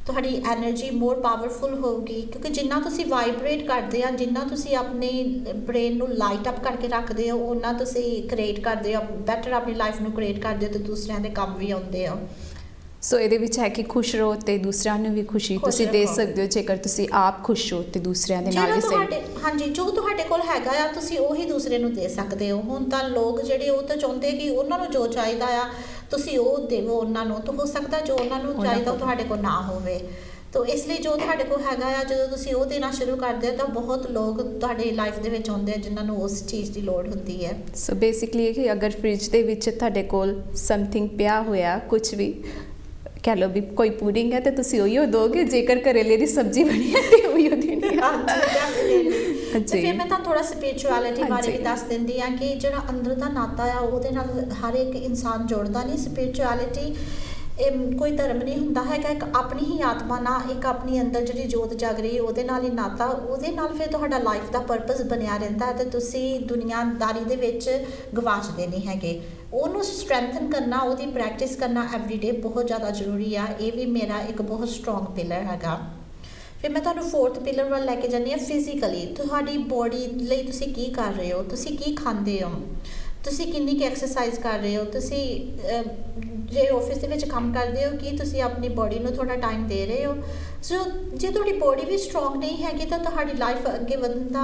ਤੁਹਾਡੀ ਐਨਰਜੀ ਮੋਰ ਪਾਵਰਫੁਲ ਹੋਊਗੀ। ਕਿਉਂਕਿ ਜਿੰਨਾ ਤੁਸੀਂ ਵਾਈਬਰੇਟ ਕਰਦੇ ਆ, ਜਿੰਨਾ ਤੁਸੀਂ ਆਪਣੀ ਬ੍ਰੇਨ ਨੂੰ ਲਾਈਟ ਅਪ ਕਰਕੇ ਰੱਖਦੇ ਹੋ, ਉਹਨਾਂ ਤੁਸੀਂ ਕ੍ਰੀਏਟ ਕਰਦੇ ਹੋ, ਬੈਟਰ ਆਪਣੀ ਲਾਈਫ ਨੂੰ ਕ੍ਰੀਏਟ ਕਰਦੇ ਹੋ, ਤੇ ਦੂਸਰਿਆਂ ਦੇ ਕੰਮ ਵੀ ਆਉਂਦੇ ਆ। ਸੋ ਇਹਦੇ ਵਿੱਚ ਹੈ ਕਿ ਖੁਸ਼ ਰਹੋ ਤੇ ਦੂਸਰਿਆਂ ਨੂੰ ਵੀ ਖੁਸ਼ੀ ਤੁਸੀਂ ਦੇ ਸਕਦੇ ਹੋ। ਜੇਕਰ ਤੁਸੀਂ ਆਪ ਖੁਸ਼ ਹੋ ਤੇ ਦੂਸਰਿਆਂ ਦੇ ਨਾਲ ਵੀ ਹਾਂਜੀ, ਜੋ ਤੁਹਾਡੇ ਕੋਲ ਹੈਗਾ ਆ ਤੁਸੀਂ ਉਹੀ ਦੂਸਰੇ ਨੂੰ ਦੇ ਸਕਦੇ ਹੋ। ਹੁਣ ਤਾਂ ਲੋਕ ਜਿਹੜੇ ਉਹ ਤਾਂ ਚਾਹੁੰਦੇ ਕਿ ਉਹਨਾਂ ਨੂੰ ਜੋ ਚਾਹੀਦਾ ਆ ਤੁਸੀਂ ਉਹ ਦੇਵੋ ਉਹਨਾਂ ਨੂੰ, ਤਾਂ ਹੋ ਸਕਦਾ ਜੋ ਉਹਨਾਂ ਨੂੰ ਚਾਹੀਦਾ ਤੁਹਾਡੇ ਕੋਲ ਨਾ ਹੋਵੇ। ਤਾਂ ਇਸ ਲਈ ਜੋ ਤੁਹਾਡੇ ਕੋਲ ਹੈਗਾ ਆ ਜਦੋਂ ਤੁਸੀਂ ਉਹ ਦੇਣਾ ਸ਼ੁਰੂ ਕਰਦੇ ਹੋ ਤਾਂ ਬਹੁਤ ਲੋਕ ਤੁਹਾਡੀ ਲਾਈਫ ਦੇ ਵਿੱਚ ਆਉਂਦੇ ਆ ਜਿਨ੍ਹਾਂ ਨੂੰ ਉਸ ਚੀਜ਼ ਦੀ ਲੋੜ ਹੁੰਦੀ ਹੈ। ਸੋ ਬੇਸਿਕਲੀ ਇਹ ਕਿ ਅਗਰ ਫ੍ਰਿਜ ਦੇ ਵਿੱਚ ਤੁਹਾਡੇ ਕੋਲ ਸਮਥਿੰਗ ਪਿਆ ਹੋਇਆ, ਕੁਝ ਵੀ ਕਹਿ ਲਓ ਵੀ ਕੋਈ ਪੁਡਿੰਗ ਹੈ ਤੇ ਤੁਸੀਂ ਉਹੀਓ ਦੋਗੇ, ਜੇਕਰ ਕਰੇਲੇ ਦੀ ਸਬਜ਼ੀ ਬਣੀ ਹੈ ਤੇ ਉਹੀਓ ਦੇਣੀ ਹੈ। ਤੇ ਫਿਰ ਮੈਂ ਤਾਂ ਥੋੜਾ ਸਪਿਰਿਚੁਅਲਿਟੀ ਬਾਰੇ ਵੀ ਦੱਸ ਦਿੰਦੀ ਆ ਕਿ ਜਿਹੜਾ ਅੰਦਰ ਦਾ ਨਾਤਾ ਆ ਉਹਦੇ ਨਾਲ ਹਰ ਇੱਕ ਇਨਸਾਨ ਜੁੜਦਾ ਨਹੀਂ। ਸਪਿਰਿਚੁਅਲਿਟੀ ਕੋਈ ਧਰਮ ਨਹੀਂ ਹੁੰਦਾ ਹੈਗਾ, ਇੱਕ ਆਪਣੀ ਹੀ ਆਤਮਾ ਨਾਲ, ਇੱਕ ਆਪਣੀ ਅੰਦਰ ਜਿਹੜੀ ਜੋਤ ਜਗ ਰਹੀ ਉਹਦੇ ਨਾਲ ਹੀ ਨਾਤਾ, ਉਹਦੇ ਨਾਲ ਫਿਰ ਤੁਹਾਡਾ ਲਾਈਫ ਦਾ ਪਰਪਸ ਬਣਿਆ ਰਹਿੰਦਾ ਤੇ ਤੁਸੀਂ ਦੁਨੀਆਦਾਰੀ ਦੇ ਵਿੱਚ ਗਵਾਚਦੇ ਨਹੀਂ ਹੈਗੇ। ਉਹਨੂੰ ਸਟਰੈਂਥਨ ਕਰਨਾ, ਉਹਦੀ ਪ੍ਰੈਕਟਿਸ ਕਰਨਾ ਐਵਰੀਡੇ ਬਹੁਤ ਜ਼ਿਆਦਾ ਜ਼ਰੂਰੀ ਆ। ਇਹ ਵੀ ਮੇਰਾ ਇੱਕ ਬਹੁਤ ਸਟਰੋਂਗ ਪਿਲਰ ਹੈਗਾ। ਫਿਰ ਮੈਂ ਤੁਹਾਨੂੰ 4th ਪਿਲਰ ਵੱਲ ਲੈ ਕੇ ਜਾਂਦੀ ਹਾਂ, ਫਿਜ਼ੀਕਲੀ। ਤੁਹਾਡੀ ਬੋਡੀ ਲਈ ਤੁਸੀਂ ਕੀ ਕਰ ਰਹੇ ਹੋ, ਤੁਸੀਂ ਕੀ ਖਾਂਦੇ ਹੋ, ਤੁਸੀਂ ਕਿੰਨੀ ਕੁ ਐਕਸਰਸਾਈਜ਼ ਕਰ ਰਹੇ ਹੋ, ਤੁਸੀਂ ਜੇ ਆਫਿਸ ਦੇ ਵਿੱਚ ਕੰਮ ਕਰਦੇ ਹੋ ਕਿ ਤੁਸੀਂ ਆਪਣੀ ਬੋਡੀ ਨੂੰ ਥੋੜ੍ਹਾ ਟਾਈਮ ਦੇ ਰਹੇ ਹੋ। ਸੋ ਜੇ ਤੁਹਾਡੀ ਬੋਡੀ ਵੀ ਸਟਰੋਂਗ ਨਹੀਂ ਹੈਗੀ ਤਾਂ ਤੁਹਾਡੀ ਲਾਈਫ ਅੱਗੇ ਵਧਣ ਦਾ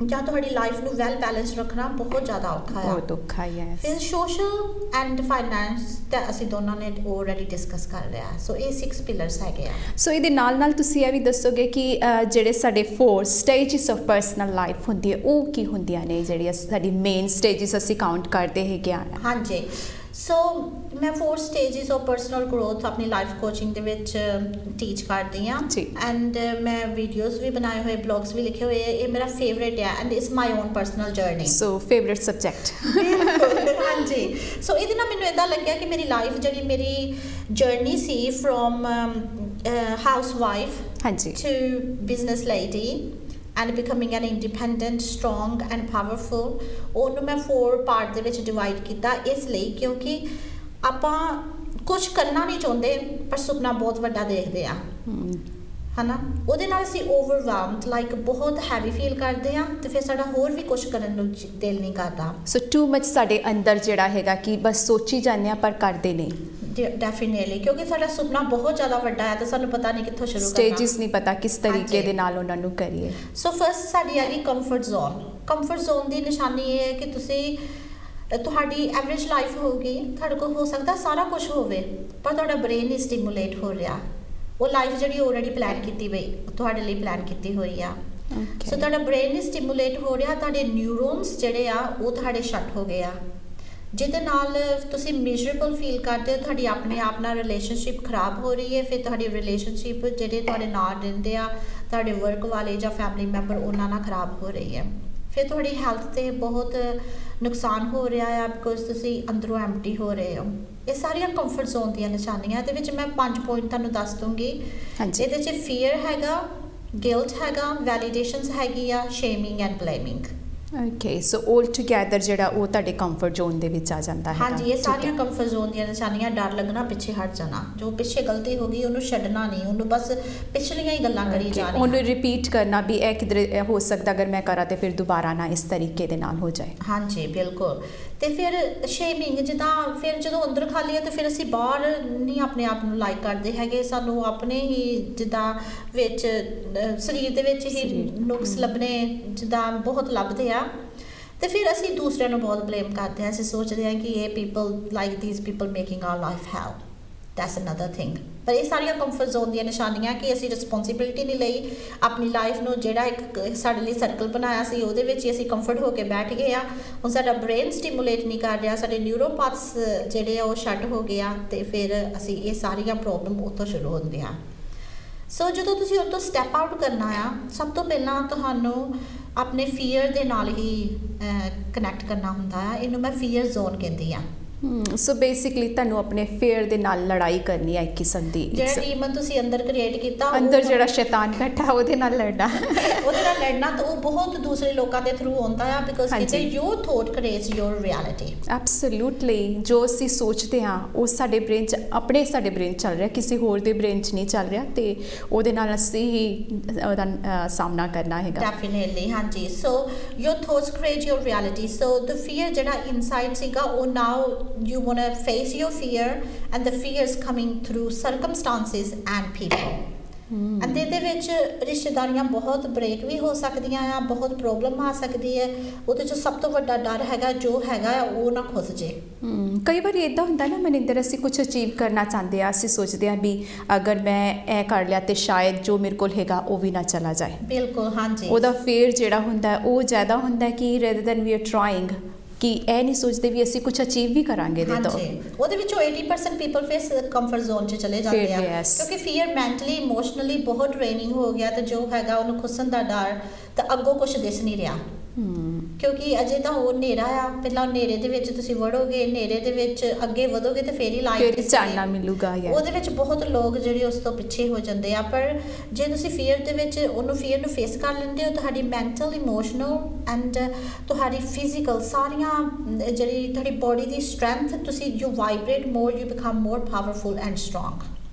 ਜਾਂ ਤੁਹਾਡੀ ਲਾਈਫ ਨੂੰ ਵੈਲ ਬੈਲੈਂਸ ਰੱਖਣਾ ਬਹੁਤ ਜ਼ਿਆਦਾ ਔਖਾ ਹੈ। ਬਹੁਤ ਔਖਾ ਹੈ। ਫਿਰ ਸੋਸ਼ਲ ਐਂਡ ਫਾਈਨੈਂਸ ਤਾਂ ਅਸੀਂ ਦੋਨਾਂ ਨੇ ਆਲਰੇਡੀ ਡਿਸਕਸ ਕਰ ਲਿਆ। ਸੋ ਇਹ 6 ਪਿਲਰਸ ਹੈਗੇ ਆ। ਸੋ ਇਹਦੇ ਨਾਲ ਨਾਲ ਤੁਸੀਂ ਇਹ ਵੀ ਦੱਸੋਗੇ ਕਿ ਜਿਹੜੇ ਸਾਡੇ 4 ਸਟੇਜਸ ਆਫ ਪਰਸਨਲ ਲਾਈਫ ਹੁੰਦੀ ਹੈ ਉਹ ਕੀ ਹੁੰਦੀਆਂ ਨੇ, ਜਿਹੜੀਆਂ ਸਾਡੀ ਮੇਨ ਸਟੇਜਸ ਅਸੀਂ ਕਾਊਂਟ ਕਰਦੇ ਹੈਗੇ ਆ? ਹਾਂਜੀ, ਸੋ ਮੈਂ 4 ਸਟੇजेस ਆਫ ਪਰਸਨਲ ਗਰੋਥ ਆਪਣੀ ਲਾਈਫ ਕੋਚਿੰਗ ਦੇ ਵਿੱਚ ਟੀਚ ਕਰਦੀ ਹਾਂ ਐਂਡ ਮੈਂ ਵੀਡੀਓਜ਼ ਵੀ ਬਣਾਏ ਹੋਏ ਬਲੌਗਸ ਵੀ ਲਿਖੇ ਹੋਏ ਇਹ ਮੇਰਾ ਫੇਵਰੇਟ ਹੈ and it's my own personal journey so favourite subject ਹਾਂਜੀ ਸੋ ਇਹਦੇ ਨਾਲ ਮੈਨੂੰ ਇਦਾਂ ਲੱਗਿਆ ਕਿ ਮੇਰੀ ਲਾਈਫ ਜਿਹੜੀ ਮੇਰੀ ਜਰਨੀ ਸੀ ਫਰੋਮ ਹਾਊਸਵਾਈਫ ਹਾਂਜੀ to business lady and becoming an independent, strong and powerful ਉਹਨੂੰ ਮੈਂ 4 ਪਾਰਟ ਦੇ ਵਿੱਚ ਡਿਵਾਈਡ ਕੀਤਾ ਇਸ ਲਈ ਕਿਉਂਕਿ ਆਪਾਂ ਕੁਝ ਕਰਨਾ ਨਹੀਂ ਚਾਹੁੰਦੇ ਪਰ ਸੁਪਨਾ ਬਹੁਤ ਵੱਡਾ ਦੇਖਦੇ ਆ ਹਨਾ ਉਹਦੇ ਨਾਲ ਅਸੀਂ ਓਵਰਵੈਲਮਡ ਲਾਈਕ ਬਹੁਤ ਹੈਵੀ ਫੀਲ ਕਰਦੇ ਆ ਤੇ ਫਿਰ ਸਾਡਾ ਹੋਰ ਵੀ ਕੁਝ ਕਰਨ ਨੂੰ ਦਿਲ ਨਹੀਂ ਕਰਦਾ ਸੋ ਟੂ ਮਚ ਸਾਡੇ ਅੰਦਰ ਜਿਹੜਾ ਹੈਗਾ ਕਿ ਬਸ ਸੋਚੀ ਜਾਂਦੇ ਆ ਪਰ ਕਰਦੇ ਨਹੀਂ ਡੈਫੀਨੇਟਲੀ ਕਿਉਂਕਿ ਸਾਡਾ ਸੁਪਨਾ ਬਹੁਤ ਜ਼ਿਆਦਾ ਵੱਡਾ ਹੈ ਤਾਂ ਸਾਨੂੰ ਪਤਾ ਨਹੀਂ ਕਿੱਥੋਂ ਸ਼ੁਰੂ ਕਰਨਾ ਸਟੇजेस ਨਹੀਂ ਪਤਾ ਕਿਸ ਤਰੀਕੇ ਦੇ ਨਾਲ ਉਹਨਾਂ ਨੂੰ ਕਰੀਏ ਸੋ ਫਸਟ ਸਾਡੀ ਆ ਗਈ ਕੰਫਰਟ ਜ਼ੋਨ ਦੀ ਨਿਸ਼ਾਨੀ ਇਹ ਹੈ ਕਿ ਤੁਸੀਂ ਤੁਹਾਡੀ ਐਵਰੇਜ ਲਾਈਫ ਹੋਊਗੀ ਤੁਹਾਡੇ ਕੋਲ ਹੋ ਸਕਦਾ ਸਾਰਾ ਕੁਝ ਹੋਵੇ ਪਰ ਤੁਹਾਡਾ ਬ੍ਰੇਨ ਨਹੀਂ ਸਟਿਮੂਲੇਟ ਹੋ ਰਿਹਾ ਉਹ ਲਾਈਫ ਜਿਹੜੀ ਆਲਰੇਡੀ ਪਲਾਨ ਕੀਤੀ ਬਈ ਤੁਹਾਡੇ ਲਈ ਪਲਾਨ ਕੀਤੀ ਹੋਈ ਆ ਸੋ ਤੁਹਾਡਾ ਬ੍ਰੇਨ ਨਹੀਂ ਸਟਿਮੂਲੇਟ ਹੋ ਰਿਹਾ ਤੁਹਾਡੇ ਨਿਊਰੋਨਸ ਜਿਹੜੇ ਆ ਉਹ ਤੁਹਾਡੇ ਸ਼ਟ ਹੋ ਗਏ ਆ ਜਿਹਦੇ ਨਾਲ ਤੁਸੀਂ ਮਿਜ਼ਰੇਬਲ ਫੀਲ ਕਰਦੇ ਹੋ ਤੁਹਾਡੀ ਆਪਣੇ ਆਪ ਨਾਲ ਰਿਲੇਸ਼ਨਸ਼ਿਪ ਖਰਾਬ ਹੋ ਰਹੀ ਹੈ ਫਿਰ ਤੁਹਾਡੀ ਰਿਲੇਸ਼ਨਸ਼ਿਪ ਜਿਹੜੇ ਤੁਹਾਡੇ ਨਾਲ ਰਹਿੰਦੇ ਆ ਤੁਹਾਡੇ ਵਰਕ ਵਾਲੇ ਜਾਂ ਫੈਮਿਲੀ ਮੈਂਬਰ ਉਹਨਾਂ ਨਾਲ ਖਰਾਬ ਹੋ ਰਹੀ ਹੈ ਫਿਰ ਤੁਹਾਡੀ ਹੈਲਥ 'ਤੇ ਬਹੁਤ ਨੁਕਸਾਨ ਹੋ ਰਿਹਾ ਆ ਬਿਕੋਜ਼ ਤੁਸੀਂ ਅੰਦਰੋਂ ਐਮਟੀ ਹੋ ਰਹੇ ਹੋ ਇਹ ਸਾਰੀਆਂ ਕੰਫਰਟ ਜ਼ੋਨ ਦੀਆਂ ਨਿਸ਼ਾਨੀਆਂ ਇਹਦੇ ਵਿੱਚ ਮੈਂ 5 ਪੁਆਇੰਟ ਤੁਹਾਨੂੰ ਦੱਸ ਦੂੰਗੀ ਇਹਦੇ 'ਚ ਫੀਅਰ ਹੈਗਾ ਗਿਲਟ ਹੈਗਾ ਵੈਲੀਡੇਸ਼ਨਸ ਹੈਗੀ ਆ shaming and blaming okay so 올 together ਜਿਹੜਾ ਉਹ ਤੁਹਾਡੇ ਕੰਫਰਟ ਜ਼ੋਨ ਦੇ ਵਿੱਚ ਆ ਜਾਂਦਾ ਹੈ ਹਾਂਜੀ ਇਹ ਸਾਰੀਆਂ ਕੰਫਰਟ ਜ਼ੋਨ ਦੀਆਂ ਨਿਸ਼ਾਨੀਆਂ ਡਰ ਲੱਗਣਾ ਪਿੱਛੇ ਹਟ ਜਾਣਾ ਜੋ ਪਿੱਛੇ ਗਲਤੀ ਹੋ ਗਈ ਉਹਨੂੰ ਛੱਡਣਾ ਨਹੀਂ ਉਹਨੂੰ ਬਸ ਪਿਛਲੀਆਂ ਹੀ ਗੱਲਾਂ ਕਰੀ ਜਾਣੀਆਂ ਉਹਨੂੰ ਰਿਪੀਟ ਕਰਨਾ ਵੀ ਇਹ ਕਿਧਰੇ ਹੋ ਸਕਦਾ ਅਗਰ ਮੈਂ ਕਰਾਂ ਤੇ ਫਿਰ ਦੁਬਾਰਾ ਨਾ ਇਸ ਤਰੀਕੇ ਦੇ ਨਾਲ ਹੋ ਜਾਏ ਹਾਂਜੀ ਬਿਲਕੁਲ ਤੇ ਫਿਰ ਸ਼ੇਮਿੰਗ ਜਿੱਦਾਂ ਫਿਰ ਜਦੋਂ ਅੰਦਰ ਖਾਲੀ ਹੈ ਤੇ ਫਿਰ ਅਸੀਂ ਬਾਹਰ ਨਹੀਂ ਆਪਣੇ ਆਪ ਨੂੰ ਲਾਈਕ ਕਰਦੇ ਹੈਗੇ ਸਾਨੂੰ ਆਪਣੇ ਹੀ ਜਿੱਦਾਂ ਵਿੱਚ ਸਰੀਰ ਦੇ ਵਿੱਚ ਹੀ ਨੁਕਸ ਲੱਭਣੇ ਜਿੱਦਾਂ ਬਹੁਤ ਲੱਭਦੇ ਆ ਤੇ ਫਿਰ ਅਸੀਂ ਦੂਸਰਿਆਂ ਨੂੰ ਬਹੁਤ ਬਲੇਮ ਕਰਦੇ ਹਾਂ ਅਸੀਂ ਸੋਚਦੇ ਹਾਂ ਕਿ ਇਹ people like these people making our life hell that's another thing ਪਰ ਇਹ ਸਾਰੀਆਂ ਕੰਫਰਟ ਜ਼ੋਨ ਦੀਆਂ ਨਿਸ਼ਾਨੀਆਂ ਕਿ ਅਸੀਂ ਰਿਸਪੌਂਸਿਬਿਲਿਟੀ ਨਹੀਂ ਲਈ ਆਪਣੀ ਲਾਈਫ ਨੂੰ ਜਿਹੜਾ ਇੱਕ ਸਾਡੇ ਲਈ ਸਰਕਲ ਬਣਾਇਆ ਸੀ ਉਹਦੇ ਵਿੱਚ ਹੀ ਅਸੀਂ ਕੰਫਰਟ ਹੋ ਕੇ ਬੈਠ ਗਏ ਆ ਹੁਣ ਸਾਡਾ ਬ੍ਰੇਨ ਸਟਿਮੂਲੇਟ ਨਹੀਂ ਕਰ ਰਿਹਾ ਸਾਡੇ ਨਿਊਰੋਪੈਥਸ ਜਿਹੜੇ ਆ ਉਹ ਸ਼ਟ ਹੋ ਗਏ ਆ ਤੇ ਫਿਰ ਅਸੀਂ ਇਹ ਸਾਰੀਆਂ ਪ੍ਰੋਬਲਮ ਉੱਥੋਂ ਸ਼ੁਰੂ ਹੁੰਦੀਆਂ ਸੋ ਜਦੋਂ ਤੁਸੀਂ ਉਹ ਤੋਂ ਸਟੈਪ ਆਊਟ ਕਰਨਾ ਆ ਸਭ ਤੋਂ ਪਹਿਲਾਂ ਤੁਹਾਨੂੰ ਆਪਣੇ ਫੀਅਰ ਦੇ ਨਾਲ ਹੀ ਕਨੈਕਟ ਕਰਨਾ ਹੁੰਦਾ ਆ ਇਹਨੂੰ ਮੈਂ ਫੀਅਰ ਜ਼ੋਨ ਕਹਿੰਦੀ ਆ ਸੋ ਬੇਸਿਕਲੀ ਤੁਹਾਨੂੰ ਆਪਣੇ ਫੇਅਰ ਦੇ ਨਾਲ ਲੜਾਈ ਕਰਨੀ ਹੈ ਇੱਕ ਕਿਸਮ ਦੀ ਜਿਹੜਾ ਡੀਮਨ ਤੁਸੀਂ ਅੰਦਰ ਕ੍ਰੀਏਟ ਕੀਤਾ ਅੰਦਰ ਜਿਹੜਾ ਸ਼ੈਤਾਨ ਬੈਠਾ ਉਹਦੇ ਨਾਲ ਲੜਨਾ ਤਾਂ ਉਹ ਬਹੁਤ ਦੂਸਰੇ ਲੋਕਾਂ ਦੇ ਥਰੂ ਆਉਂਦਾ ਆ ਬਿਕਾਜ਼ ਕਿਤੇ ਯੋਰ ਥੋਟ ਕ੍ਰੀਏਟਸ ਯੋਰ ਰਿਐਲਿਟੀ ਐਬਸੋਲੂਟਲੀ ਜੋ ਅਸੀਂ ਸੋਚਦੇ ਹਾਂ ਉਹ ਸਾਡੇ ਬ੍ਰੇਨ 'ਚ ਸਾਡੇ ਬ੍ਰੇਨ 'ਚ ਚੱਲ ਰਿਹਾ ਕਿਸੇ ਹੋਰ ਦੇ ਬ੍ਰੇਨ 'ਚ ਨਹੀਂ ਚੱਲ ਰਿਹਾ ਤੇ ਉਹਦੇ ਨਾਲ ਅਸੀਂ ਹੀ ਉਹਦਾ ਸਾਹਮਣਾ ਕਰਨਾ ਹੈਗਾ ਡੈਫੀਨੇਟਲੀ ਹਾਂਜੀ ਸੋ ਯੋਰ ਥੋਟਸ ਕ੍ਰੀਏਟ ਯੋਰ ਰਿਐਲਿਟੀ ਸੋ ਦ ਫੀਅਰ ਜਿਹੜਾ ਇਨਸਾਈਡ ਸੀਗਾ ਉਹ ਨਾਓ you want to face your fear and the fear is coming through circumstances and people ਅਤੇ ਇਹਦੇ ਵਿੱਚ ਰਿਸ਼ਤੇਦਾਰੀਆਂ ਬਹੁਤ ਬ੍ਰੇਕ ਵੀ ਹੋ ਸਕਦੀਆਂ ਆ ਬਹੁਤ ਪ੍ਰੋਬਲਮ ਆ ਸਕਦੀ ਹੈ ਉਹਦੇ 'ਚ ਸਭ ਤੋਂ ਵੱਡਾ ਡਰ ਹੈਗਾ ਜੋ ਹੈਗਾ ਉਹ ਨਾ ਖੁੱਸ ਜੇ ਕਈ ਵਾਰੀ ਇੱਦਾਂ ਹੁੰਦਾ ਨਾ ਮਨਿੰਦਰ ਅਸੀਂ ਕੁਝ ਅਚੀਵ ਕਰਨਾ ਚਾਹੁੰਦੇ ਆ ਅਸੀਂ ਸੋਚਦੇ ਹਾਂ ਵੀ ਅਗਰ ਮੈਂ ਇਹ ਕਰ ਲਿਆ ਤੇ ਸ਼ਾਇਦ ਜੋ ਮੇਰੇ ਕੋਲ ਹੈਗਾ ਉਹ ਵੀ ਨਾ ਚਲਾ ਜਾਏ ਬਿਲਕੁਲ ਹਾਂਜੀ ਉਹਦਾ ਫੇਅਰ ਜਿਹੜਾ ਹੁੰਦਾ ਉਹ ਜ਼ਿਆਦਾ ਹੁੰਦਾ ਕਿ rather than we are trying ਕਿ ਇਹ ਨਹੀਂ ਸੋਚਦੇ ਵੀ ਅਸੀਂ ਕੁਝ ਅਚੀਵ ਵੀ ਕਰਾਂਗੇ ਇਹਦੇ ਤੋਂ ਉਹਦੇ ਵਿੱਚੋਂ 80% ਪੀਪਲ ਫੇਸ ਕੰਫਰਟ ਜ਼ੋਨ 'ਚ ਚਲੇ ਜਾਂਦੇ ਆ ਕਿਉਂਕਿ ਫੀਅਰ ਮੈਂਟਲੀ ਇਮੋਸ਼ਨਲੀ ਬਹੁਤ ਟ੍ਰੇਨਿੰਗ ਹੋ ਗਿਆ ਤੇ ਜੋ ਹੈਗਾ ਉਹਨੂੰ ਖੁੱਸਣ ਦਾ ਡਰ ਤਾਂ ਅੱਗੋਂ ਕੁਝ ਦਿਸ ਨਹੀਂ ਰਿਹਾ ਕਿਉਂਕਿ ਅਜੇ ਤਾਂ ਉਹ ਹਨੇਰਾ ਆ ਪਹਿਲਾਂ ਹਨੇਰੇ ਦੇ ਵਿੱਚ ਤੁਸੀਂ ਵੜੋਗੇ ਹਨੇਰੇ ਦੇ ਵਿੱਚ ਅੱਗੇ ਵਧੋਗੇ ਤੇ ਫੇਰ ਹੀ ਲਾਈਟ ਚਾਨਣਾ ਮਿਲੂਗਾ ਉਹਦੇ ਵਿੱਚ ਬਹੁਤ ਲੋਕ ਜਿਹੜੇ ਉਸ ਤੋਂ ਪਿੱਛੇ ਹੋ ਜਾਂਦੇ ਆ ਪਰ ਜੇ ਤੁਸੀਂ ਫੀਅਰ ਦੇ ਵਿੱਚ ਉਹਨੂੰ ਫੀਅਰ ਨੂੰ ਫੇਸ ਕਰ ਲੈਂਦੇ ਹੋ ਤੁਹਾਡੀ ਮੈਂਟਲ ਇਮੋਸ਼ਨਲ ਐਂਡ ਤੁਹਾਡੀ ਫਿਜ਼ੀਕਲ ਸਾਰੀਆਂ ਜਿਹੜੀ ਤੁਹਾਡੀ ਬੋਡੀ ਦੀ ਸਟਰੈਂਥ ਤੁਸੀਂ you vibrate more you become more powerful and strong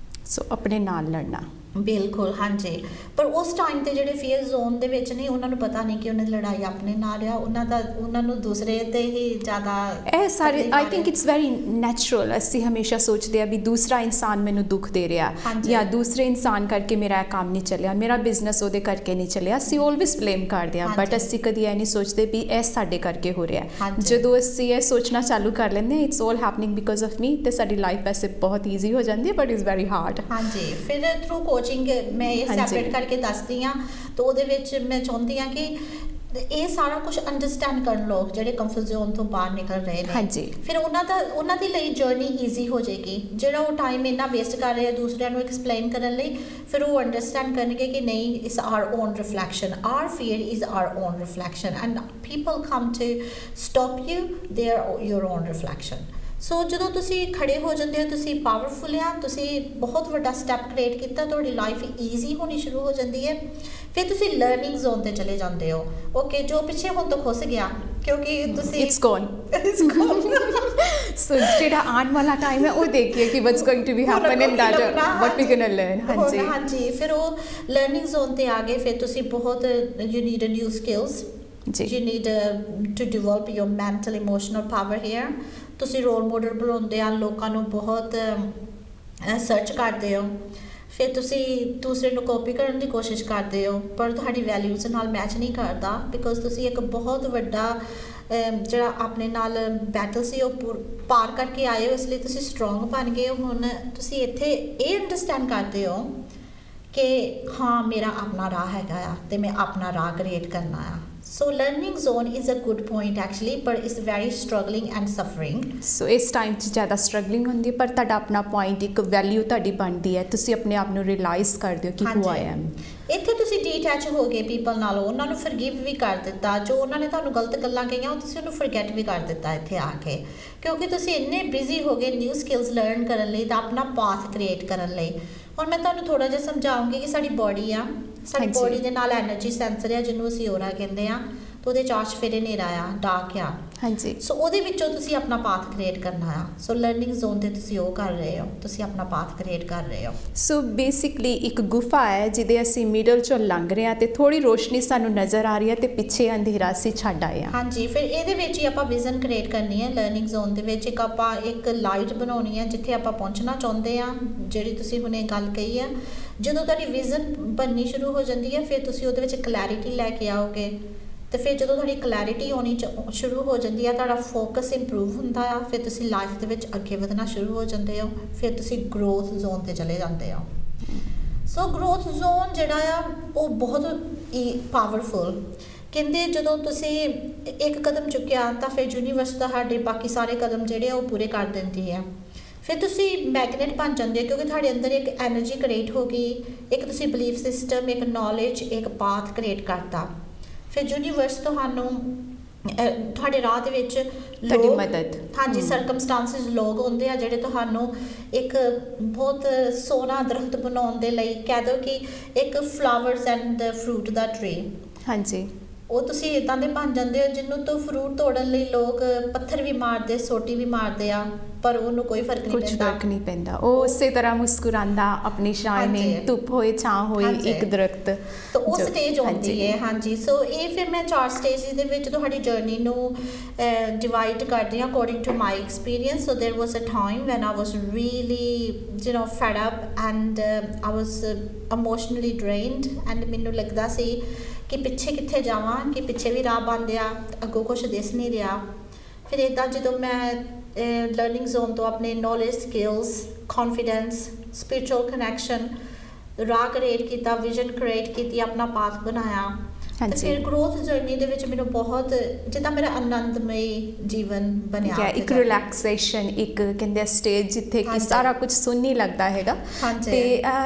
so ਆਪਣੇ ਨਾਲ ਲੜਨਾ ਬਿਲਕੁਲ ਹਾਂਜੀ ਪਰ ਉਸ ਟਾਈਮ ਤੇ ਜਿਹੜੇ ਫੀਅਰ ਜ਼ੋਨ ਦੇ ਵਿੱਚ ਨਹੀਂ ਉਹਨਾਂ ਨੂੰ ਪਤਾ ਨਹੀਂ ਕਿ ਉਹਨਾਂ ਦੀ ਲੜਾਈ ਆਪਣੇ ਨਾਲ ਆ ਉਹਨਾਂ ਨੂੰ ਦੂਸਰੇ ਤੇ ਹੀ ਜ਼ਿਆਦਾ ਇਹ ਸਾਰੇ I think it's very natural ਅਸੀਂ ਹਮੇਸ਼ਾ ਸੋਚਦੇ ਆ ਵੀ ਦੂਸਰਾ ਇਨਸਾਨ ਮੈਨੂੰ ਦੁੱਖ ਦੇ ਰਿਹਾ ਜਾਂ ਦੂਸਰੇ ਇਨਸਾਨ ਕਰਕੇ ਮੇਰਾ ਇਹ ਕੰਮ ਨਹੀਂ ਚੱਲਿਆ ਮੇਰਾ ਬਿਜ਼ਨਸ ਉਹਦੇ ਕਰਕੇ ਨਹੀਂ ਚੱਲਿਆ ਅਸੀਂ ਆਲਵੇਜ਼ ਬਲੇਮ ਕਰਦੇ ਆ ਬਟ ਅਸੀਂ ਕਦੀ ਇਹ ਨਹੀਂ ਸੋਚਦੇ ਵੀ ਇਹ ਸਾਡੇ ਕਰਕੇ ਹੋ ਰਿਹਾ ਜਦੋਂ ਅਸੀਂ ਇਹ ਸੋਚਣਾ ਚਾਲੂ ਕਰ ਲੈਂਦੇ it's all happening because of ਮੀ ਤੇ ਸਾਡੀ ਲਾਈਫ ਵੈਸੇ ਬਹੁਤ ਈਜ਼ੀ ਹੋ ਜਾਂਦੀ ਹੈ ਬਟ ਇਟਸ ਵੈਰੀ ਹਾਰਡ ਹਾਂਜੀ ਫਿਰ ਥਰੂ ਕੋਚਿੰਗ ਮੈਂ ਇਹ ਸੈਪਰੇਟ ਕਰਕੇ ਦੱਸਦੀ ਹਾਂ ਤਾਂ ਉਹਦੇ ਵਿੱਚ ਮੈਂ ਚਾਹੁੰਦੀ ਹਾਂ ਕਿ ਇਹ ਸਾਰਾ ਕੁਝ ਅੰਡਰਸਟੈਂਡ ਕਰਨ ਲੋਕ ਜਿਹੜੇ ਕੰਫਰਟ ਜ਼ੋਨ ਤੋਂ ਬਾਹਰ ਨਿਕਲ ਰਹੇ ਨੇ ਹਾਂਜੀ ਫਿਰ ਉਹਨਾਂ ਦੇ ਲਈ ਜਰਨੀ ਈਜ਼ੀ ਹੋ ਜਾਏਗੀ ਜਿਹੜਾ ਉਹ ਟਾਈਮ ਇੰਨਾ ਵੇਸਟ ਕਰ ਰਹੇ ਆ ਦੂਸਰਿਆਂ ਨੂੰ ਐਕਸਪਲੇਨ ਕਰਨ ਲਈ ਫਿਰ ਉਹ ਅੰਡਰਸਟੈਂਡ ਕਰਨਗੇ ਕਿ ਨਹੀਂ it's our own reflection our fear is our own reflection and people come to stop you they are your own reflection so ਜਦੋਂ ਤੁਸੀਂ ਖੜੇ ਹੋ ਜਾਂਦੇ ਹੋ ਤੁਸੀਂ ਪਾਵਰਫੁਲ ਆ ਤੁਸੀਂ ਬਹੁਤ ਵੱਡਾ ਸਟੈਪ ਕ੍ਰੀਏਟ ਕੀਤਾ ਤੁਹਾਡੀ ਲਾਈਫ ਈਜ਼ੀ ਹੋਣੀ ਸ਼ੁਰੂ ਹੋ ਜਾਂਦੀ ਹੈ ਫਿਰ ਤੁਸੀਂ ਲਰਨਿੰਗ ਜ਼ੋਨ ਤੇ ਚਲੇ ਜਾਂਦੇ ਹੋ ਓਕੇ ਜੋ ਪਿੱਛੇ ਹੁਣ ਤੋਂ ਖੁੱਸ ਗਿਆ ਕਿਉਂਕਿ ਤੁਸੀਂ ਇਟਸ ਗੋਨ ਸੋ ਜਿਹੜਾ ਆਉਣ ਵਾਲਾ ਟਾਈਮ ਹੈ ਉਹ ਦੇਖੀਏ ਕਿ what's going to be happen in that what we going to learn ਹਾਂਜੀ ਹਾਂਜੀ ਫਿਰ ਉਹ ਲਰਨਿੰਗ ਜ਼ੋਨ ਤੇ ਆ ਗਏ ਫਿਰ ਤੁਸੀਂ ਬਹੁਤ you need a new skills you need to develop your mental emotional power here ਤੁਸੀਂ ਰੋਲ ਮਾਡਲ ਬਣਾਉਂਦੇ ਆ ਲੋਕਾਂ ਨੂੰ ਬਹੁਤ ਸਰਚ ਕਰਦੇ ਹੋ ਫਿਰ ਤੁਸੀਂ ਦੂਸਰੇ ਨੂੰ ਕਾਪੀ ਕਰਨ ਦੀ ਕੋਸ਼ਿਸ਼ ਕਰਦੇ ਹੋ ਪਰ ਤੁਹਾਡੀ ਵੈਲਿਊਜ਼ ਨਾਲ ਮੈਚ ਨਹੀਂ ਕਰਦਾ ਬਿਕੋਜ਼ ਤੁਸੀਂ ਇੱਕ ਬਹੁਤ ਵੱਡਾ ਜਿਹੜਾ ਆਪਣੇ ਨਾਲ ਬੈਟਲ ਸੀ ਉਹ ਪਾਰ ਕਰਕੇ ਆਏ ਹੋ ਇਸ ਲਈ ਤੁਸੀਂ ਸਟਰੋਂਗ ਬਣ ਗਏ ਹੋ ਹੁਣ ਤੁਸੀਂ ਇੱਥੇ ਇਹ ਅੰਡਰਸਟੈਂਡ ਕਰਦੇ ਹੋ ਕਿ ਹਾਂ ਮੇਰਾ ਆਪਣਾ ਰਾਹ ਹੈਗਾ ਆ ਤੇ ਮੈਂ ਆਪਣਾ ਰਾਹ ਕ੍ਰੀਏਟ ਕਰਨਾ ਆ So learning zone is a good point actually but it's very struggling and suffering. So ਇਸ ਟਾਈਮ 'ਚ ਜ਼ਿਆਦਾ ਸਟਰਗਲਿੰਗ ਹੁੰਦੀ ਹੈ ਪਰ ਤੁਹਾਡਾ ਆਪਣਾ ਪੁਆਇੰਟ ਇੱਕ ਵੈਲਿਊ ਤੁਹਾਡੀ ਬਣਦੀ ਹੈ ਤੁਸੀਂ ਆਪਣੇ ਆਪ ਨੂੰ ਰਿਅਲਾਈਜ਼ ਕਰਦੇ ਹੋ ਕਿ ਹੂ ਆਈ ਐਮ ਇੱਥੇ ਤੁਸੀਂ ਡੀਟੈਚ ਹੋ ਗਏ ਪੀਪਲ ਨਾਲੋਂ ਉਹਨਾਂ ਨੂੰ ਫਰਗਿਵ ਵੀ ਕਰ ਦਿੱਤਾ ਜੋ ਉਹਨਾਂ ਨੇ ਤੁਹਾਨੂੰ ਗਲਤ ਗੱਲਾਂ ਕਹੀਆਂ ਉਹ ਤੁਸੀਂ ਉਹਨੂੰ ਫਰਗੈਟ ਵੀ ਕਰ ਦਿੱਤਾ ਇੱਥੇ ਆ ਕੇ ਕਿਉਂਕਿ ਤੁਸੀਂ ਇੰਨੇ ਬਿਜ਼ੀ ਹੋ ਗਏ ਨਿਊ ਸਕਿੱਲਸ ਲਰਨ ਕਰਨ ਲਈ ਤਾਂ ਆਪਣਾ ਪਾਥ ਕ੍ਰੀਏਟ ਕਰਨ ਲਈ ਹੁਣ ਮੈਂ ਤੁਹਾਨੂੰ ਥੋੜਾ ਜਿਹਾ ਸਮਝਾਉਂਗੀ ਕਿ ਸਾਡੀ ਬੋਡੀ ਆ ਸਾਡੀ ਬੋਡੀ ਦੇ ਨਾਲ ਐਨਰਜੀ ਸੈਂਸਰ ਆ ਜਿਹਨੂੰ ਅਸੀਂ ਔਰਾ ਕਹਿੰਦੇ ਆ ਤੇ ਉਹਦੇ ਚਾਰ ਚਫੇਰੇ ਹਨੇਰਾ ਆ ਡਾਰਕ ਆ ਹਾਂਜੀ ਸੋ ਉਹਦੇ ਵਿੱਚੋਂ ਤੁਸੀਂ ਆਪਣਾ ਪਾਥ ਕ੍ਰੀਏਟ ਕਰਨਾ ਆ ਸੋ ਲਰਨਿੰਗ ਜ਼ੋਨ ਤੇ ਤੁਸੀਂ ਉਹ ਕਰ ਰਹੇ ਹੋ ਤੁਸੀਂ ਆਪਣਾ ਪਾਥ ਕ੍ਰੀਏਟ ਕਰ ਰਹੇ ਹੋ ਸੋ ਬੇਸਿਕਲੀ ਇੱਕ ਗੁਫਾ ਹੈ ਜਿਹਦੇ ਅਸੀਂ ਮਿਡਲ ਚੋਂ ਲੰਘ ਰਹੇ ਹਾਂ ਤੇ ਥੋੜੀ ਰੋਸ਼ਨੀ ਸਾਨੂੰ ਨਜ਼ਰ ਆ ਰਹੀ ਹੈ ਤੇ ਪਿੱਛੇ ਅੰਧੇਰਾ ਅਸੀਂ ਛੱਡ ਆਏ ਹਾਂ ਹਾਂਜੀ ਫਿਰ ਇਹਦੇ ਵਿੱਚ ਹੀ ਆਪਾਂ ਵਿਜ਼ਨ ਕ੍ਰੀਏਟ ਕਰਨੀ ਹੈ ਲਰਨਿੰਗ ਜ਼ੋਨ ਦੇ ਵਿੱਚ ਇੱਕ ਆਪਾਂ ਇੱਕ ਲਾਈਟ ਬਣਾਉਣੀ ਹੈ ਜਿੱਥੇ ਆਪਾਂ ਪਹੁੰਚਣਾ ਚਾਹੁੰਦੇ ਆ ਜਿਹੜੀ ਤੁਸੀਂ ਹੁਣੇ ਗੱਲ ਕਹੀ ਆ ਜਦੋਂ ਤੁਹਾਡੀ ਵਿਜ਼ਨ ਬਣਨੀ ਸ਼ੁਰੂ ਹੋ ਜਾਂਦੀ ਹੈ ਫਿਰ ਤੁਸੀਂ ਉਹਦੇ ਵਿੱਚ ਕਲੈਰਿਟੀ ਲੈ ਕੇ ਆਓਗੇ ਤੇ ਫਿਰ ਜਦੋਂ ਤੁਹਾਡੀ ਕਲੈਰਿਟੀ ਆਉਣੀ ਸ਼ੁਰੂ ਹੋ ਜਾਂਦੀ ਹੈ ਤੁਹਾਡਾ ਫੋਕਸ ਇੰਪਰੂਵ ਹੁੰਦਾ ਆ ਫਿਰ ਤੁਸੀਂ ਲਾਈਫ ਦੇ ਵਿੱਚ ਅੱਗੇ ਵਧਣਾ ਸ਼ੁਰੂ ਹੋ ਜਾਂਦੇ ਹੋ ਫਿਰ ਤੁਸੀਂ ਗਰੋਥ ਜ਼ੋਨ ਤੇ ਚਲੇ ਜਾਂਦੇ ਹੋ ਸੋ ਗਰੋਥ ਜ਼ੋਨ ਜਿਹੜਾ ਆ ਉਹ ਬਹੁਤ ਹੀ ਪਾਵਰਫੁਲ ਕਹਿੰਦੇ ਜਦੋਂ ਤੁਸੀਂ ਇੱਕ ਕਦਮ ਚੁੱਕਿਆ ਤਾਂ ਫਿਰ ਯੂਨੀਵਰਸ ਤੁਹਾਡੇ ਬਾਕੀ ਸਾਰੇ ਕਦਮ ਜਿਹੜੇ ਆ ਉਹ ਪੂਰੇ ਕਰ ਦਿੰਦੀ ਹੈ ਫਿਰ ਤੁਸੀਂ ਮੈਗਨੇਟ ਬਣ ਜਾਂਦੇ ਹੋ ਕਿਉਂਕਿ ਤੁਹਾਡੇ ਅੰਦਰ ਇੱਕ ਐਨਰਜੀ ਕ੍ਰੀਏਟ ਹੋ ਗਈ ਇੱਕ ਤੁਸੀਂ ਬਲੀਫ ਸਿਸਟਮ ਇੱਕ ਨੌਲੇਜ ਇੱਕ ਪਾਥ ਕ੍ਰੀਏਟ ਕਰਤਾ ਫਿਰ ਯੂਨੀਵਰਸ ਤੁਹਾਨੂੰ ਤੁਹਾਡੇ ਰਾਹ ਦੇ ਵਿੱਚ ਤੁਹਾਡੀ ਮਦਦ ਹਾਂਜੀ ਸਰਕਮਸਟੈਂਸਸ ਲੋਕ ਹੁੰਦੇ ਆ ਜਿਹੜੇ ਤੁਹਾਨੂੰ ਇੱਕ ਬਹੁਤ ਸੋਹਣਾ ਦਰਖਤ ਬਣਾਉਣ ਦੇ ਲਈ ਕਹਿ ਦਿਓ ਕਿ ਇੱਕ flowers and fruit the tree ਹਾਂਜੀ ਉਹ ਤੁਸੀਂ ਇਦਾਂ ਦੇ ਬਣ ਜਾਂਦੇ ਹੋ ਜਿਹਨੂੰ ਤੋਂ ਫਰੂਟ ਤੋੜਨ ਲਈ ਲੋਕ ਪੱਥਰ ਵੀ ਮਾਰਦੇ ਸੋਟੀ ਵੀ ਮਾਰਦੇ ਆ ਪਰ ਉਹਨੂੰ ਕੋਈ ਫਰਕ ਨਹੀਂ ਪੈਂਦਾ ਉਹ ਉਸੇ ਤਰ੍ਹਾਂ ਮੁਸਕਰਾਉਂਦਾ ਆਪਣੀ ਸ਼ਾਨ ਨੇ ਧੁੱਪ ਹੋਏ ਛਾਂ ਹੋਏ ਇੱਕ ਦਰਖਤ ਤਾਂ ਉਹ ਸਟੇਜ ਆਉਂਦੀ ਹੈ ਹਾਂਜੀ ਸੋ ਇਹ ਫਿਰ ਮੈਂ 4 ਸਟੇਜਸ ਦੇ ਵਿੱਚ ਤੁਹਾਡੀ ਜਰਨੀ ਨੂੰ ਡਿਵਾਈਡ ਕਰਦੀ ਹਾਂ according to my experience so there was a time when I was really fed up and I was emotionally drained and ਮੈਨੂੰ ਲੱਗਦਾ ਸੀ ਕਿ ਪਿੱਛੇ ਕਿੱਥੇ ਜਾਵਾਂ ਕਿ ਪਿੱਛੇ ਵੀ ਰਾਹ ਬੰਦ ਆ ਅੱਗੋਂ ਕੁਛ ਦਿਸ ਨਹੀਂ ਰਿਹਾ ਫਿਰ ਇੱਦਾਂ ਜਦੋਂ ਮੈਂ ਲਰਨਿੰਗ ਜ਼ੋਨ ਤੋਂ ਆਪਣੇ knowledge skills confidence spiritual connection ਰਾਹ ਕ੍ਰੀਏਟ ਕੀਤਾ ਵਿਜ਼ਨ ਕ੍ਰੀਏਟ ਕੀਤੀ ਆਪਣਾ ਪਾਥ ਬਣਾਇਆ ਤੇ ਫਿਰ ਗਰੋਥ ਜਰਨੀ ਦੇ ਵਿੱਚ ਮੈਨੂੰ ਬਹੁਤ ਜਿੱਦਾਂ ਮੇਰਾ ਆਨੰਦਮਈ ਜੀਵਨ ਬਣਿਆ ਇੱਕ ਰਿਲੈਕਸੇਸ਼ਨ ਇੱਕ ਕਹਿੰਦੇ ਸਟੇਜ ਜਿੱਥੇ ਕਿ ਸਾਰਾ ਕੁਝ ਸੁਣ ਨਹੀਂ ਲੱਗਦਾ ਹੈਗਾ ਤੇ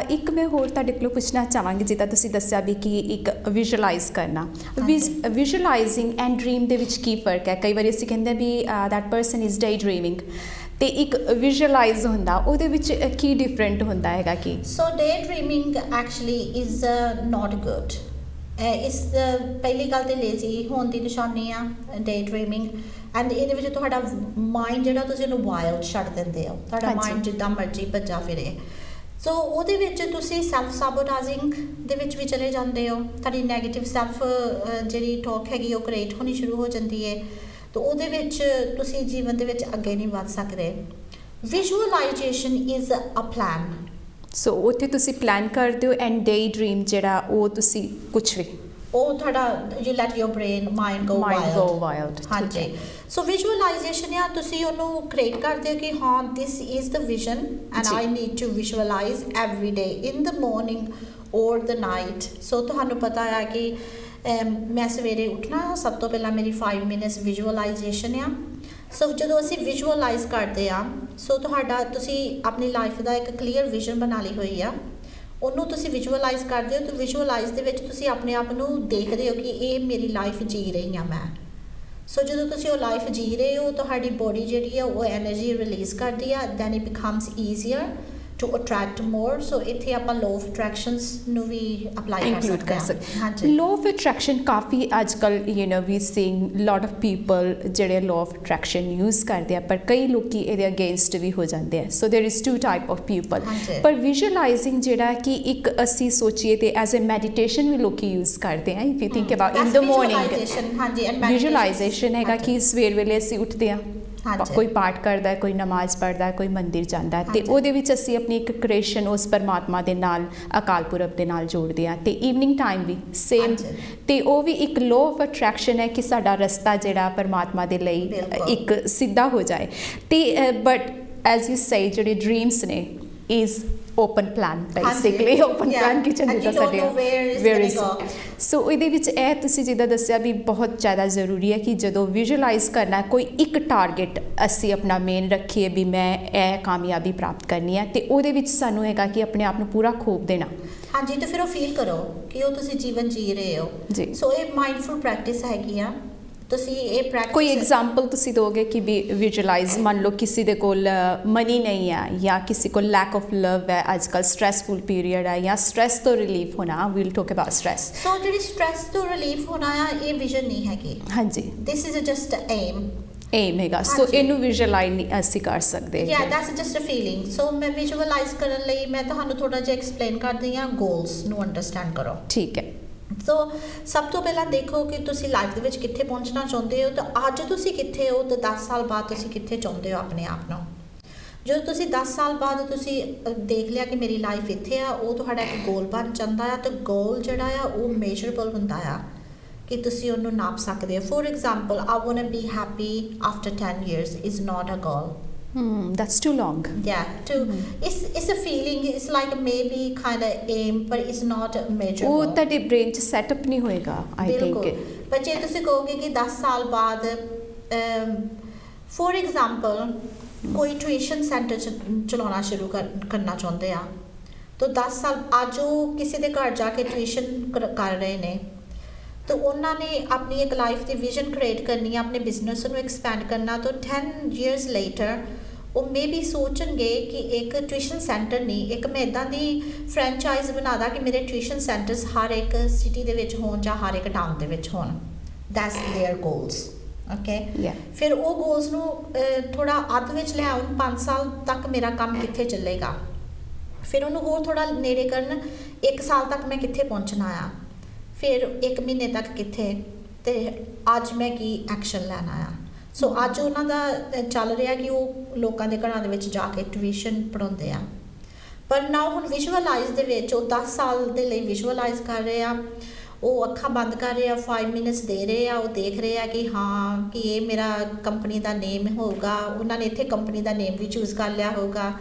ਇੱਕ ਮੈਂ ਹੋਰ ਤੁਹਾਡੇ ਕੋਲੋਂ ਪੁੱਛਣਾ ਚਾਹਾਂਗੀ ਜਿੱਦਾਂ ਤੁਸੀਂ ਦੱਸਿਆ ਵੀ ਕਿ ਇੱਕ ਵਿਜ਼ੂਅਲਾਈਜ਼ ਕਰਨਾ ਵਿਜ਼ੂਅਲਾਈਜ਼ਿੰਗ ਐਂਡ ਡ੍ਰੀਮ ਦੇ ਵਿੱਚ ਕੀ ਫਰਕ ਹੈ ਕਈ ਵਾਰੀ ਅਸੀਂ ਕਹਿੰਦੇ ਵੀ ਦੈਟ ਪਰਸਨ ਇਜ਼ ਡੇ ਡ੍ਰੀਮਿੰਗ ਤੇ ਇੱਕ ਵਿਜ਼ੂਅਲਾਈਜ਼ ਹੁੰਦਾ ਉਹਦੇ ਵਿੱਚ ਕੀ ਡਿਫਰੈਂਟ ਹੁੰਦਾ ਹੈਗਾ ਕੀ ਸੋ ਡੇ ਡ੍ਰੀਮਿੰਗ ਐਕਚੁਅਲੀ ਇਜ਼ ਨਾਟ ਗੁੱਡ ਇਸ ਪਹਿਲੀ ਗੱਲ ਤੇ ਲੇਜ਼ੀ ਹੋਣ ਦੀ ਨਿਸ਼ਾਨੀ ਆ ਡੇ ਡ੍ਰੀਮਿੰਗ ਐਂਡ ਇਹਦੇ ਵਿੱਚ ਤੁਹਾਡਾ ਮਾਈਂਡ ਜਿਹੜਾ ਤੁਸੀਂ ਉਹਨੂੰ ਵਾਈਲਡ ਛੱਡ ਦਿੰਦੇ ਹੋ ਤੁਹਾਡਾ ਮਾਈਂਡ ਜਿੱਦਾਂ ਮਰਜ਼ੀ ਭੱਜਾ ਫਿਰੇ ਸੋ ਉਹਦੇ ਵਿੱਚ ਤੁਸੀਂ ਸੈਲਫ ਸਾਬੋਟਾਈਜ਼ਿੰਗ ਦੇ ਵਿੱਚ ਵੀ ਚਲੇ ਜਾਂਦੇ ਹੋ ਤੁਹਾਡੀ ਨੈਗੇਟਿਵ ਸੈਲਫ ਜਿਹੜੀ ਟਾਕ ਹੈਗੀ ਉਹ ਕ੍ਰੀਏਟ ਹੋਣੀ ਸ਼ੁਰੂ ਹੋ ਜਾਂਦੀ ਹੈ ਤਾਂ ਉਹਦੇ ਵਿੱਚ ਤੁਸੀਂ ਜੀਵਨ ਦੇ ਵਿੱਚ ਅੱਗੇ ਨਹੀਂ ਵੱਧ ਸਕਦੇ ਵਿਜ਼ੂਅਲਾਈਜੇਸ਼ਨ ਇਜ਼ ਅ ਪਲਾਨ ਸੋ ਉੱਥੇ ਤੁਸੀਂ ਪਲਾਨ ਕਰਦੇ ਹੋ ਐਂਡ ਡੇ ਡ੍ਰੀਮ ਜਿਹੜਾ ਉਹ ਤੁਸੀਂ ਕੁਛ ਵੀ ਉਹ ਤੁਹਾਡਾ you let your brain mind go wild ਹਾਂਜੀ ਸੋ ਵਿਜ਼ੂਅਲਾਈਜੇਸ਼ਨ ਆ ਤੁਸੀਂ ਉਹਨੂੰ ਕ੍ਰੀਏਟ ਕਰਦੇ ਹੋ ਕਿ ਹਾਂ this is the vision and I need to visualize every day in the morning or the night ਸੋ ਤੁਹਾਨੂੰ ਪਤਾ ਹੈ ਕਿ मैं सवेरे उठना सब तो पहला मेरी 5 मिनट्स विजुअलाइजेशन आ सो ਜਦੋਂ ਅਸੀਂ ਵਿਜ਼ੂਅਲਾਈਜ਼ ਕਰਦੇ ਆ ਸੋ ਤੁਹਾਡਾ ਤੁਸੀਂ ਆਪਣੀ ਲਾਈਫ ਦਾ ਇੱਕ ਕਲੀਅਰ ਵਿਜ਼ਨ ਬਣਾ ਲਈ ਹੋਈ ਆ ਉਹਨੂੰ ਤੁਸੀਂ ਵਿਜ਼ੂਅਲਾਈਜ਼ ਕਰਦੇ ਹੋ ਤਾਂ ਵਿਜ਼ੂਅਲਾਈਜ਼ ਦੇ ਵਿੱਚ ਤੁਸੀਂ ਆਪਣੇ ਆਪ ਨੂੰ ਦੇਖਦੇ ਹੋ ਕਿ ਇਹ ਮੇਰੀ ਲਾਈਫ ਜੀ ਰਹੀ ਆ ਮੈਂ ਸੋ ਜਦੋਂ ਤੁਸੀਂ ਉਹ ਲਾਈਫ ਜੀ ਰਹੇ ਹੋ ਤੁਹਾਡੀ ਬੋਡੀ ਜਿਹੜੀ ਆ ਉਹ એનર્ਜੀ ਰਿਲੀਜ਼ ਕਰਦੀ ਆ then it becomes easier to attract more so ਇੱਥੇ ਆਪਾਂ law of attractions ਨੂੰ ਵੀ ਅਪਲਾਈ ਕਰ ਸਕਦੇ ਹਾਂ ਹਾਂਜੀ law of attraction ਕਾਫੀ ਅੱਜਕੱਲ we seeing lot of people ਜਿਹੜੇ law of attraction use ਕਰਦੇ ਆ ਪਰ ਕਈ ਲੋਕੀ ਇਹਦੇ ਅਗੇਂਸਟ ਵੀ ਹੋ ਜਾਂਦੇ ਆ so there is two type of people ਪਰ visualizing ਜਿਹੜਾ ਕਿ ਇੱਕ ਅਸੀਂ ਸੋਚੀਏ ਤੇ as a meditation ਵੀ ਲੋਕੀ use ਕਰਦੇ ਆ if you think about in the morning ਹਾਂਜੀ visualization ਹੈਗਾ ਕਿ ਸਵੇਰ ਵੇਲੇ ਅਸੀਂ ਉੱਠਦੇ ਆ ਕੋਈ ਪਾਠ ਕਰਦਾ ਕੋਈ ਨਮਾਜ਼ ਪੜ੍ਹਦਾ ਕੋਈ ਮੰਦਿਰ ਜਾਂਦਾ ਤੇ ਉਹਦੇ ਵਿੱਚ ਅਸੀਂ ਆਪਣੀ ਇੱਕ ਕ੍ਰੀਏਸ਼ਨ ਉਸ ਪਰਮਾਤਮਾ ਦੇ ਨਾਲ ਅਕਾਲ ਪੁਰਖ ਦੇ ਨਾਲ ਜੋੜਦੇ ਆ ਤੇ ਈਵਨਿੰਗ ਟਾਈਮ ਵੀ ਸੇਮ ਤੇ ਉਹ ਵੀ ਇੱਕ ਲਾਅ ਆਫ ਅਟਰੈਕਸ਼ਨ ਹੈ ਕਿ ਸਾਡਾ ਰਸਤਾ ਜਿਹੜਾ ਪਰਮਾਤਮਾ ਦੇ ਲਈ ਇੱਕ ਸਿੱਧਾ ਹੋ ਜਾਏ ਤੇ ਬਟ ਐਜ਼ ਯੂ ਸੇ ਜਿਹੜੇ ਡ੍ਰੀਮਸ ਨੇ is open plan basically open plan kitchen ਜਿੱਦਾਂ ਸਾਡੇ where is so ਇਹਦੇ ਵਿੱਚ ਇਹ ਤੁਸੀਂ ਜਿੱਦਾਂ ਦੱਸਿਆ ਵੀ ਬਹੁਤ ਜ਼ਿਆਦਾ ਜ਼ਰੂਰੀ ਹੈ ਕਿ ਜਦੋਂ ਵਿਜ਼ੂਅਲਾਈਜ਼ ਕਰਨਾ ਕੋਈ ਇੱਕ ਟਾਰਗੇਟ ਅਸੀਂ ਆਪਣਾ ਮੇਨ ਰੱਖੀਏ ਵੀ ਮੈਂ ਇਹ ਕਾਮਯਾਬੀ ਪ੍ਰਾਪਤ ਕਰਨੀ ਹੈ ਤੇ ਉਹਦੇ ਵਿੱਚ ਸਾਨੂੰ ਹੈਗਾ ਕਿ ਆਪਣੇ ਆਪ ਨੂੰ ਪੂਰਾ ਖੋਪ ਦੇਣਾ ਹਾਂਜੀ ਤੇ ਫਿਰ ਉਹ ਫੀਲ ਕਰੋ ਕਿ ਉਹ ਤੁਸੀਂ ਜੀਵਨ ਜੀ ਰਹੇ ਹੋ ਸੋ ਇਹ ਮਾਈਂਡਫੁਲ ਪ੍ਰੈਕਟਿਸ ਹੈਗੀ ਆ ਤੁਸੀਂ ਇਹ ਪ੍ਰੈਕਟਿਸ ਕੋਈ ਐਗਜ਼ਾਮਪਲ ਤੁਸੀਂ ਦੋਗੇ ਕਿ ਵੀ ਵਿਜ਼ੂਅਲਾਈਜ਼ ਮੰਨ ਲਓ ਕਿਸੇ ਦੇ ਕੋਲ ਮਨੀ ਨਹੀਂ ਹੈ ਜਾਂ ਕਿਸੇ ਕੋਲ ਲੈਕ ਆਫ ਲਵ ਹੈ ਅੱਜ ਕੱਲ੍ਹ ਸਟ੍ਰੈਸਫੁਲ ਪੀਰੀਅਡ ਹੈ ਜਾਂ ਸਟ੍ਰੈਸ ਤੋਂ ਰਿਲੀਫ ਹੋਣਾ ਵੀਲ ਟਾਕ ਅਬਾਊਟ ਸਟ੍ਰੈਸ ਸੋ ਜਿਹੜੀ ਸਟ੍ਰੈਸ ਤੋਂ ਰਿਲੀਫ ਹੋਣਾ ਆ ਇਹ ਵਿਜ਼ਨ ਨਹੀਂ ਹੈਗੀ ਹਾਂਜੀ ਦਿਸ ਇਜ਼ ਜਸਟ ਏਮ ਹੈਗਾ ਸੋ ਇਹਨੂੰ ਵਿਜ਼ੂਅਲਾਈਜ਼ ਅਸੀਂ ਕਰ ਸਕਦੇ ਹਾਂ ਦੈਟਸ ਜਸਟ ਅ ਫੀਲਿੰਗ ਸੋ ਮੈਂ ਵਿਜ਼ੂਅਲਾਈਜ਼ ਕਰਨ ਲਈ ਮੈਂ ਤੁਹਾਨੂੰ ਥੋੜਾ ਜਿਹਾ ਐਕਸਪਲੇਨ ਕਰਦੀ ਹਾਂ ਗੋਲਸ ਨੂੰ ਅੰਡਰਸਟੈਂਡ ਕਰੋ ਠੀਕ ਹੈ ਸੋ ਸਭ ਤੋਂ ਪਹਿਲਾਂ ਦੇਖੋ ਕਿ ਤੁਸੀਂ ਲਾਈਫ ਦੇ ਵਿੱਚ ਕਿੱਥੇ ਪਹੁੰਚਣਾ ਚਾਹੁੰਦੇ ਹੋ ਤਾਂ ਅੱਜ ਤੁਸੀਂ ਕਿੱਥੇ ਹੋ ਤੇ 10 ਸਾਲ ਬਾਅਦ ਤੁਸੀਂ ਕਿੱਥੇ ਚਾਹੁੰਦੇ ਹੋ ਆਪਣੇ ਆਪ ਨੂੰ ਜਦੋਂ ਤੁਸੀਂ 10 ਸਾਲ ਬਾਅਦ ਤੁਸੀਂ ਦੇਖ ਲਿਆ ਕਿ ਮੇਰੀ ਲਾਈਫ ਇੱਥੇ ਆ ਉਹ ਤੁਹਾਡਾ ਇੱਕ ਗੋਲ ਬਣ ਜਾਂਦਾ ਆ ਤੇ ਗੋਲ ਜਿਹੜਾ ਆ ਉਹ ਮੇਜਰੇਬਲ ਹੁੰਦਾ ਆ ਕਿ ਤੁਸੀਂ ਉਹਨੂੰ ਨਾਪ ਸਕਦੇ ਹੋ for example I want to be happy after 10 years is not a goal that's too long it's a feeling it's like maybe kind of aim but it's not measurable ਉਹ ਤੁਹਾਡੇ ਬ੍ਰੇਨ 'ਚ ਸੈਟਅਪ ਨਹੀਂ ਹੋਏਗਾ I think ਪਰ ਜੇ ਤੁਸੀਂ ਕਹੋਗੇ ਕਿ 10 ਸਾਲ ਬਾਅਦ ਫੋਰ ਐਗਜ਼ਾਮਪਲ ਕੋਈ ਟਿਊਸ਼ਨ ਸੈਂਟਰ ਚਲਾਉਣਾ ਸ਼ੁਰੂ ਕਰਨਾ ਚਾਹੁੰਦੇ ਆ ਤਾਂ 10 ਸਾਲ ਅੱਜ ਉਹ ਕਿਸੇ ਦੇ ਘਰ ਜਾ ਕੇ ਟਿਊਸ਼ਨ ਕਰ ਰਹੇ ਨੇ तो उन्होंने अपनी एक लाइफ की विजन क्रिएट करनी है अपने बिजनेस को एक्सपैंड करना तो 10 years later वो मे भी सोचेंगे कि एक ट्यूशन सेंटर नहीं एक मैं इदां दी फ्रेंचाइज बना दा कि मेरे ट्यूशन सेंटर्स हर एक सिटी दे विच होण जां हर एक टाउन दे विच होण दैट्स देयर गोल्स ओके फिर वो गोल्स नू थोड़ा अध विच ले आउण 5 साल तक मेरा काम कित्थे चलेगा फिर उन्होंने होर थोड़ा नेड़े करन 1 साल तक मैं कित्थे पहुंचना आ फिर 1 महीने तक कित्थे ते अज मैं की एक्शन लैना आ सो अज उन्हां दा चल रहा कि वो लोकां दे घरां दे विच जाके ट्यूशन पढ़ाउंदे आ पर नाउ हुण विजुअलाइज दे विच वो 10 साल दे लई विजुअलाइज कर रहे आ वो अखां बंद कर रहे आ 5 मिनट्स दे रहे आ वो देख रहे आ कि हाँ कि ये मेरा कंपनी दा नेम होगा उन्होंने इत्थे कंपनी दा नेम भी चूज़ कर लिया होगा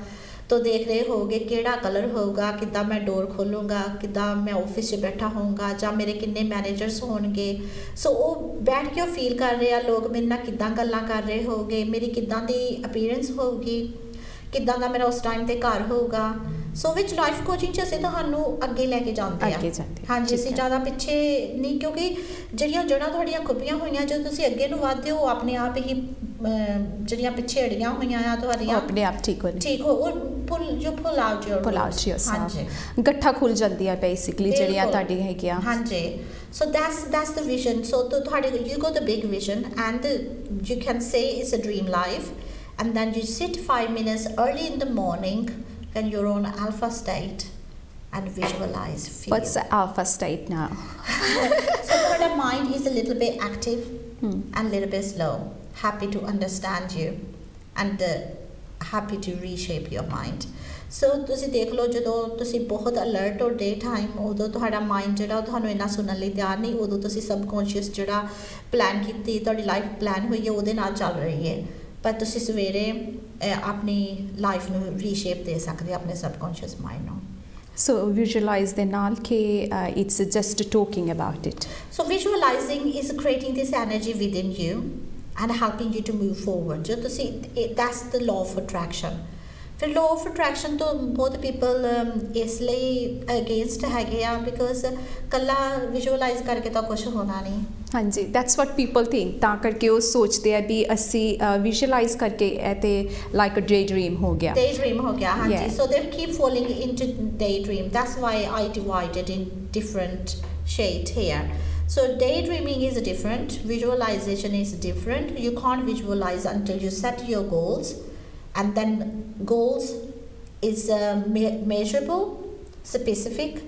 तो देख रहे होगे केड़ा कलर होगा किद्दां मैं डोर खोलूँगा किद्दां मैं ऑफिस च बैठा होऊंगा जां मेरे किन्ने मैनेजर्स होणगे सो वो बैठ के फील कर रहे हैं लोग मेरे नाल किद्दां गल्लां कर रहे होगे मेरी किद्दां दी अपीयरेंस होगी किद्दां दा मेरा उस टाइम ते घर होगा सो विच लाइफ कोचिंग च असीं तुहानूं अगे लैके जांदे आ हाँ जी असीं ज़्यादा पिछे नहीं क्योंकि जिहड़ियां जड़ां तुहाड़ियां खुबियां होईयां जो तुसीं अगे नूं वधदे हो अपने आप ही ਜਿਹੜੀਆਂ ਪਿੱਛੇ ਅੜੀਆਂ ਹੋਈਆਂ ਆ ਤੁਹਾਡੀਆਂ ਆਪਣੇ ਆਪ ਠੀਕ ਹੋ ਉਹ ਪੁੱਲ ਆਊਟ ਹਾਂਜੀ ਗੱਠਾ ਖੁੱਲ ਜਾਂਦੀ ਆ ਬੇਸਿਕਲੀ ਜਿਹੜੀਆਂ ਤੁਹਾਡੀ ਹੈਗੀਆਂ ਹਾਂਜੀ so that's the vision so ਤੁਹਾਡੇ you got the big vision and you can say it's a dream life and then you sit 5 minutes early in the morning when you're on alpha state and visualize feel. What's the alpha state now? So your mind is a little bit active and a little bit slow happy to understand you and happy to reshape your mind so ਤੁਸੀਂ ਦੇਖ ਲਓ ਜਦੋਂ ਤੁਸੀਂ ਬਹੁਤ alert ਹੋ ਡੇ time ਉਦੋਂ ਤੁਹਾਡਾ mind ਜਿਹੜਾ ਉਹ ਤੁਹਾਨੂੰ ਇੰਨਾ ਸੁਣਨ ਲਈ ਤਿਆਰ ਨਹੀਂ ਉਦੋਂ ਤੁਸੀਂ ਸਬਕੌਂਸ਼ੀਅਸ ਜਿਹੜਾ ਪਲਾਨ ਕੀਤੀ ਤੁਹਾਡੀ ਲਾਈਫ ਪਲਾਨ ਹੋਈ ਹੈ ਉਹਦੇ ਨਾਲ ਚੱਲ ਰਹੀ ਹੈ ਪਰ ਤੁਸੀਂ ਸਵੇਰੇ ਆਪਣੀ ਲਾਈਫ ਨੂੰ ਰੀਸ਼ੇਪ ਦੇ ਸਕਦੇ ਆਪਣੇ ਸਬਕੌਂਸ਼ੀਅਸ ਮਾਈਂਡ ਨੂੰ So visualize ਦੇ ਨਾਲ ਕਿ it's just talking about it. So visualizing is creating this energy within you and helping you to move forward. ਜੋ ਤੁਸੀਂ that's the law of attraction. ਫਿਰ law of attraction ਤੋਂ ਬਹੁਤ people ਇਸ ਲਈ against ਹੈਗੇ ਆ because ਕੱਲਾ visualize ਕਰਕੇ ਤਾਂ ਕੁਝ ਹੋਣਾ ਨਹੀਂ. ਹਾਂਜੀ, that's what people think. ਤਾਂ ਕਰਕੇ ਉਹ ਸੋਚਦੇ ਆ ਵੀ ਅਸੀਂ visualize ਕਰਕੇ ਇਹ ਤੇ like a daydream ਹੋ ਗਿਆ. Daydream ਹੋ ਗਿਆ, ਹਾਂਜੀ. Yeah. So they keep falling into daydream. That's why I divided in different shade here. So daydreaming is different, visualization is different. You can't visualize until you set your goals, and then goals is measurable, specific.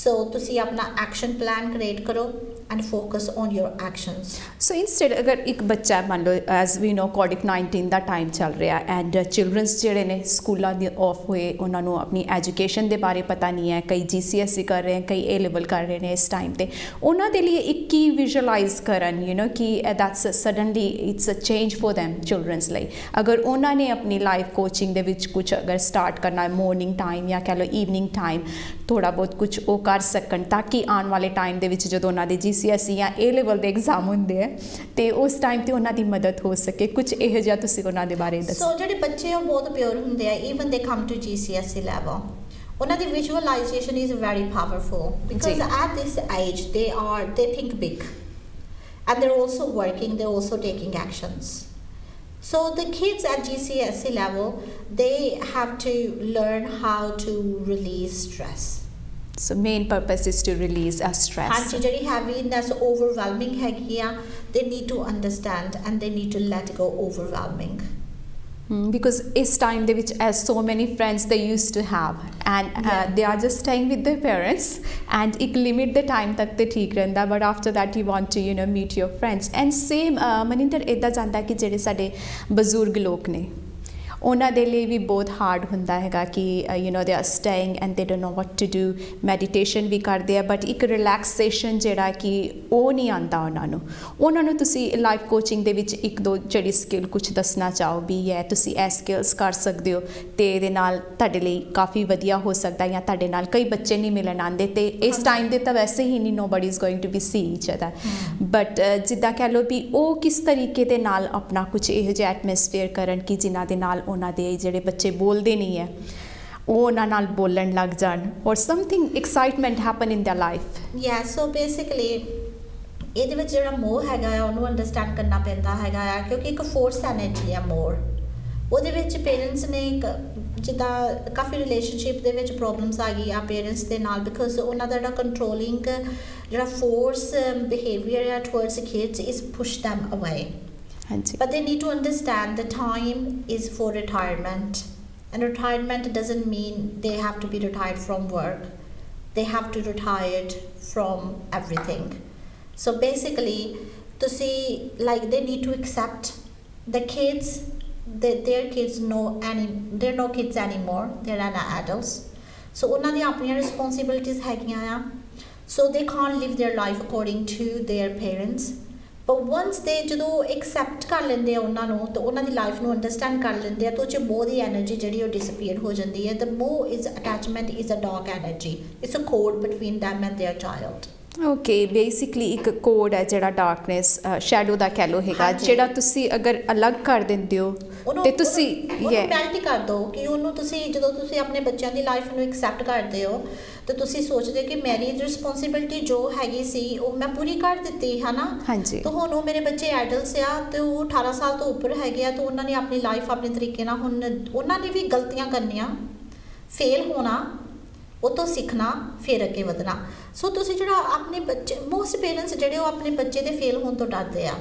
So ਤੁਸੀਂ ਆਪਣਾ action plan create ਕਰੋ and focus on your actions. So instead ਅਗਰ ਇੱਕ ਬੱਚਾ ਮੰਨ ਲਓ as we know COVID-19 the time ਚੱਲ ਰਿਹਾ and children's ਜਿਹੜੇ ਨੇ ਸਕੂਲਾਂ ਦੇ ਆਫ ਹੋਏ ਉਹਨਾਂ ਨੂੰ ਆਪਣੀ ਐਜੂਕੇਸ਼ਨ ਦੇ ਬਾਰੇ ਪਤਾ ਨਹੀਂ ਹੈ, ਕਈ GCSE ਕਰ ਰਹੇ ਹਨ, ਕਈ A level ਕਰ ਰਹੇ ਨੇ ਇਸ ਟਾਈਮ ਤੇ ਉਹਨਾਂ ਦੇ ਲਈ ਇੱਕ ਹੀ ਵਿਜ਼ੂਅਲਾਈਜ਼ ਕਰਨ ਕਿ that's suddenly it's a change for them children's ਲਈ ਅਗਰ ਉਹਨਾਂ ਨੇ ਆਪਣੀ ਲਾਈਫ ਕੋਚਿੰਗ ਦੇ ਵਿੱਚ ਕੁਝ ਅਗਰ ਸਟਾਰਟ ਕਰਨਾ ਹੈ ਮੋਰਨਿੰਗ ਟਾਈਮ ਜਾਂ ਕਹਿ ਲਓ ਈਵਨਿੰਗ ਟਾਈਮ ਥੋੜ੍ਹਾ ਬਹੁਤ ਕੁਝ ਉਹ ਕਰ ਸਕਣ ਤਾਂ ਕਿ ਆਉਣ ਵਾਲੇ ਟਾਈਮ ਦੇ ਵਿੱਚ ਜਦੋਂ ਉਹਨਾਂ ਦੇ GCSE ਜਾਂ A level ਦੇ ਐਗਜ਼ਾਮ ਹੁੰਦੇ ਆ ਤੇ ਉਸ ਟਾਈਮ ਤੇ ਉਹਨਾਂ ਦੀ ਮਦਦ ਹੋ ਸਕੇ ਕੁਝ ਇਹੋ ਜਿਹਾ ਤੁਸੀਂ ਉਹਨਾਂ ਦੇ ਬਾਰੇ ਦੱਸੋ. ਸੋ ਜਿਹੜੇ ਬੱਚੇ ਉਹ ਬਹੁਤ ਪਿਓਰ ਹੁੰਦੇ ਆ even they come to GCSE level. ਉਹਨਾਂ ਦੀ visualization is very powerful because at this age they think big and they're also working, they're also taking actions. So the kids at GCSE level, they have to learn how to release stress. So main purpose is to release stress. ਹਾਂਜੀ, ਜਿਹੜੀ heaviness overwhelming ਹੈਗੀ ਆ, they need to understand and they need to let go overwhelming. Because ਇਸ time ਦੇ ਵਿੱਚ as so many friends they used to have and they are just staying with their parents and ਇੱਕ limit ਦੇ time ਤੱਕ ਤੇ ਠੀਕ ਰਹਿੰਦਾ but after that you want to meet your friends and same Maninder ਇੱਦਾਂ ਜਾਂਦਾ ਕਿ ਜਿਹੜੇ ਸਾਡੇ ਬਜ਼ੁਰਗ ਲੋਕ ਨੇ ਉਹਨਾਂ ਦੇ ਲਈ ਵੀ ਬਹੁਤ ਹਾਰਡ ਹੁੰਦਾ ਹੈਗਾ ਕਿ they are staying and they don't know what to do. Meditation ਵੀ ਕਰਦੇ ਆ ਬਟ ਇੱਕ ਰਿਲੈਕਸੇਸ਼ਨ ਜਿਹੜਾ ਕਿ ਉਹ ਨਹੀਂ ਆਉਂਦਾ ਉਹਨਾਂ ਨੂੰ ਤੁਸੀਂ ਲਾਈਫ ਕੋਚਿੰਗ ਦੇ ਵਿੱਚ ਇੱਕ ਦੋ ਜਿਹੜੀ ਸਕਿੱਲ ਕੁਝ ਦੱਸਣਾ ਚਾਹੋ ਵੀ ਤੁਸੀਂ ਇਹ ਸਕਿੱਲਸ ਕਰ ਸਕਦੇ ਹੋ ਤੇ ਇਹਦੇ ਨਾਲ ਤੁਹਾਡੇ ਲਈ ਕਾਫੀ ਵਧੀਆ ਹੋ ਸਕਦਾ ਜਾਂ ਤੁਹਾਡੇ ਨਾਲ ਕਈ ਬੱਚੇ ਨਹੀਂ ਮਿਲਣ ਆਉਂਦੇ ਤੇ ਇਸ ਟਾਈਮ ਦੇ ਤਾਂ ਵੈਸੇ ਹੀ ਨਹੀਂ nobody is going to be see each other but ਜਿੱਦਾਂ ਕਹਿ ਲਓ ਵੀ ਉਹ ਕਿਸ ਤਰੀਕੇ ਦੇ ਨਾਲ ਆਪਣਾ ਕੁਝ ਇਹੋ ਜਿਹਾ ਐਟਮੋਸਫੇਅਰ ਕਰਨ ਕਿ ਜਿਨ੍ਹਾਂ ਦੇ ਨਾਲ ਉਹਨਾਂ ਦੇ ਜਿਹੜੇ ਬੱਚੇ ਬੋਲਦੇ ਨਹੀਂ ਹੈ ਉਹ ਉਹਨਾਂ ਨਾਲ ਬੋਲਣ ਲੱਗ ਜਾਣ ਔਰ something excitement happen in their life. So basically ਇਹਦੇ ਵਿੱਚ ਜਿਹੜਾ ਮੋਹ ਹੈਗਾ ਆ ਉਹਨੂੰ ਅੰਡਰਸਟੈਂਡ ਕਰਨਾ ਪੈਂਦਾ ਹੈਗਾ ਆ ਕਿਉਂਕਿ ਇੱਕ ਫੋਰਸ ਐਨਰਜੀ ਆ ਮੋਰ ਉਹਦੇ ਵਿੱਚ ਪੇਰੈਂਟਸ ਨੇ ਜਿੱਦਾਂ ਕਾਫੀ ਰਿਲੇਸ਼ਨਸ਼ਿਪ ਦੇ ਵਿੱਚ ਪ੍ਰੋਬਲਮਸ ਆ ਗਈ ਆ ਪੇਰੈਂਟਸ ਦੇ ਨਾਲ ਬਿਕੋਜ਼ ਉਹਨਾਂ ਦਾ ਜਿਹੜਾ ਕੰਟਰੋਲਿੰਗ ਜਿਹੜਾ ਫੋਰਸ ਬਿਹੇਵੀਅਰ ਆ towards kids is push them away. But they need to understand the time is for retirement and retirement doesn't mean they have to be retired from work. They have to retire from everything. So basically they need to accept the kids that their kids they're no kids anymore, they're adults. So ਉਹਨਾਂ ਦੀਆਂ ਆਪਣੀਆਂ responsibilities ਹੈਗੀਆਂ ਆ so they can't live their life according to their parents. But once they ਜਦੋਂ accept ਕਰ ਲੈਂਦੇ ਆ ਉਹਨਾਂ ਨੂੰ ਤਾਂ ਉਹਨਾਂ ਦੀ ਲਾਈਫ ਨੂੰ ਅੰਡਰਸਟੈਂਡ ਕਰ ਲੈਂਦੇ ਆ ਤਾਂ ਉਹ 'ਚ ਮੋਹ ਦੀ ਐਨਰਜੀ ਜਿਹੜੀ ਉਹ ਡਿਸਪੀਅਰ ਹੋ ਜਾਂਦੀ ਹੈ. The more is attachment is a dark energy. It's a code between them and their child. Okay basically ਇੱਕ ਕੋਡ ਹੈ ਜਿਹੜਾ ਡਾਰਕਨੈਸ ਸ਼ੈਡੋ ਦਾ ਕਹਿ ਲਓ ਹੈਗਾ ਜਿਹੜਾ ਤੁਸੀਂ ਅਗਰ ਅਲੱਗ ਕਰ ਦਿੰਦੇ ਹੋ ਤੇ ਤੁਸੀਂ ਮੈਲਟ ਕਰ ਦਿਓ ਕਿ ਉਹਨੂੰ ਤੁਸੀਂ ਜਦੋਂ ਤੁਸੀਂ ਆਪਣੇ ਬੱਚਿਆਂ ਦੀ ਲਾਈਫ ਨੂੰ ਐਕਸੈਪਟ ਕਰਦੇ ਹੋ ਤੇ ਤੁਸੀਂ ਸੋਚਦੇ ਕਿ ਮੇਰੀ ਰਿਸਪੌਂਸਿਬਿਲਟੀ ਜੋ ਹੈਗੀ ਸੀ ਉਹ ਮੈਂ ਪੂਰੀ ਕਰ ਦਿੱਤੀ ਹੈ ਨਾ. ਹਾਂਜੀ ਤਾਂ ਹੁਣ ਉਹ ਮੇਰੇ ਬੱਚੇ ਐਡਲਟਸ ਆ ਤੇ ਉਹ 18 ਸਾਲ ਤੋਂ ਉੱਪਰ ਹੈਗੇ ਆ ਤਾਂ ਉਹਨਾਂ ਨੇ ਆਪਣੀ ਲਾਈਫ ਆਪਣੇ ਤਰੀਕੇ ਨਾਲ ਹੁਣ ਉਹਨਾਂ ਨੇ ਵੀ ਗਲਤੀਆਂ ਕਰਨੀਆਂ ਫੇਲ ਹੋਣਾ ਉਹ ਤੋਂ ਸਿੱਖਣਾ ਫਿਰ ਅੱਗੇ ਵਧਣਾ. ਸੋ ਤੁਸੀਂ ਜਿਹੜਾ ਆਪਣੇ ਬੱਚੇ ਮੋਸਟ ਪੇਰੈਂਟਸ ਜਿਹੜੇ ਉਹ ਆਪਣੇ ਬੱਚੇ ਦੇ ਫੇਲ ਹੋਣ ਤੋਂ ਡਰਦੇ ਆ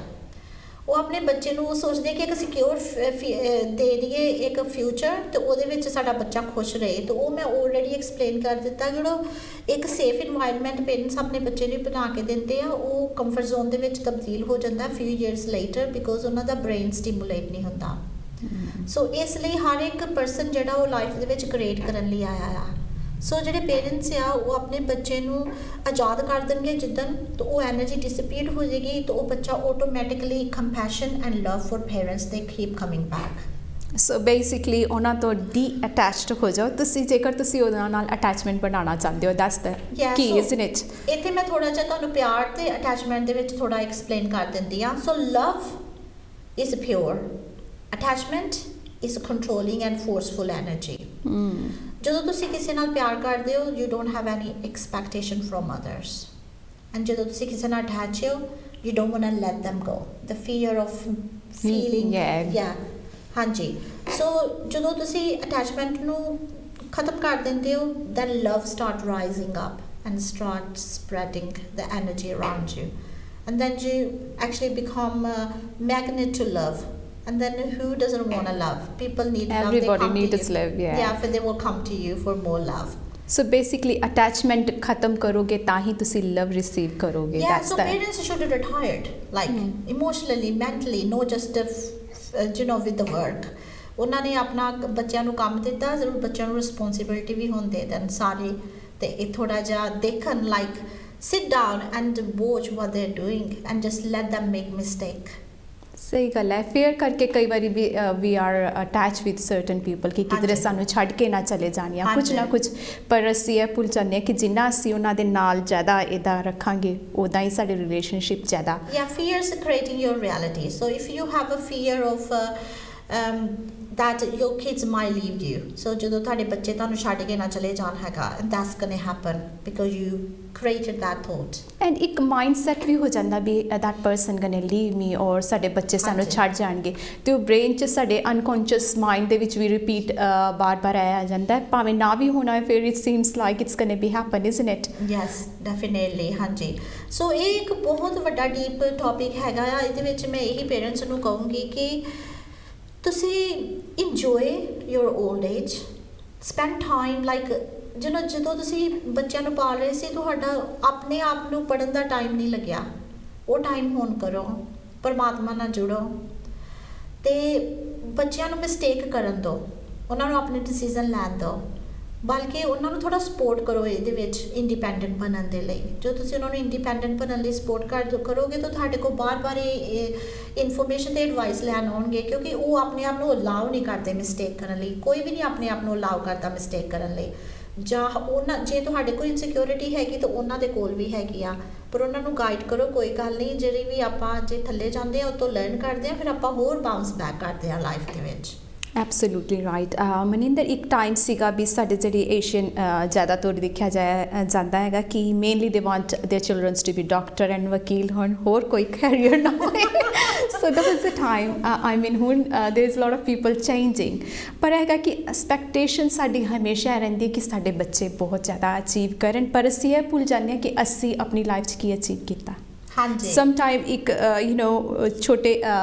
ਉਹ ਆਪਣੇ ਬੱਚੇ ਨੂੰ ਸੋਚਦੇ ਕਿ ਇੱਕ ਸਿਕਿਉਰ ਦੇ ਦਈਏ ਇੱਕ ਫਿਊਚਰ ਤੇ ਉਹਦੇ ਵਿੱਚ ਸਾਡਾ ਬੱਚਾ ਖੁਸ਼ ਰਹੇ. ਤਾਂ ਉਹ ਮੈਂ ਆਲਰੇਡੀ ਐਕਸਪਲੇਨ ਕਰ ਦਿੱਤਾ ਜਿਹੜਾ ਇੱਕ ਸੇਫ ਇਨਵਾਇਰਨਮੈਂਟ ਪੇਰੈਂਟਸ ਆਪਣੇ ਬੱਚੇ ਨੂੰ ਬਣਾ ਕੇ ਦਿੰਦੇ ਆ ਉਹ ਕੰਫਰਟ ਜ਼ੋਨ ਦੇ ਵਿੱਚ ਤਬਦੀਲ ਹੋ ਜਾਂਦਾ ਫਿਊ ਈਅਰਸ ਲੇਟਰ ਬਿਕੋਜ਼ ਉਹਨਾਂ ਦਾ ਬ੍ਰੇਨ ਸਟਿਮੂਲੇਟ ਨਹੀਂ ਹੁੰਦਾ. ਸੋ ਇਸ ਲਈ ਹਰ ਇੱਕ ਪਰਸਨ ਜਿਹੜਾ ਉਹ ਲਾਈਫ ਦੇ ਵਿੱਚ ਕ੍ਰੀਏਟ ਕਰਨ ਲਈ ਆਇਆ ਆ. ਸੋ ਜਿਹੜੇ ਪੇਰੈਂਟਸ ਆ ਉਹ ਆਪਣੇ ਬੱਚੇ ਨੂੰ ਆਜ਼ਾਦ ਕਰ ਦੇਣਗੇ ਜਿੱਦਣ ਤਾਂ ਉਹ ਐਨਰਜੀ ਡਿਸਪੀਅਰ ਹੋ ਜਾਏਗੀ ਤਾਂ ਉਹ ਬੱਚਾ automatically compassion and love for parents they keep coming back. So basically ਉਹਨਾਂ ਤੋਂ ਡੀ ਅਟੈਚਡ ਹੋ ਜਾਓ ਤੁਸੀਂ, ਜੇਕਰ ਤੁਸੀਂ ਉਹਨਾਂ ਨਾਲ ਅਟੈਚਮੈਂਟ ਬਣਾਉਣਾ ਚਾਹੁੰਦੇ ਹੋ। That's the Ki isn't it. ਇੱਥੇ ਮੈਂ ਥੋੜਾ ਜਿਹਾ ਤੁਹਾਨੂੰ ਪਿਆਰ ਤੇ ਅਟੈਚਮੈਂਟ ਦੇ ਵਿੱਚ ਥੋੜਾ ਐਕਸਪਲੇਨ ਕਰ ਦਿੰਦੀ ਆ। So love is pure, attachment is controlling and forceful energy. ਜਦੋਂ ਤੁਸੀਂ ਕਿਸੇ ਨਾਲ ਪਿਆਰ ਕਰਦੇ ਹੋ you don't have any expectation from others, and ਜਦੋਂ ਤੁਸੀਂ ਕਿਸੇ ਨਾਲ ਅਟੈਚ ਹੋ you don't want to let them go, the fear of feeling ਹਾਂਜੀ। ਸੋ ਜਦੋਂ ਤੁਸੀਂ ਅਟੈਚਮੈਂਟ ਨੂੰ ਖਤਮ ਕਰ ਦਿੰਦੇ ਹੋ then love start rising up and start spreading the energy around you, and then you actually become a magnet to love, and then who doesn't want to love? People need love. Everybody needs love, so they will come to you for more love. So basically attachment ਖਤਮ ਕਰੋਗੇ ਤਾਂ ਹੀ ਤੁਸੀਂ love receive ਕਰੋਗੇ। That's so parents should be retired, like emotionally, mentally, not just with the work. ਉਹਨਾਂ ਨੇ ਆਪਣਾ ਬੱਚਿਆਂ ਨੂੰ ਕੰਮ ਦਿੱਤਾ, ਜ਼ਰੂਰ ਬੱਚਿਆਂ ਨੂੰ ਰਿਸਪੌਂਸਿਬਿਲਿਟੀ ਵੀ ਹੁੰਦੇ ਦੈਨ ਸਾਰੇ, ਤੇ ਇਹ ਥੋੜਾ ਜਿਹਾ ਦੇਖਣ like sit down and watch what they're doing and just let them make mistake. ਸਹੀ ਗੱਲ ਹੈ। ਫੇਅਰ ਕਰਕੇ ਕਈ ਵਾਰੀ we are attach with certain people ਕਿ ਕਿਧਰੇ ਸਾਨੂੰ ਛੱਡ ਕੇ ਨਾ ਚਲੇ ਜਾਣ ਜਾਂ ਕੁਝ ਨਾ ਕੁਝ, ਪਰ ਅਸੀਂ ਇਹ ਭੁੱਲ ਜਾਂਦੇ ਹਾਂ ਕਿ ਜਿੰਨਾ ਅਸੀਂ ਉਹਨਾਂ ਦੇ ਨਾਲ ਜ਼ਿਆਦਾ ਇੱਦਾਂ ਰੱਖਾਂਗੇ ਉੱਦਾਂ ਹੀ ਸਾਡੇ ਰਿਲੇਸ਼ਨਸ਼ਿਪ ਜ਼ਿਆਦਾ fear is creating your reality. So if you have a fear of that your kids might leave you, so ਜਦੋਂ ਤੁਹਾਡੇ ਬੱਚੇ ਤੁਹਾਨੂੰ ਛੱਡ ਕੇ ਨਾ ਚਲੇ ਜਾਣ ਹੈਗਾ, and that's gonna happen because you created that thought. And ਇੱਕ ਮਾਈਂਡਸੈਟ ਵੀ ਹੋ ਜਾਂਦਾ ਵੀ that person gonna leave me, ਔਰ ਸਾਡੇ ਬੱਚੇ ਸਾਨੂੰ ਛੱਡ ਜਾਣਗੇ, ਤੇ ਉਹ ਬ੍ਰੇਨ 'ਚ ਸਾਡੇ ਅਨਕੌਂਸ਼ੀਅਸ ਮਾਈਂਡ ਦੇ ਵਿੱਚ ਵੀ ਰਿਪੀਟ ਬਾਰ-ਬਾਰ ਆਇਆ ਜਾਂਦਾ, ਭਾਵੇਂ ਨਾ ਵੀ ਹੋਣਾ ਹੈ, ਫਿਰ it seems like it's gonna be happen, isn't it? Yes, definitely. ਹਾਂਜੀ। ਸੋ ਇਹ ਇੱਕ ਬਹੁਤ ਵੱਡਾ ਡੀਪ ਟੌਪਿਕ ਹੈਗਾ ਆ। ਇਹਦੇ ਵਿੱਚ ਮੈਂ ਇਹੀ ਪੇਰੈਂਟਸ ਨੂੰ ਕਹੂੰਗੀ ਕਿ ਤੁਸੀਂ enjoy your old age, spend time like ਜਦੋਂ ਤੁਸੀਂ ਬੱਚਿਆਂ ਨੂੰ ਪਾਲ ਰਹੇ ਸੀ ਤੁਹਾਡਾ ਆਪਣੇ ਆਪ ਨੂੰ ਪੜ੍ਹਨ ਦਾ ਟਾਈਮ ਨਹੀਂ ਲੱਗਿਆ, ਉਹ ਟਾਈਮ ਹੁਣ ਕਰੋ, ਪਰਮਾਤਮਾ ਨਾਲ ਜੁੜੋ, ਤੇ ਬੱਚਿਆਂ ਨੂੰ ਮਿਸਟੇਕ ਕਰਨ ਦਿਓ, ਉਹਨਾਂ ਨੂੰ ਆਪਣੇ ਡਿਸੀਜ਼ਨ ਲੈਣ ਦਿਓ, ਬਲਕਿ ਉਹਨਾਂ ਨੂੰ ਥੋੜ੍ਹਾ ਸਪੋਰਟ ਕਰੋ ਇਹਦੇ ਵਿੱਚ ਇੰਡੀਪੈਂਡੈਂਟ ਬਣਨ ਦੇ ਲਈ। ਜੋ ਤੁਸੀਂ ਉਹਨਾਂ ਨੂੰ ਇੰਡੀਪੈਂਡੈਂਟ ਬਣਨ ਲਈ ਸਪੋਰਟ ਕਰੋਗੇ ਤਾਂ ਤੁਹਾਡੇ ਕੋਲ ਬਾਰ-ਬਾਰ ਇਹ ਇਨਫੋਰਮੇਸ਼ਨ ਤੇ ਐਡਵਾਈਸ ਲੈਣ ਆਉਣਗੇ, ਕਿਉਂਕਿ ਉਹ ਆਪਣੇ ਆਪ ਨੂੰ ਅਲਾਉ ਨਹੀਂ ਕਰਦੇ ਮਿਸਟੇਕ ਕਰਨ ਲਈ। ਕੋਈ ਵੀ ਨਹੀਂ ਆਪਣੇ ਆਪ ਨੂੰ ਅਲਾਉ ਕਰਦਾ ਮਿਸਟੇਕ ਕਰਨ ਲਈ, ਜਾਂ ਉਹਨਾਂ ਜੇ ਤੁਹਾਡੇ ਕੋਲ ਇਨਸਿਕਿਉਰਿਟੀ ਹੈਗੀ ਤਾਂ ਉਹਨਾਂ ਦੇ ਕੋਲ ਵੀ ਹੈਗੀ ਆ, ਪਰ ਉਹਨਾਂ ਨੂੰ ਗਾਈਡ ਕਰੋ। ਕੋਈ ਗੱਲ ਨਹੀਂ, ਜਿਹੜੀ ਵੀ ਆਪਾਂ ਜੇ ਥੱਲੇ ਜਾਂਦੇ ਹਾਂ ਉਹ ਤੋਂ ਲਰਨ ਕਰਦੇ ਹਾਂ, ਫਿਰ ਆਪਾਂ ਹੋਰ ਬਾਊਂਸ ਬੈਕ ਕਰਦੇ ਹਾਂ ਲਾਈਫ ਦੇ ਵਿੱਚ। Absolutely right. ਮਨਿੰਦਰ, ਇੱਕ ਟਾਈਮ ਸੀਗਾ ਵੀ ਸਾਡੇ ਜਿਹੜੀ ਏਸ਼ੀਅਨ ਜ਼ਿਆਦਾਤਰ ਦੇਖਿਆ ਜਾਂਦਾ ਹੈਗਾ ਕਿ mainly they want their childrens to be doctor and ਵਕੀਲ ਹੋਣ, ਹੋਰ ਕੋਈ ਕੈਰੀਅਰ ਨਾ ਹੋਏ। So that was the time. ਆਈ ਮੀਨ ਹੁਣ there is lot of people changing, ਪਰ ਹੈਗਾ ਕਿ ਐਕਸਪੈਕਟੇਸ਼ਨ ਸਾਡੀ ਹਮੇਸ਼ਾ ਰਹਿੰਦੀ ਕਿ ਸਾਡੇ ਬੱਚੇ ਬਹੁਤ ਜ਼ਿਆਦਾ ਅਚੀਵ ਕਰਨ, ਪਰ ਅਸੀਂ ਇਹ ਭੁੱਲ ਜਾਂਦੇ ਹਾਂ ਕਿ ਅਸੀਂ ਆਪਣੀ ਲਾਈਫ 'ਚ ਕੀ ਅਚੀਵ ਕੀਤਾ। ਹਾਂਜੀ। ਸਮ ਟਾਈਮ ਇੱਕ ਛੋਟੇ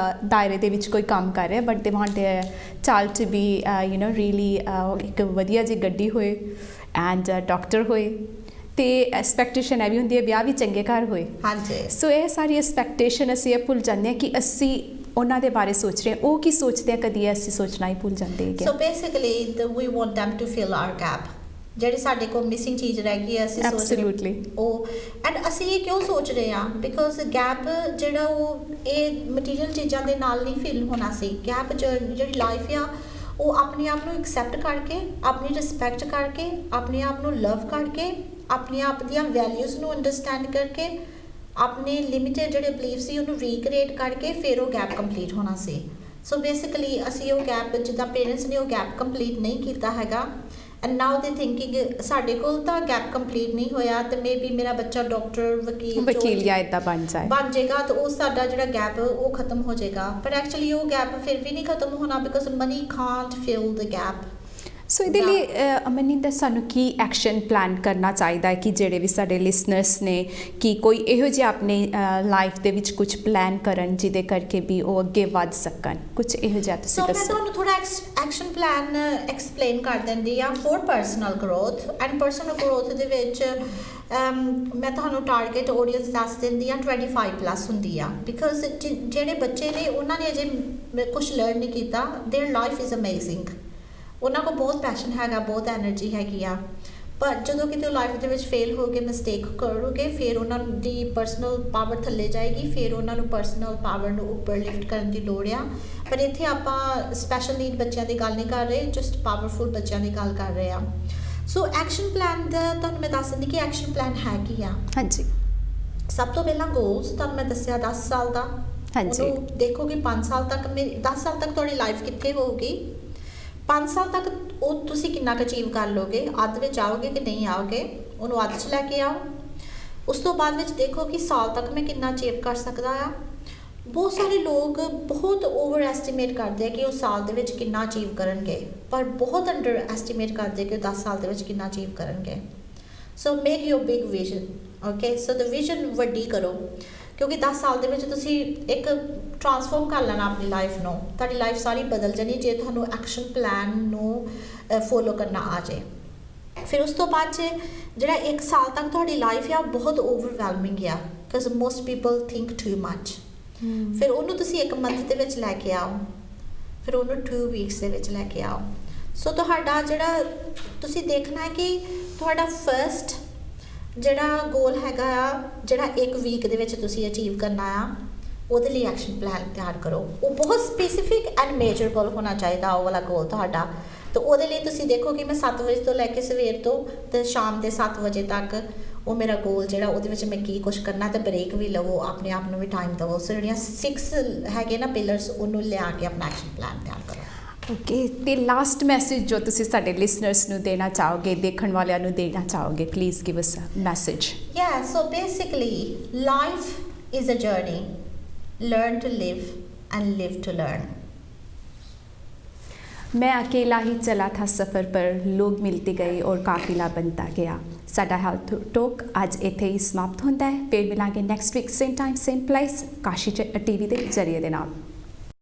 ਦਾਇਰੇ ਦੇ ਵਿੱਚ ਕੋਈ ਕੰਮ ਕਰ ਰਿਹਾ, but they want their child to be really ਇੱਕ ਵਧੀਆ ਜਿਹੀ ਗੱਡੀ ਹੋਏ ਐਂਡ ਡਾਕਟਰ ਹੋਏ, ਤੇ ਐਕਸਪੈਕਟੇਸ਼ਨ ਇਹ ਵੀ ਹੁੰਦੀ ਹੈ ਵਿਆਹ ਵੀ ਚੰਗੇ ਘਰ ਹੋਏ। ਹਾਂਜੀ। ਸੋ ਇਹ ਸਾਰੀ ਐਕਸਪੈਕਟੇਸ਼ਨ ਅਸੀਂ ਇਹ ਭੁੱਲ ਜਾਂਦੇ ਹਾਂ ਕਿ ਅਸੀਂ ਉਹਨਾਂ ਦੇ ਬਾਰੇ ਸੋਚ ਰਹੇ ਹਾਂ, ਉਹ ਕੀ ਸੋਚਦੇ ਆ ਕਦੀ ਅਸੀਂ ਸੋਚਣਾ ਹੀ ਭੁੱਲ ਜਾਂਦੇ ਹੈਗੇ। So basically we want them to fill our gap, ਜਿਹੜੀ ਸਾਡੇ ਕੋਲ ਮਿਸਿੰਗ ਚੀਜ਼ ਰਹਿ ਗਈ ਹੈ, ਅਸੀਂ ਸੋਚ ਰਹੇ ਉਹ, ਐਂਡ ਅਸੀਂ ਇਹ ਕਿਉਂ ਸੋਚ ਰਹੇ ਹਾਂ ਬਿਕੋਜ਼ ਗੈਪ ਜਿਹੜਾ ਉਹ ਇਹ ਮਟੀਰੀਅਲ ਚੀਜ਼ਾਂ ਦੇ ਨਾਲ ਨਹੀਂ ਫਿਲ ਹੋਣਾ ਸੀ। ਗੈਪ ਜਿਹੜੀ ਲਾਈਫ ਆ ਉਹ ਆਪਣੇ ਆਪ ਨੂੰ ਐਕਸੈਪਟ ਕਰਕੇ, ਆਪਣੀ ਰਿਸਪੈਕਟ ਕਰਕੇ, ਆਪਣੇ ਆਪ ਨੂੰ ਲਵ ਕਰਕੇ, ਆਪਣੇ ਆਪ ਦੀਆਂ ਵੈਲਿਊਜ਼ ਨੂੰ ਅੰਡਰਸਟੈਂਡ ਕਰਕੇ, ਆਪਣੇ ਲਿਮਿਟਡ ਜਿਹੜੇ ਬਲੀਫ ਸੀ ਉਹਨੂੰ ਰੀਕ੍ਰੀਏਟ ਕਰਕੇ ਫਿਰ ਉਹ ਗੈਪ ਕੰਪਲੀਟ ਹੋਣਾ ਸੀ। ਸੋ ਬੇਸਿਕਲੀ ਅਸੀਂ ਉਹ ਗੈਪ, ਜਿੱਦਾਂ ਪੇਰੈਂਟਸ ਨੇ ਉਹ ਗੈਪ ਕੰਪਲੀਟ ਨਹੀਂ ਕੀਤਾ ਹੈਗਾ, ਐਂਡ ਨਾਓ ਦੇ ਥਿੰਕਿੰਗ ਸਾਡੇ ਕੋਲ ਤਾਂ ਗੈਪ ਕੰਪਲੀਟ ਨਹੀਂ ਹੋਇਆ ਤੇ ਮੇ ਬੀ ਮੇਰਾ ਬੱਚਾ ਡਾਕਟਰ ਵਕੀਲ ਜਾਂ ਇੱਦਾਂ ਬਣ ਜਾਏਗਾ ਤਾਂ ਉਹ ਸਾਡਾ ਜਿਹੜਾ ਗੈਪ ਉਹ ਖਤਮ ਹੋ ਜਾਏਗਾ, ਪਰ ਐਕਚੁਅਲੀ ਉਹ ਗੈਪ ਫਿਰ ਵੀ ਨਹੀਂ ਖਤਮ ਹੋਣਾ because money can't fill the gap. So ਇਹਦੇ ਲਈ ਮਨਿੰਦਰ ਸਾਨੂੰ ਕੀ ਐਕਸ਼ਨ ਪਲਾਨ ਕਰਨਾ ਚਾਹੀਦਾ ਹੈ ਕਿ ਜਿਹੜੇ ਵੀ ਸਾਡੇ ਲਿਸਨਰਸ ਨੇ ਕਿ ਕੋਈ ਇਹੋ ਜਿਹਾ ਆਪਣੇ ਲਾਈਫ ਦੇ ਵਿੱਚ ਕੁਝ ਪਲਾਨ ਕਰਨ ਜਿਹਦੇ ਕਰਕੇ ਵੀ ਉਹ ਅੱਗੇ ਵੱਧ ਸਕਣ, ਕੁਝ ਇਹੋ ਜਿਹਾ ਤੁਸੀਂ ਦੱਸੋ। ਮੈਂ ਤੁਹਾਨੂੰ ਥੋੜਾ ਐਕਸ਼ਨ ਪਲਾਨ ਐਕਸਪਲੇਨ ਕਰ ਦਿੰਦੀ ਆ for personal growth. And personal growth ਦੇ ਵਿੱਚ ਮੈਂ ਤੁਹਾਨੂੰ ਟਾਰਗੇਟ ਆਡੀਅנס ਦੱਸ ਦਿੰਦੀ ਆ 25+ ਹੁੰਦੀ ਆ, ਬਿਕੋਜ਼ ਜਿਹੜੇ ਬੱਚੇ ਨੇ ਉਹਨਾਂ ਨੇ ਅਜੇ ਕੁਝ ਲਰਨ ਨਹੀਂ ਕੀਤਾ, देयर ਲਾਈਫ ਇਜ਼ ਅਮੇਜ਼ਿੰਗ, ਉਹਨਾਂ ਕੋਲ ਬਹੁਤ ਪੈਸ਼ਨ ਹੈਗਾ, ਬਹੁਤ ਐਨਰਜੀ ਹੈਗੀ ਆ, ਪਰ ਜਦੋਂ ਕਿਤੇ ਲਾਈਫ ਦੇ ਵਿੱਚ ਫੇਲ ਹੋ ਕੇ ਮਿਸਟੇਕ ਕਰੋਗੇ ਫਿਰ ਉਹਨਾਂ ਦੀ ਪਰਸਨਲ ਪਾਵਰ ਥੱਲੇ ਜਾਏਗੀ, ਫਿਰ ਉਹਨਾਂ ਨੂੰ ਪਰਸਨਲ ਪਾਵਰ ਨੂੰ ਉੱਪਰ ਲਿਫਟ ਕਰਨ ਦੀ ਲੋੜ ਆ। ਪਰ ਇੱਥੇ ਆਪਾਂ ਸਪੈਸ਼ਲ ਨੀਡ ਬੱਚਿਆਂ ਦੀ ਗੱਲ ਨਹੀਂ ਕਰ ਰਹੇ, ਜਸਟ ਪਾਵਰਫੁਲ ਬੱਚਿਆਂ ਦੀ ਗੱਲ ਕਰ ਰਹੇ ਆ। ਸੋ ਐਕਸ਼ਨ ਪਲਾਨ ਦਾ ਤੁਹਾਨੂੰ ਮੈਂ ਦੱਸ ਦਿੰਦੀ ਕਿ ਐਕਸ਼ਨ ਪਲਾਨ ਹੈ ਕੀ ਆ। ਹਾਂਜੀ, ਸਭ ਤੋਂ ਪਹਿਲਾਂ ਗੋਲਸ ਤੁਹਾਨੂੰ ਮੈਂ ਦੱਸਿਆ 10 ਸਾਲ ਦਾ। ਹਾਂਜੀ, ਉਹਨੂੰ ਦੇਖੋ ਕਿ 5 ਸਾਲ ਤੱਕ 10 ਸਾਲ ਤੱਕ ਤੁਹਾਡੀ ਲਾਈਫ ਕਿੱਥੇ ਹੋਊਗੀ, 5 ਸਾਲ ਤੱਕ ਉਹ ਤੁਸੀਂ ਕਿੰਨਾ ਕੁ ਅਚੀਵ ਕਰ ਲੋਗੇ, ਅੱਧ ਵਿੱਚ ਆਓਗੇ ਕਿ ਨਹੀਂ ਆਓਗੇ, ਉਹਨੂੰ ਅੱਧ 'ਚ ਲੈ ਕੇ ਆਓ। ਉਸ ਤੋਂ ਬਾਅਦ ਵਿੱਚ ਦੇਖੋ ਕਿ ਸਾਲ ਤੱਕ ਮੈਂ ਕਿੰਨਾ ਅਚੀਵ ਕਰ ਸਕਦਾ ਆ। ਬਹੁਤ ਸਾਰੇ ਲੋਕ ਬਹੁਤ ਓਵਰ ਐਸਟੀਮੇਟ ਕਰਦੇ ਆ ਕਿ ਉਹ ਸਾਲ ਦੇ ਵਿੱਚ ਕਿੰਨਾ ਅਚੀਵ ਕਰਨਗੇ, ਪਰ ਬਹੁਤ ਅੰਡਰ ਐਸਟੀਮੇਟ ਕਰਦੇ ਕਿ ਉਹ 10 ਸਾਲ ਦੇ ਵਿੱਚ ਕਿੰਨਾ ਅਚੀਵ ਕਰਨਗੇ। ਸੋ make your big vision, okay. So the vision ਵੱਡੀ ਕਰੋ, ਕਿਉਂਕਿ 10 ਸਾਲ ਦੇ ਵਿੱਚ ਤੁਸੀਂ ਇੱਕ ਟਰਾਂਸਫਾਰਮ ਕਰ ਲੈਣਾ ਆਪਣੀ ਲਾਈਫ ਨੂੰ, ਤੁਹਾਡੀ ਲਾਈਫ ਸਾਰੀ ਬਦਲ ਜਾਣੀ ਜੇ ਤੁਹਾਨੂੰ ਐਕਸ਼ਨ ਪਲਾਨ ਨੂੰ ਫੋਲੋ ਕਰਨਾ ਆ ਜਾਏ। ਫਿਰ ਉਸ ਤੋਂ ਬਾਅਦ 'ਚ ਜਿਹੜਾ 1 ਸਾਲ ਤੱਕ ਤੁਹਾਡੀ ਲਾਈਫ ਆ ਬਹੁਤ ਓਵਰਵੈਲਮਿੰਗ ਆ, because most people think too much. ਫਿਰ ਉਹਨੂੰ ਤੁਸੀਂ 1 ਮੰਥ ਦੇ ਵਿੱਚ ਲੈ ਕੇ ਆਓ, ਫਿਰ ਉਹਨੂੰ 2 ਵੀਕਸ ਦੇ ਵਿੱਚ ਲੈ ਕੇ ਆਓ। ਸੋ ਤੁਹਾਡਾ ਜਿਹੜਾ ਤੁਸੀਂ ਦੇਖਣਾ ਹੈ ਕਿ ਤੁਹਾਡਾ ਫਰਸਟ ਜਿਹੜਾ ਗੋਲ ਹੈਗਾ ਆ, ਜਿਹੜਾ 1 ਵੀਕ ਦੇ ਵਿੱਚ ਤੁਸੀਂ ਅਚੀਵ ਕਰਨਾ ਆ, ਉਹਦੇ ਲਈ ਐਕਸ਼ਨ ਪਲਾਨ ਤਿਆਰ ਕਰੋ। ਉਹ ਬਹੁਤ ਸਪੈਸੀਫਿਕ ਐਂਡ ਮੇਜਰੇਬਲ ਹੋਣਾ ਚਾਹੀਦਾ ਉਹ ਵਾਲਾ ਗੋਲ ਤੁਹਾਡਾ। ਤਾਂ ਉਹਦੇ ਲਈ ਤੁਸੀਂ ਦੇਖੋ ਕਿ ਮੈਂ 7 ਵਜੇ ਤੋਂ ਲੈ ਕੇ ਸਵੇਰ ਤੋਂ ਤੇ ਸ਼ਾਮ ਦੇ 7 ਵਜੇ ਤੱਕ ਉਹ ਮੇਰਾ ਗੋਲ ਜਿਹੜਾ ਉਹਦੇ ਵਿੱਚ ਮੈਂ ਕੀ ਕੁਛ ਕਰਨਾ, ਤੇ ਬ੍ਰੇਕ ਵੀ ਲਵੋ, ਆਪਣੇ ਆਪ ਨੂੰ ਵੀ ਟਾਈਮ ਦੇਵੋ। ਸੋ ਜਿਹੜੀਆਂ 6 ਹੈਗੇ ਨਾ ਪਿਲਰਸ, ਉਹਨੂੰ ਲਿਆ ਕੇ ਆਪਣਾ ਐਕਸ਼ਨ ਪਲਾਨ ਤਿਆਰ ਕਰੋ। ਓਕੇ, ਤੇ ਲਾਸਟ ਮੈਸੇਜ ਜੋ ਤੁਸੀਂ ਸਾਡੇ ਲਿਸਨਰਸ ਨੂੰ ਦੇਣਾ ਚਾਹੋਗੇ, ਦੇਖਣ ਵਾਲਿਆਂ ਨੂੰ ਦੇਣਾ ਚਾਹੋਗੇ, please give us a message. Yeah, so basically life is a journey. Learn to live and live to learn. मैं अकेला ही चला था सफ़र पर, लोग मिलते गए और काफिला बनता गया। साडा हेल्थ टॉक अज इत्थे ही समाप्त होंदा है। फिर मिलांगे next week same time same place Kashi TV के जरिए दे नाल।